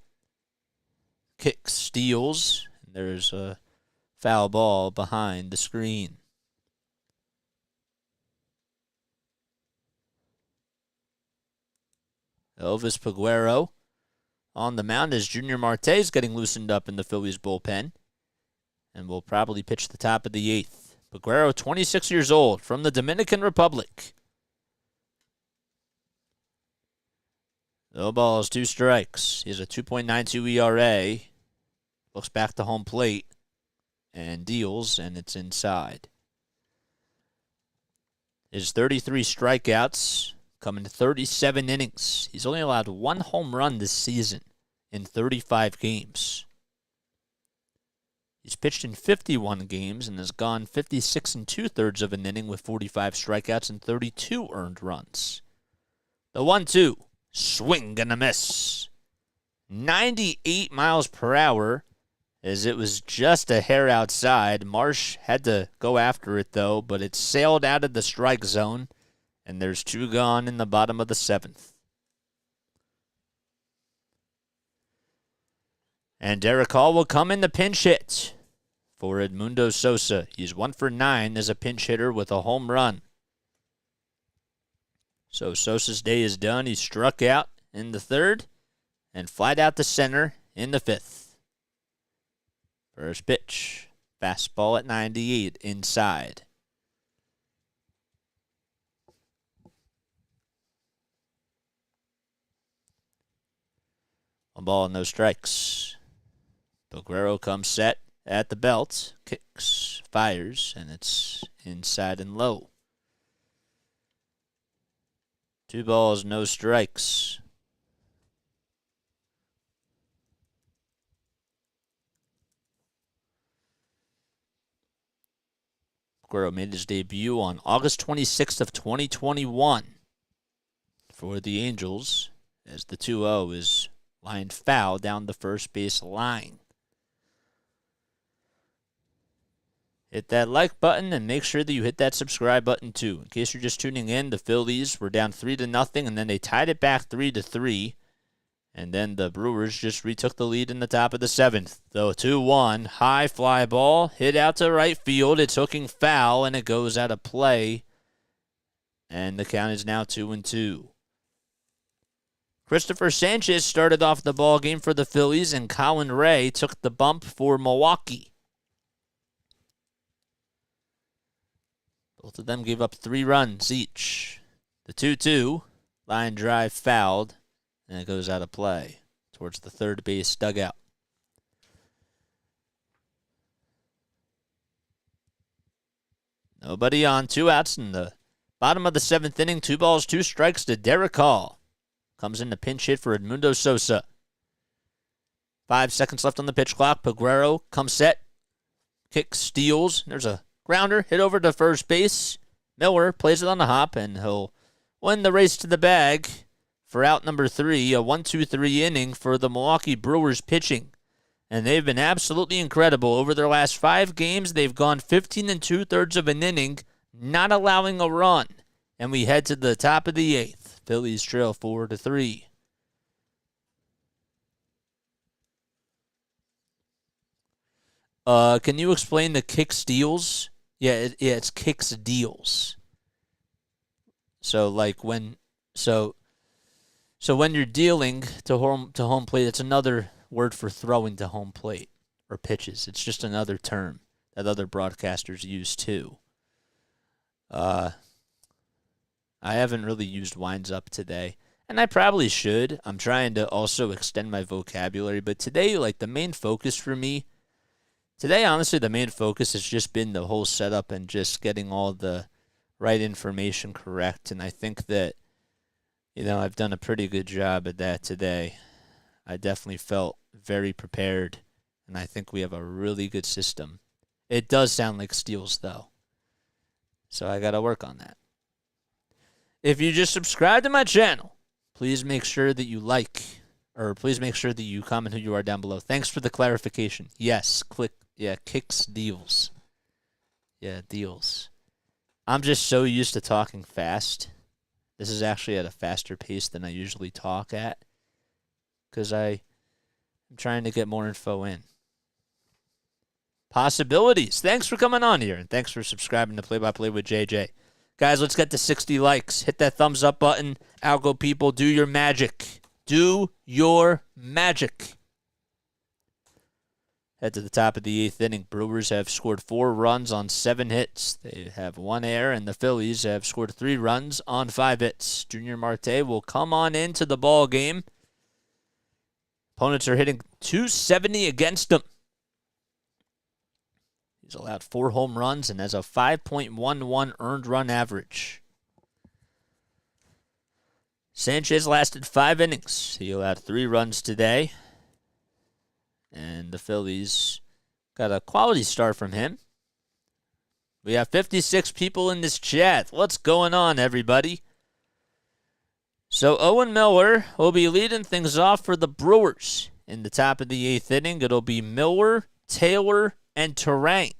Kicks, steals. And there's a foul ball behind the screen. Elvis Peguero on the mound as Junior Marte's getting loosened up in the Phillies bullpen. And will probably pitch the top of the 8th. Peguero, 26 years old, from the Dominican Republic. No balls, 2 strikes. He has a 2.92 ERA. Looks back to home plate and deals, and it's inside. His 33 strikeouts come in 37 innings. He's only allowed 1 home run this season in 35 games. He's pitched in 51 games and has gone 56 2/3 of an inning with 45 strikeouts and 32 earned runs. The 1-2, swing and a miss. 98 miles per hour as it was just a hair outside. Marsh had to go after it though, but it sailed out of the strike zone, and there's 2 gone in the bottom of the 7th. And Derek Hall will come in the pinch hit for Edmundo Sosa. He's 1 for 9 as a pinch hitter with a home run. So Sosa's day is done. He struck out in the 3rd and flied out to center in the 5th. First pitch, fastball at 98 inside. One ball, no strikes. Peguero comes set at the belt, kicks, fires, and it's inside and low. 2 balls, no strikes. Peguero made his debut on August 26th of 2021 for the Angels as the 2-0 is lined foul down the first base line. Hit that like button and make sure that you hit that subscribe button too. In case you're just tuning in, the Phillies were down 3-0, and then they tied it back 3-3. And then the Brewers just retook the lead in the top of the 7th. Though 2-1, high fly ball, hit out to right field. It's hooking foul, and it goes out of play. And the count is now 2-2. Cristopher Sanchez started off the ball game for the Phillies, and Colin Rea took the bump for Milwaukee. Both of them gave up 3 runs each. The 2-2, line drive fouled, and it goes out of play towards the third base dugout. Nobody on, 2 outs in the bottom of the 7th inning. 2 balls, 2 strikes to Derek Hall. Comes in the pinch hit for Edmundo Sosa. 5 seconds left on the pitch clock. Peguero comes set. Kicks, steals. There's a grounder hit over to first base. Miller plays it on the hop, and he'll win the race to the bag for out number 3. A 1-2-3 inning for the Milwaukee Brewers pitching. And they've been absolutely incredible. Over their last 5 games, they've gone 15 2/3 of an inning, not allowing a run. And we head to the top of the 8th. Phillies trail 4-3. Can you explain the kick steals? Yeah, it's kicks deals. So like when when you're dealing to home plate, it's another word for throwing to home plate or pitches. It's just another term that other broadcasters use too. I haven't really used winds up today, and I probably should. I'm trying to also extend my vocabulary, but today, like, the main focus for me, honestly, the main focus has just been the whole setup and just getting all the right information correct, and I think that, I've done a pretty good job at that today. I definitely felt very prepared, and I think we have a really good system. It does sound like steals, though, so I got to work on that. If you just subscribe to my channel, please make sure that you please make sure that you comment who you are down below. Thanks for the clarification. Yes, click Yeah, kicks deals. Yeah, deals. I'm just so used to talking fast. This is actually at a faster pace than I usually talk at because I'm trying to get more info in. Possibilities. Thanks for coming on here, and thanks for subscribing to Play by Play with JJ. Guys, let's get to 60 likes. Hit that thumbs up button. Algo people, do your magic. Do your magic. Head to the top of the 8th inning. Brewers have scored 4 runs on 7 hits. They have 1 error, and the Phillies have scored 3 runs on 5 hits. Junior Marte will come on into the ball game. Opponents are hitting .270 against him. He's allowed 4 home runs and has a 5.11 earned run average. Sanchez lasted 5 innings. He allowed 3 runs today. And the Phillies got a quality start from him. We have 56 people in this chat. What's going on, everybody? So Owen Miller will be leading things off for the Brewers. In the top of the 8th inning, it'll be Miller, Taylor, and Turang.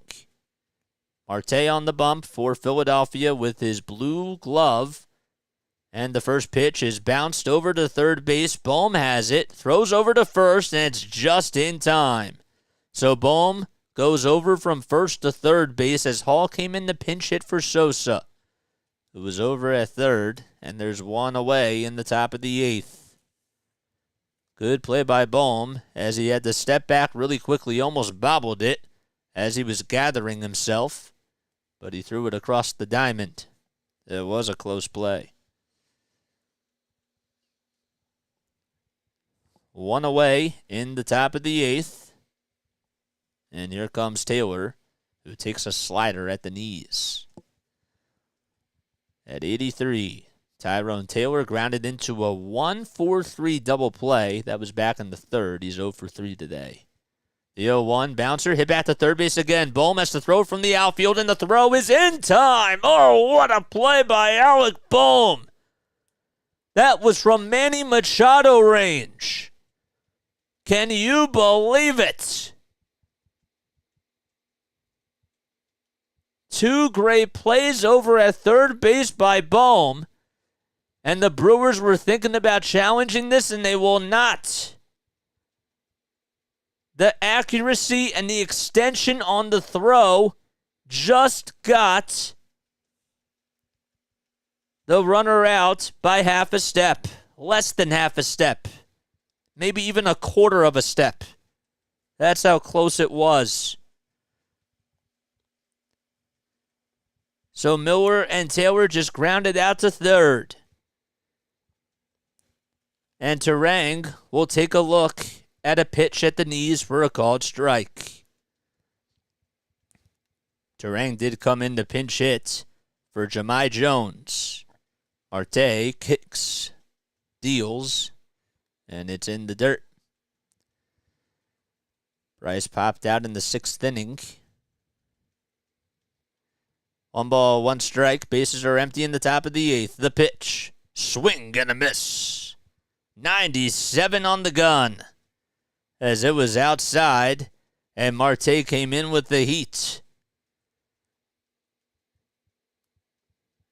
Marte on the bump for Philadelphia with his blue glove. And the first pitch is bounced over to third base. Bohm has it, throws over to first, and it's just in time. So Bohm goes over from first to third base as Hall came in to pinch hit for Sosa, who was over at third, and there's 1 away in the top of the 8th. Good play by Bohm as he had to step back really quickly, almost bobbled it as he was gathering himself, but he threw it across the diamond. It was a close play. 1 away in the top of the 8th. And here comes Taylor, who takes a slider at the knees. At 83, Tyrone Taylor grounded into a 1-4-3 double play. That was back in the 3rd. He's 0 for 3 today. The 0-1 bouncer hit back to third base again. Bohm has to throw from the outfield, and the throw is in time. Oh, what a play by Alec Bohm. That was from Manny Machado range. Can you believe it? 2 great plays over at third base by Bohm, and the Brewers were thinking about challenging this, and they will not. The accuracy and the extension on the throw just got the runner out by half a step, less than half a step. Maybe even a quarter of a step. That's how close it was. So Miller and Taylor just grounded out to third. And Turang will take a look at a pitch at the knees for a called strike. Turang did come in to pinch hit for Jahmai Jones. Marte kicks, deals, and it's in the dirt. Bryce popped out in the 6th inning. 1 ball, 1 strike. Bases are empty in the top of the 8th. The pitch. Swing and a miss. 97 on the gun. As it was outside, and Marte came in with the heat.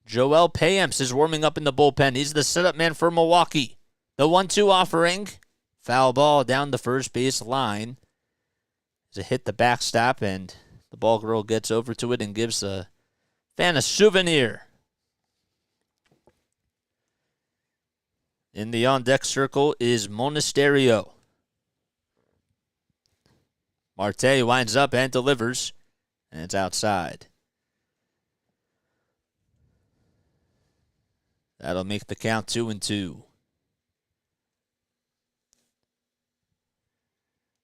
Joel Payamps is warming up in the bullpen. He's the setup man for Milwaukee. The 1-2 offering. Foul ball down the first base line. As it hit the backstop, and the ball girl gets over to it and gives the fan a souvenir. In the on-deck circle is Monasterio. Marte winds up and delivers, and it's outside. That'll make the count 2-2.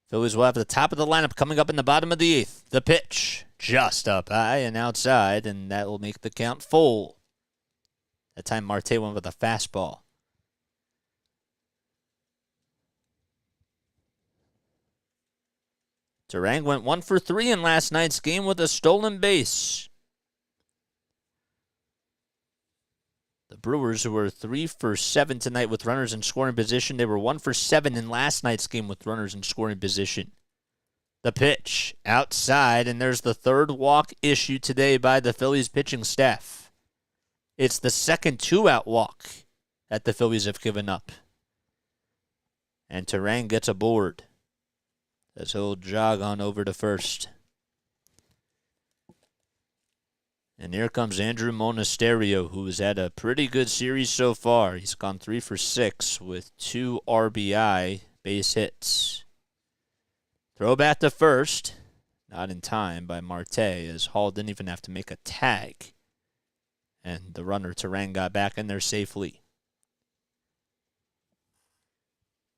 Phillies will have the top of the lineup coming up in the bottom of the 8th. The pitch, just up high and outside, and that will make the count full. That time Marte went with a fastball. Turang went 1 for 3 in last night's game with a stolen base. The Brewers, who were 3 for 7 tonight with runners in scoring position, they were 1 for 7 in last night's game with runners in scoring position. The pitch outside, and there's the third walk issued today by the Phillies pitching staff. It's the second 2-out walk that the Phillies have given up. And Turang gets aboard as he'll jog on over to first. And here comes Andrew Monasterio, who has had a pretty good series so far. He's gone 3 for 6 with 2 RBI base hits. Throw back to first. Not in time by Marte, as Hall didn't even have to make a tag. And the runner, Turang, got back in there safely.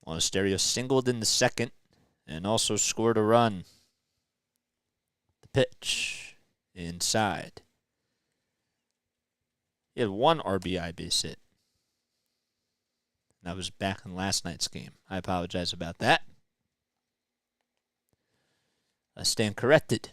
Monasterio singled in the second and also scored a run. The pitch inside. He had 1 RBI base hit. That was back in last night's game. I apologize about that. I stand corrected.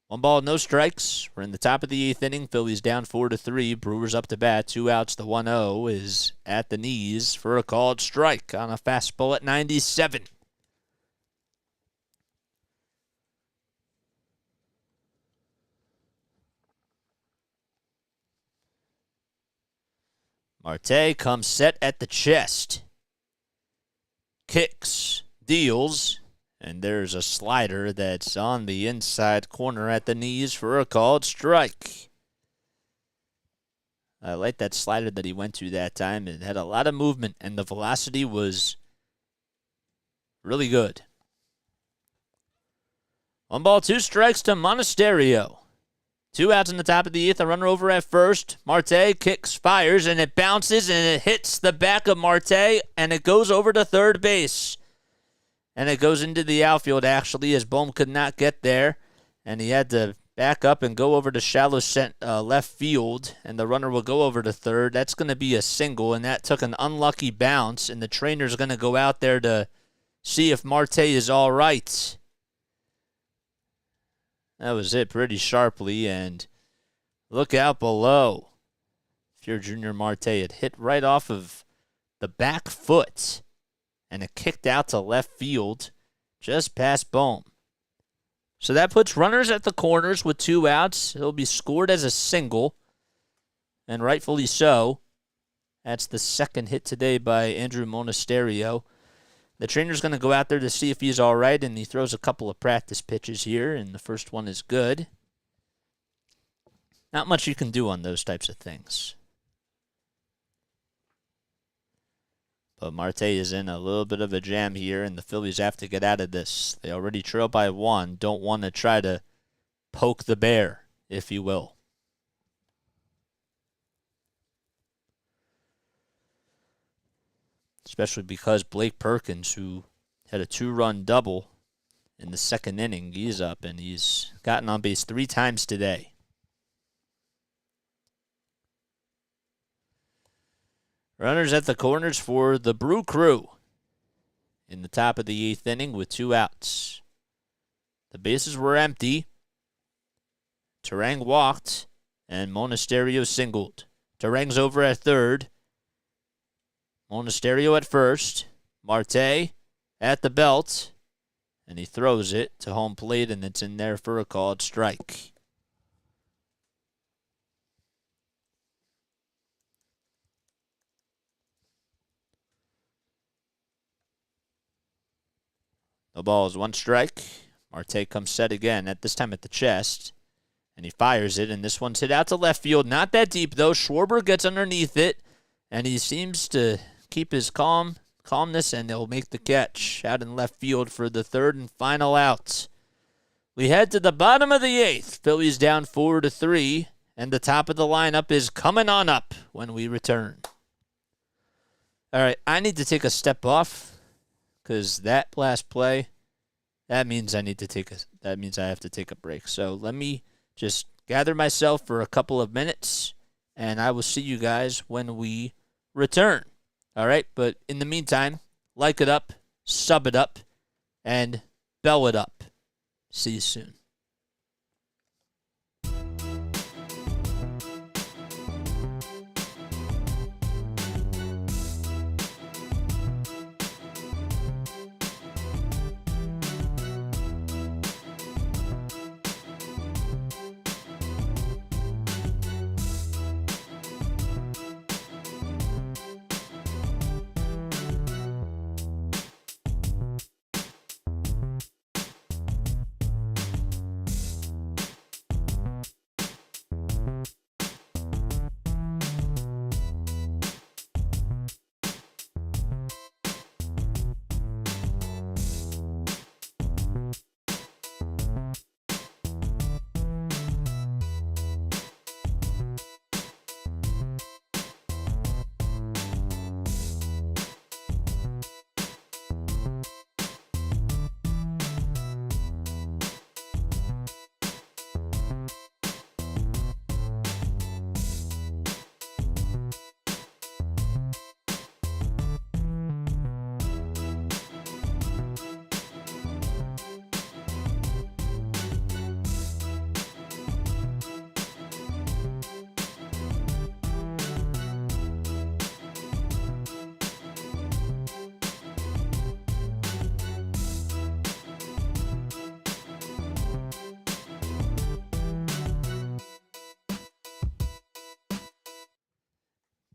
1 ball, no strikes. We're in the top of the 8th inning. Phillies down 4-3. Brewers up to bat. 2 outs. The 1-0 is at the knees for a called strike on a fastball at 97. Marte comes set at the chest. Kicks, deals, and there's a slider that's on the inside corner at the knees for a called strike. I like that slider that he went to that time. It had a lot of movement, and the velocity was really good. 1 ball, 2 strikes to Monasterio. 2 outs in the top of the 8th. A runner over at first. Marte kicks, fires, and it bounces, and it hits the back of Marte, and it goes over to third base. And it goes into the outfield, actually, as Bohm could not get there. And he had to back up and go over to shallow left field, and the runner will go over to third. That's going to be a single, and that took an unlucky bounce, and the trainer's going to go out there to see if Marte is all right. That was hit pretty sharply, and look out below. If you're Junior Marte, it hit right off of the back foot, and it kicked out to left field just past Bohm. So that puts runners at the corners with 2 outs. It'll be scored as a single, and rightfully so. That's the second hit today by Andrew Monasterio. The trainer's going to go out there to see if he's all right, and he throws a couple of practice pitches here, and the first one is good. Not much you can do on those types of things. But Marte is in a little bit of a jam here, and the Phillies have to get out of this. They already trail by 1. Don't want to try to poke the bear, if you will. Especially because Blake Perkins, who had a 2-run double in the second inning, he's up, and he's gotten on base 3 times today. Runners at the corners for the Brew Crew in the top of the 8th inning with 2 outs. The bases were empty. Turang walked, and Monasterio singled. Turang's over at third. Monasterio at first. Marte at the belt. And he throws it to home plate, and it's in there for a called strike. No balls, 1 strike. Marte comes set again, at this time at the chest. And he fires it, and this one's hit out to left field. Not that deep, though. Schwarber gets underneath it, and he seems to keep his calmness, and he'll make the catch out in left field for the third and final out. We head to the bottom of the 8th. Phillies down 4-3, and the top of the lineup is coming on up when we return. All right, I need to take a step off because that last play, that means I have to take a break. So let me just gather myself for a couple of minutes, and I will see you guys when we return. All right, but in the meantime, like it up, sub it up, and bell it up. See you soon.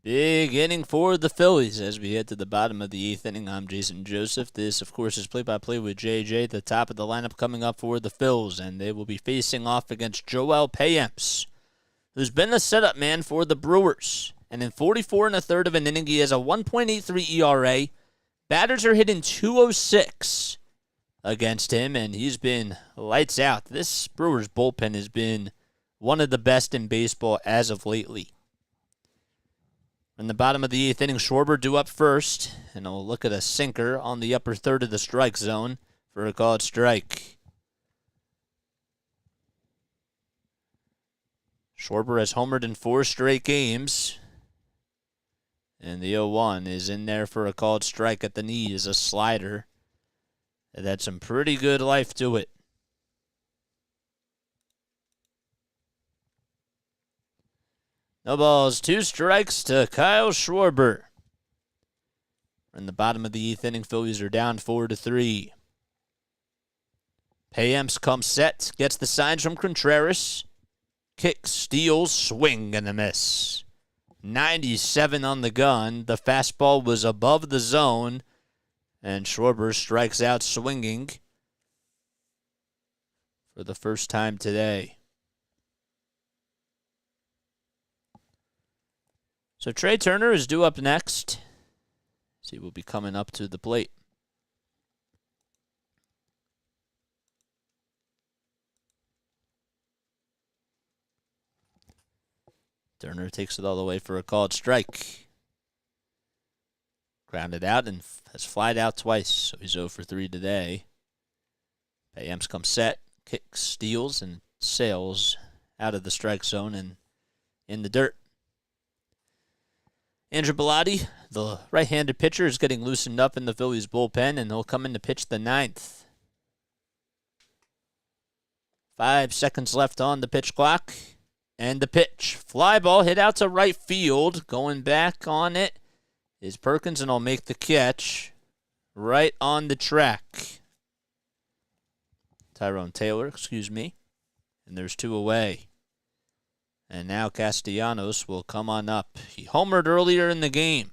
Big inning for the Phillies as we head to the bottom of the 8th inning. I'm Jason Joseph. This, of course, is play-by-play with JJ. The top of the lineup coming up for the Phils, and they will be facing off against Joel Payamps, who's been the setup man for the Brewers. And in 44 1/3 of an inning, he has a 1.83 ERA. Batters are hitting .206 against him, and he's been lights out. This Brewers bullpen has been one of the best in baseball as of lately. In the bottom of the 8th inning, Schwarber due up first, and he'll look at a sinker on the upper third of the strike zone for a called strike. Schwarber has homered in 4 straight games, and the 0-1 is in there for a called strike at the knee as a slider that had some pretty good life to it. No balls, 2 strikes to Kyle Schwarber. In the bottom of the 8th inning, Phillies are down 4-3. Payamps comes set, gets the signs from Contreras. Kick, steals, swing, and a miss. 97 on the gun. The fastball was above the zone, and Schwarber strikes out swinging for the first time today. So Trey Turner is due up next. He will be coming up to the plate. Turner takes it all the way for a called strike. Grounded out and has flied out twice, so he's 0 for 3 today. Payamps comes set, kicks, steals, and sails out of the strike zone and in the dirt. Andrew Bellotti, the right-handed pitcher, is getting loosened up in the Phillies bullpen, and he'll come in to pitch the 9th. 5 seconds left on the pitch clock. And the pitch. Fly ball hit out to right field. Going back on it is Perkins, and he'll make the catch right on the track. Tyrone Taylor, excuse me. And there's 2 away. And now Castellanos will come on up. He homered earlier in the game.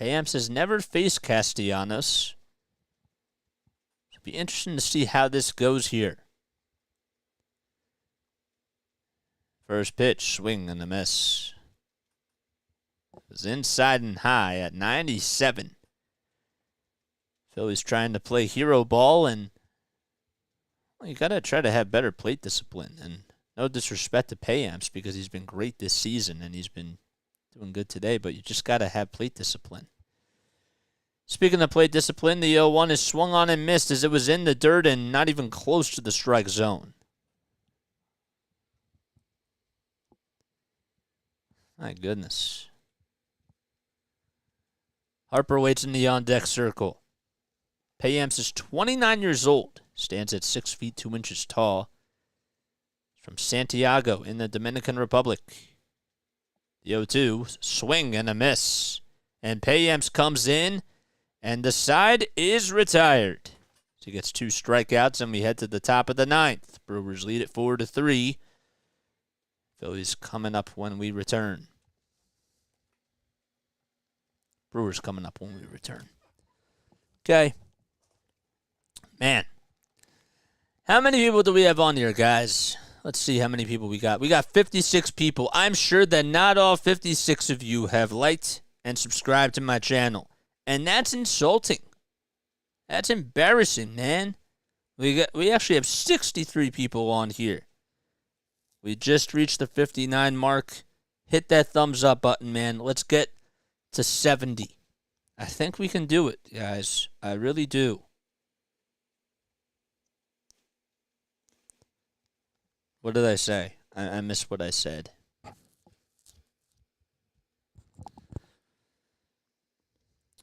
Payamps has never faced Castellanos. It'll be interesting to see how this goes here. First pitch, swing and a miss. It was inside and high at 97. Phillies trying to play hero ball, and you got to try to have better plate discipline. And no disrespect to Payamps because he's been great this season and he's been doing good today, but you just got to have plate discipline. Speaking of plate discipline, the 0-1 is swung on and missed as it was in the dirt and not even close to the strike zone. My goodness. Harper waits in the on-deck circle. Payamps is 29 years old, stands at 6 feet 2 inches tall. From Santiago in the Dominican Republic. The 0-2, swing and a miss. And Payamps comes in, and the side is retired. So he gets 2 strikeouts, and we head to the top of the 9th. Brewers lead it 4-3. Phillies coming up when we return. Brewers coming up when we return. Okay. Man. How many people do we have on here, guys? Let's see how many people we got. We got 56 people. I'm sure that not all 56 of you have liked and subscribed to my channel. And that's insulting. That's embarrassing, man. We actually have 63 people on here. We just reached the 59 mark. Hit that thumbs up button, man. Let's get to 70. I think we can do it, guys. I really do. What did I say? I missed what I said.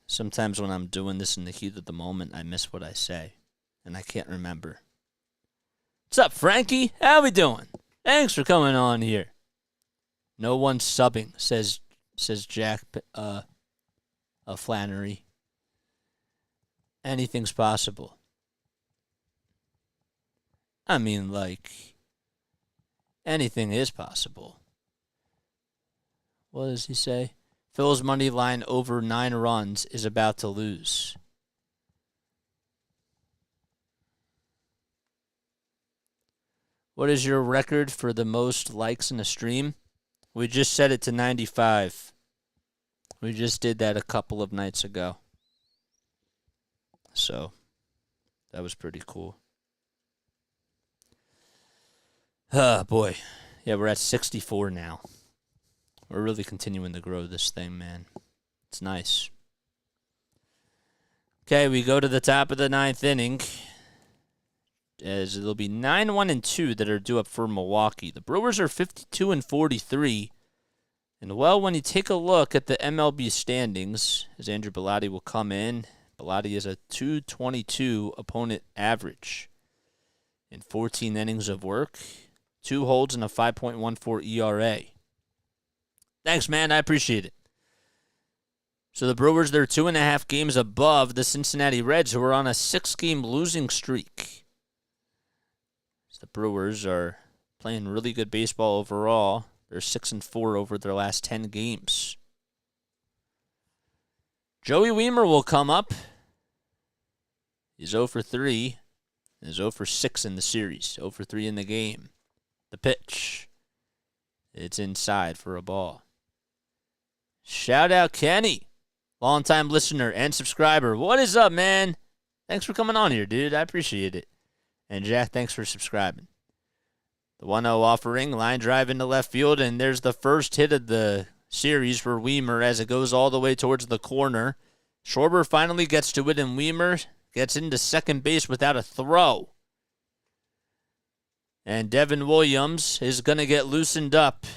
Sometimes when I'm doing this in the heat of the moment, I miss what I say, and I can't remember. What's up, Frankie? How we doing? Thanks for coming on here. No one's subbing, says Jack Flannery. Anything's possible. I mean, like, anything is possible. What does he say? Phil's money line over 9 runs is about to lose. What is your record for the most likes in a stream? We just set it to 95. We just did that a couple of nights ago. So, that was pretty cool. Boy. Yeah, we're at 64 now. We're really continuing to grow this thing, man. It's nice. Okay, we go to the top of the 9th inning. As it'll be 9-1-2 that are due up for Milwaukee. The Brewers are 52-43. And, well, when you take a look at the MLB standings, as Andrew Bellotti will come in, Bellotti is a .222 opponent average in 14 innings of work, 2 holds, and a 5.14 ERA. Thanks, man. I appreciate it. So the Brewers, they're 2.5 games above the Cincinnati Reds, who are on a 6-game losing streak. The Brewers are playing really good baseball overall. They're 6-4 over their last 10 games. Joey Wiemer will come up. He's 0 for 3. He's 0 for 6 in the series. 0 for 3 in the game. The pitch. It's inside for a ball. Shout out Kenny. Longtime listener and subscriber. What is up, man? Thanks for coming on here, dude. I appreciate it. And Jack, thanks for subscribing. The 1-0 offering, line drive into left field, and there's the first hit of the series for Wiemer as it goes all the way towards the corner. Schwarber finally gets to it, and Wiemer gets into second base without a throw. And Devin Williams is going to get loosened up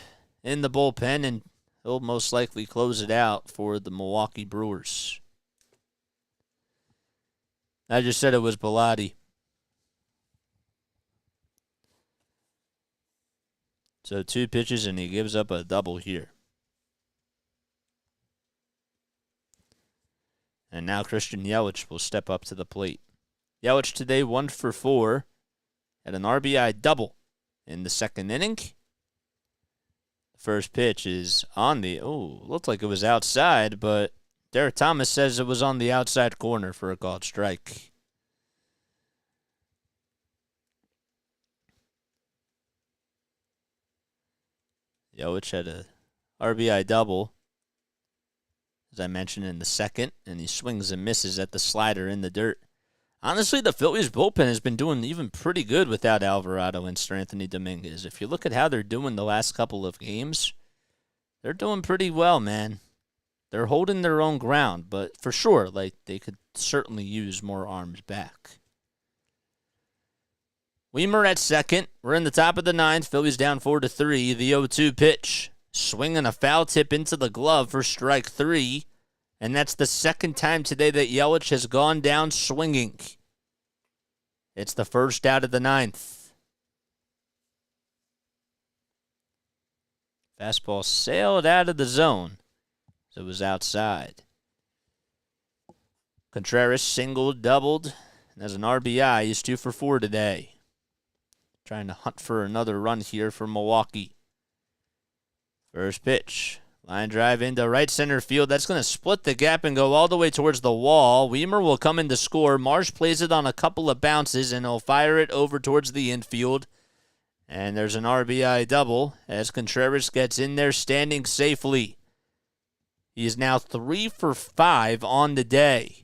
in the bullpen, and he'll most likely close it out for the Milwaukee Brewers. I just said it was Bellotti. So 2 pitches, and he gives up a double here. And now Christian Yelich will step up to the plate. Yelich today 1 for 4 at an RBI double in the 2nd inning. The first pitch is on the, looked like it was outside, but Derek Thomas says it was on the outside corner for a called strike. Yelich had a RBI double, as I mentioned, in the 2nd, and he swings and misses at the slider in the dirt. Honestly, the Phillies bullpen has been doing even pretty good without Alvarado and Anthony Dominguez. If you look at how they're doing the last couple of games, they're doing pretty well, man. They're holding their own ground, but for sure, like, they could certainly use more arms back. Wiemer at 2nd. We're in the top of the 9th. Phillies down 4-3. The 0-2 pitch. Swinging a foul tip into the glove for strike 3. And that's the 2nd time today that Yelich has gone down swinging. It's the first out of the 9th. Fastball sailed out of the zone. So it was outside. Contreras singled, doubled. And as an RBI, he's 2 for 4 today. Trying to hunt for another run here for Milwaukee. First pitch. Line drive into right center field. That's going to split the gap and go all the way towards the wall. Wiemer will come in to score. Marsh plays it on a couple of bounces, and he'll fire it over towards the infield. And there's an RBI double as Contreras gets in there standing safely. He is now 3 for 5 on the day.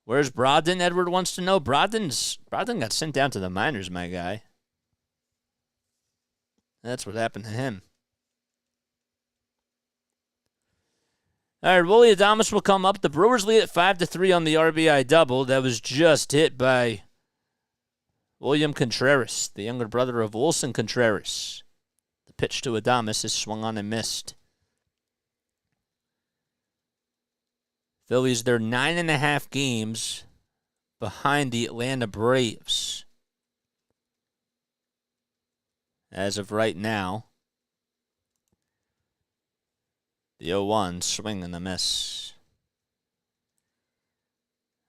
Where's Brogdon? Edward wants to know. Brogdon got sent down to the minors, my guy. That's what happened to him. All right, Willie Adames will come up. The Brewers lead at 5-3 on the RBI double. That was just hit by William Contreras, the younger brother of Wilson Contreras. The pitch to Adames is swung on and missed. Phillies, they're 9.5 games behind the Atlanta Braves as of right now. The 0-1 swing and a miss.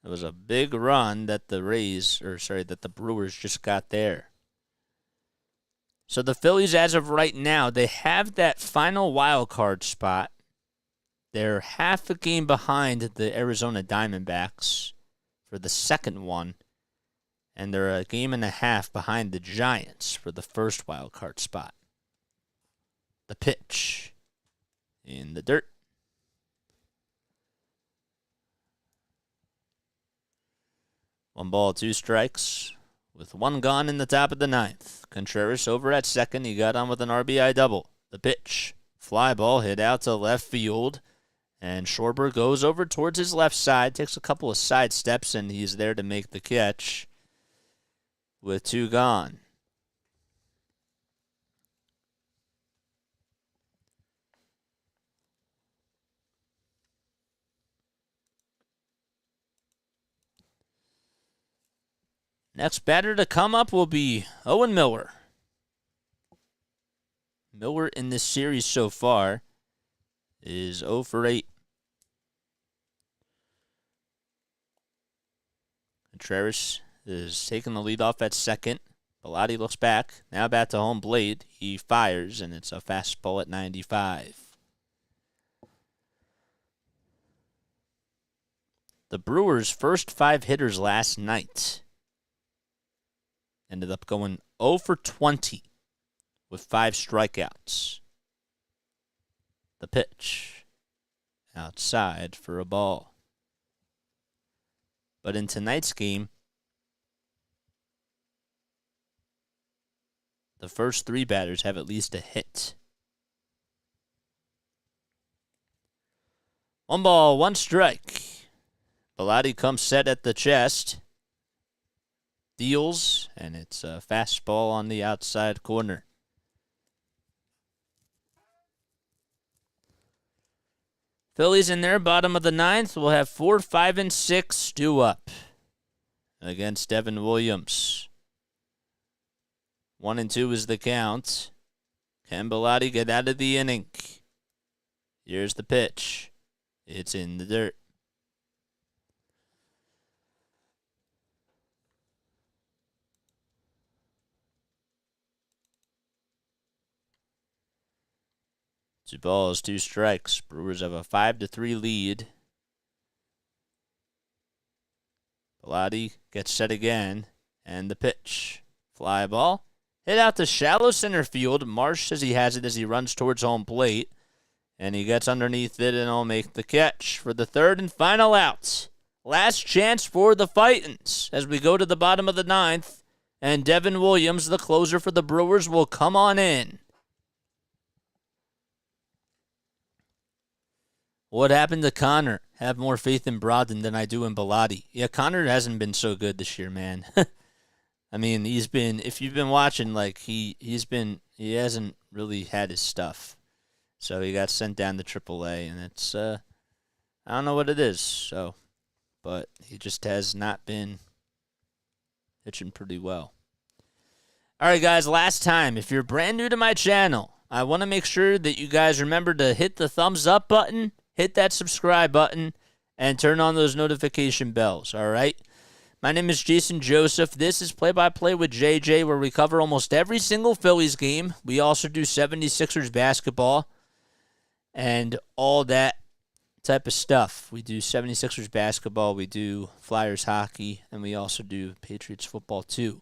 It was a big run that the Brewers just got there. So the Phillies, as of right now, they have that final wild card spot. They're half a game behind the Arizona Diamondbacks for the second one, and they're a game and a half behind the Giants for the first wild card spot. The pitch in the dirt. 1 ball, 2 strikes, with 1 gone in the top of the 9th. Contreras over at second. He got on with an RBI double. The pitch. Fly ball hit out to left field. And Schwarber goes over towards his left side, takes a couple of side steps, and he's there to make the catch with 2 gone. Next batter to come up will be Owen Miller. Miller in this series so far is 0 for 8. Contreras is taking the lead off at second. Bilotti looks back. Now back to home plate. He fires, and it's a fastball at 95. The Brewers' first 5 hitters last night ended up going 0 for 20 with 5 strikeouts. The pitch outside for a ball. But in tonight's game, the first 3 batters have at least a hit. 1 ball, 1 strike. Bilotti comes set at the chest. Deals, and it's a fastball on the outside corner. Phillies in their bottom of the 9th will have 4, 5, and 6 due up against Devin Williams. 1 and 2 is the count. Can Bilotti get out of the inning? Here's the pitch. It's in the dirt. Two balls, 2 strikes. Brewers have a 5-3 lead. Bilotti gets set again. And the pitch. Fly ball. Hit out to shallow center field. Marsh says he has it as he runs towards home plate. And he gets underneath it and will make the catch for the 3rd and final out. Last chance for the Fightins as we go to the bottom of the 9th. And Devin Williams, the closer for the Brewers, will come on in. What happened to Connor? Have more faith in Brogdon than I do in Bilotti. Yeah, Connor hasn't been so good this year, man. I mean, if you've been watching, like, he hasn't really had his stuff. So he got sent down to AAA, and it's, I don't know what it is, but he just has not been pitching pretty well. All right, guys, last time, if you're brand new to my channel, I want to make sure that you guys remember to hit the thumbs up button, hit that subscribe button, and turn on those notification bells, all right? My name is Jason Joseph. This is Play-by-Play with JJ, where we cover almost every single Phillies game. We also do 76ers basketball and all that type of stuff. We do 76ers basketball, we do Flyers hockey, and we also do Patriots football too.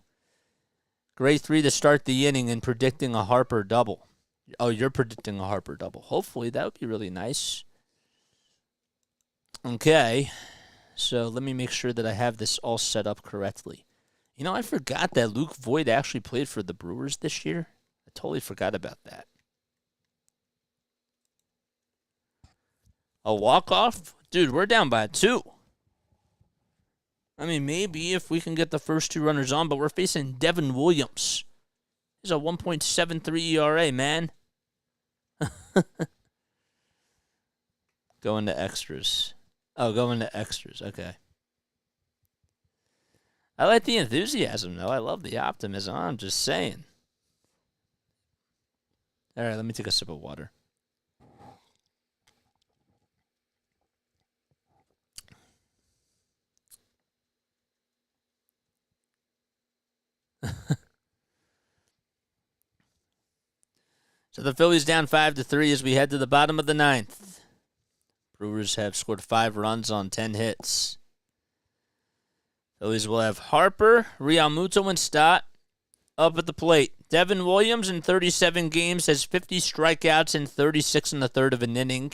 Grade 3 to start the inning and predicting a Harper double. Oh, you're predicting a Harper double. Hopefully, that would be really nice. Okay, so let me make sure that I have this all set up correctly. You know, I forgot that Luke Voigt actually played for the Brewers this year. I totally forgot about that. A walk-off? Dude, we're down by 2. I mean, maybe if we can get the first 2 runners on, but we're facing Devin Williams. He's a 1.73 ERA, man. Going to extras. Oh, going to extras. Okay. I like the enthusiasm, though. I love the optimism. I'm just saying. All right, let me take a sip of water. So the Phillies down 5-3 as we head to the bottom of the ninth. Brewers have scored 5 runs on 10 hits. Phillies will have Harper, Realmuto, and Stott up at the plate. Devin Williams in 37 games has 50 strikeouts and 36 in the third of an inning.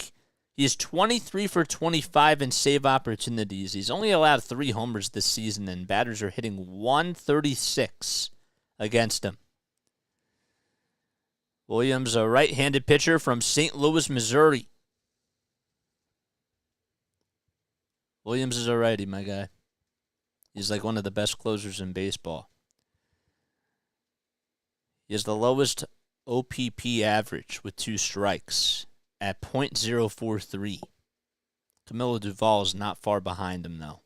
He is 23 for 25 in save opportunities. He's only allowed 3 homers this season, and batters are hitting 136 against him. Williams, a right-handed pitcher from St. Louis, Missouri. Williams is a righty, my guy. He's like one of the best closers in baseball. He has the lowest OPP average with 2 strikes at .043. Camilo Duvall is not far behind him, though.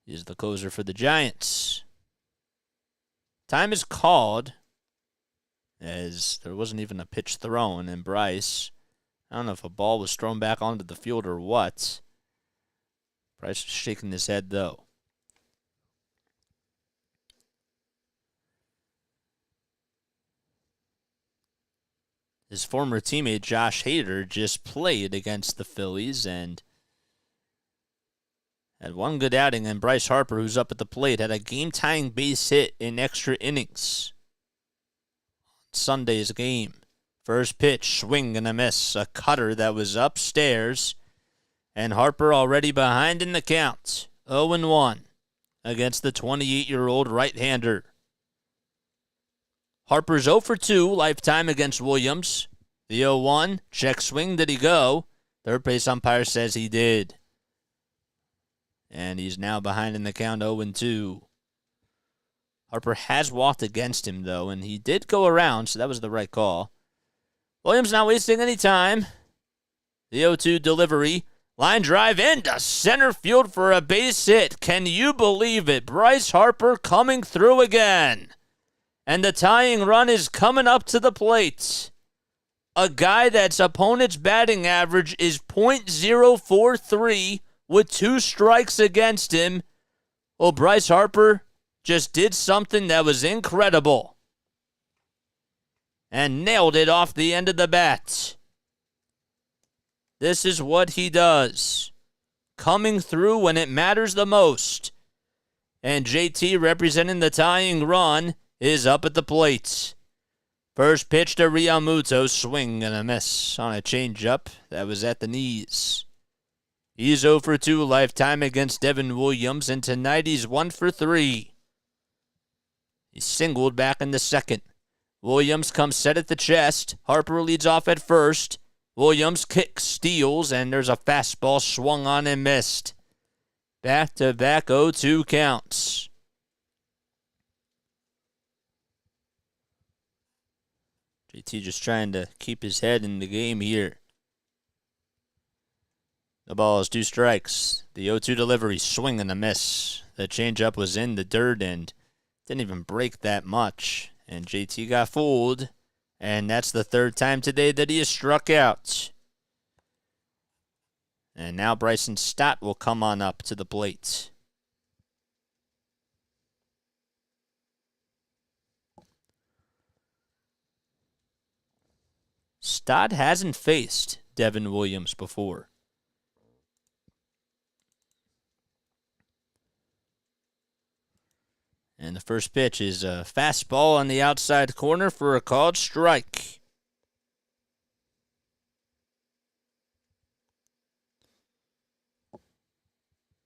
He is the closer for the Giants. Time is called, as there wasn't even a pitch thrown, and Bryce, I don't know if a ball was thrown back onto the field or what. Bryce was shaking his head, though. His former teammate Josh Hader just played against the Phillies and had one good outing, and Bryce Harper, who's up at the plate, had a game-tying base hit in extra innings. Sunday's game. First pitch, swing and a miss. A cutter that was upstairs. And Harper already behind in the count. 0-1 against the 28-year-old right-hander. Harper's 0 for 2 lifetime against Williams. The 0-1, check swing, did he go? Third base umpire says he did. And he's now behind in the count 0-2. Harper has walked against him, though, and he did go around, so that was the right call. Williams not wasting any time. The 0-2 delivery. Line drive into center field for a base hit. Can you believe it? Bryce Harper coming through again. And the tying run is coming up to the plate. A guy that's opponent's batting average is .043 with 2 strikes against him. Well, Bryce Harper just did something that was incredible. And nailed it off the end of the bat. This is what he does. Coming through when it matters the most. And JT, representing the tying run, is up at the plate. First pitch to Realmuto, swing and a miss on a changeup that was at the knees. He's 0 for 2 lifetime against Devin Williams, and tonight he's 1 for 3. He's singled back in the second. Williams comes set at the chest. Harper leads off at first. Williams kicks, steals, and there's a fastball swung on and missed. Back-to-back 0-2 counts. JT just trying to keep his head in the game here. The ball is 2 strikes. The 0-2 delivery, swing and a miss. The changeup was in the dirt and didn't even break that much. And JT got fooled. And that's the 3rd time today that he has struck out. And now Bryson Stott will come on up to the plate. Stott hasn't faced Devin Williams before. And the first pitch is a fastball on the outside corner for a called strike.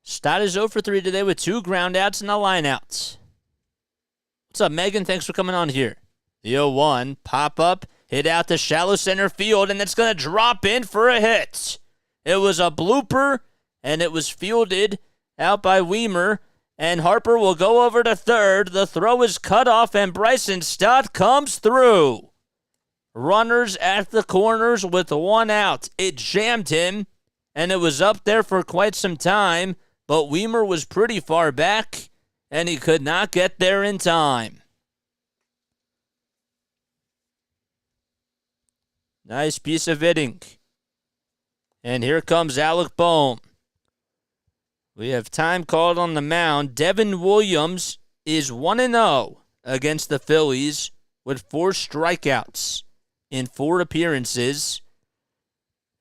Stott is 0 for 3 today with 2 groundouts and a lineout. What's up, Megan? Thanks for coming on here. The 0-1, pop up, hit out to shallow center field, and it's going to drop in for a hit. It was a blooper, and it was fielded out by Weimer. And Harper will go over to third. The throw is cut off, and Bryson Stott comes through. Runners at the corners with 1 out. It jammed him, and it was up there for quite some time, but Weimer was pretty far back, and he could not get there in time. Nice piece of hitting. And here comes Alec Bohm. We have time called on the mound. Devin Williams is 1-0 against the Phillies with 4 strikeouts in 4 appearances.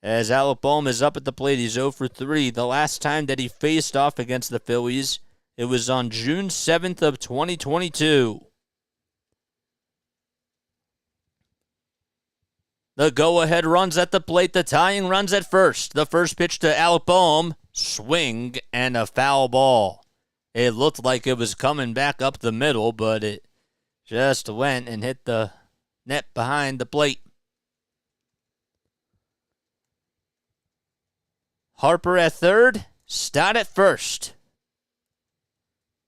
As Alec Bohm is up at the plate, he's 0 for 3. The last time that he faced off against the Phillies, it was on June 7th of 2022. The go-ahead runs at the plate, the tying runs at first. The first pitch to Alec Bohm, swing and a foul ball. It looked like it was coming back up the middle, but it just went and hit the net behind the plate. Harper at third, Stott at first.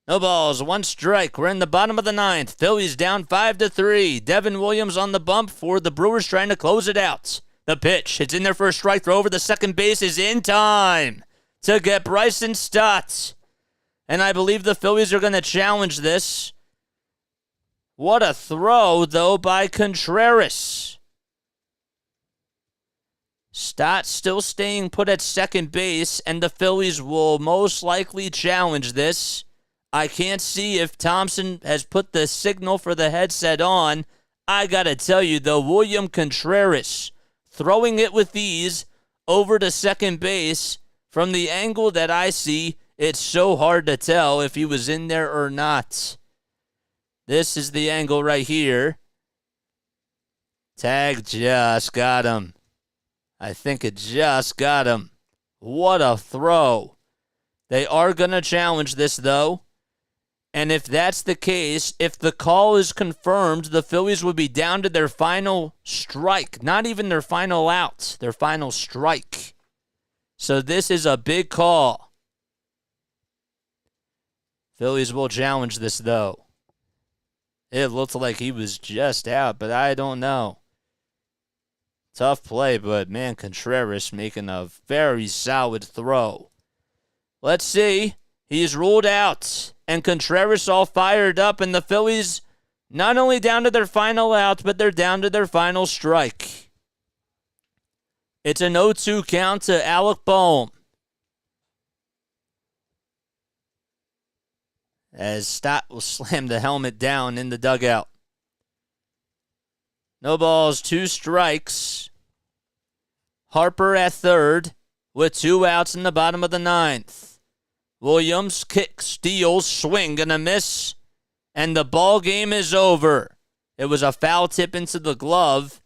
No balls, 1 strike. We're in the bottom of the 9th. Phillies down 5-3. Devin Williams on the bump for the Brewers trying to close it out. The pitch, it's in there for a strike throw over the second base, is in time to get Bryson Stott. And I believe the Phillies are going to challenge this. What a throw, though, by Contreras. Stott still staying put at second base, and the Phillies will most likely challenge this. I can't see if Thompson has put the signal for the headset on. I got to tell you, though, William Contreras throwing it with ease over to second base. From the angle that I see, it's so hard to tell if he was in there or not. This is the angle right here. Tag just got him. I think it just got him. What a throw. They are going to challenge this, though. And if that's the case, if the call is confirmed, the Phillies would be down to their final strike. Not even their final out, their final strike. So this is a big call. Phillies will challenge this, though. It looked like he was just out, but I don't know. Tough play, but man, Contreras making a very solid throw. Let's see. He's ruled out, and Contreras all fired up, and the Phillies not only down to their final out, but they're down to their final strike. It's an 0-2 count to Alec Bohm. As Stott will slam the helmet down in the dugout. No balls, 2 strikes. Harper at third with 2 outs in the bottom of the 9th. Williams kicks, steals, swing and a miss, and the ball game is over. It was a foul tip into the glove,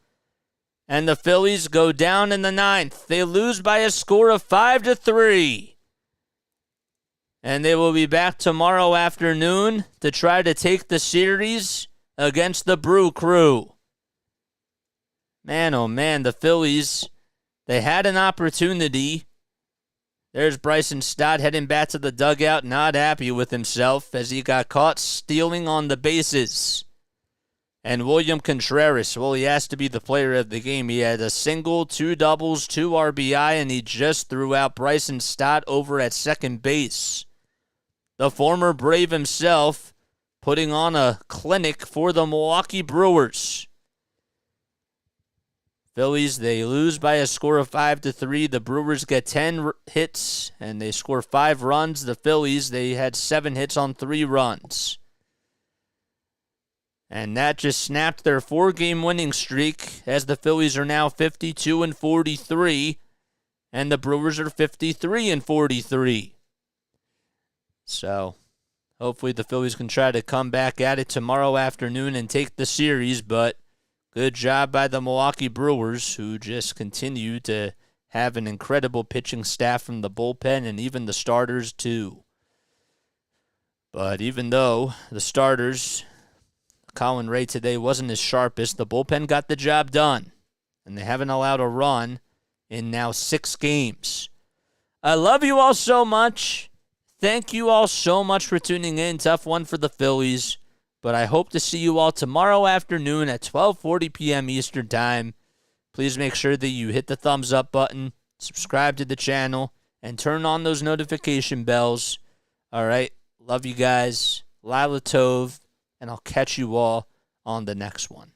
and the Phillies go down in the 9th. They lose by a score of 5-3. And they will be back tomorrow afternoon to try to take the series against the Brew Crew. Man, oh man, the Phillies, they had an opportunity. There's Bryson Stott heading back to the dugout, not happy with himself as he got caught stealing on the bases. And William Contreras, well, he has to be the player of the game. He had a single, 2 doubles, 2 RBI, and he just threw out Bryson Stott over at second base. The former Brave himself putting on a clinic for the Milwaukee Brewers. Phillies, they lose by a score of 5-3. The Brewers get 10 hits, and they score 5 runs. The Phillies, they had 7 hits on 3 runs. And that just snapped their 4-game winning streak, as the Phillies are now 52-43, and the Brewers are 53-43. So, hopefully the Phillies can try to come back at it tomorrow afternoon and take the series, but good job by the Milwaukee Brewers, who just continue to have an incredible pitching staff from the bullpen and even the starters, too. But even though the starters, Colin Rea today wasn't his sharpest, the bullpen got the job done, and they haven't allowed a run in now 6 games. I love you all so much. Thank you all so much for tuning in. Tough one for the Phillies. But I hope to see you all tomorrow afternoon at 12:40 p.m. Eastern Time. Please make sure that you hit the thumbs up button, subscribe to the channel, and turn on those notification bells. All right. Love you guys. Lila Tov. And I'll catch you all on the next one.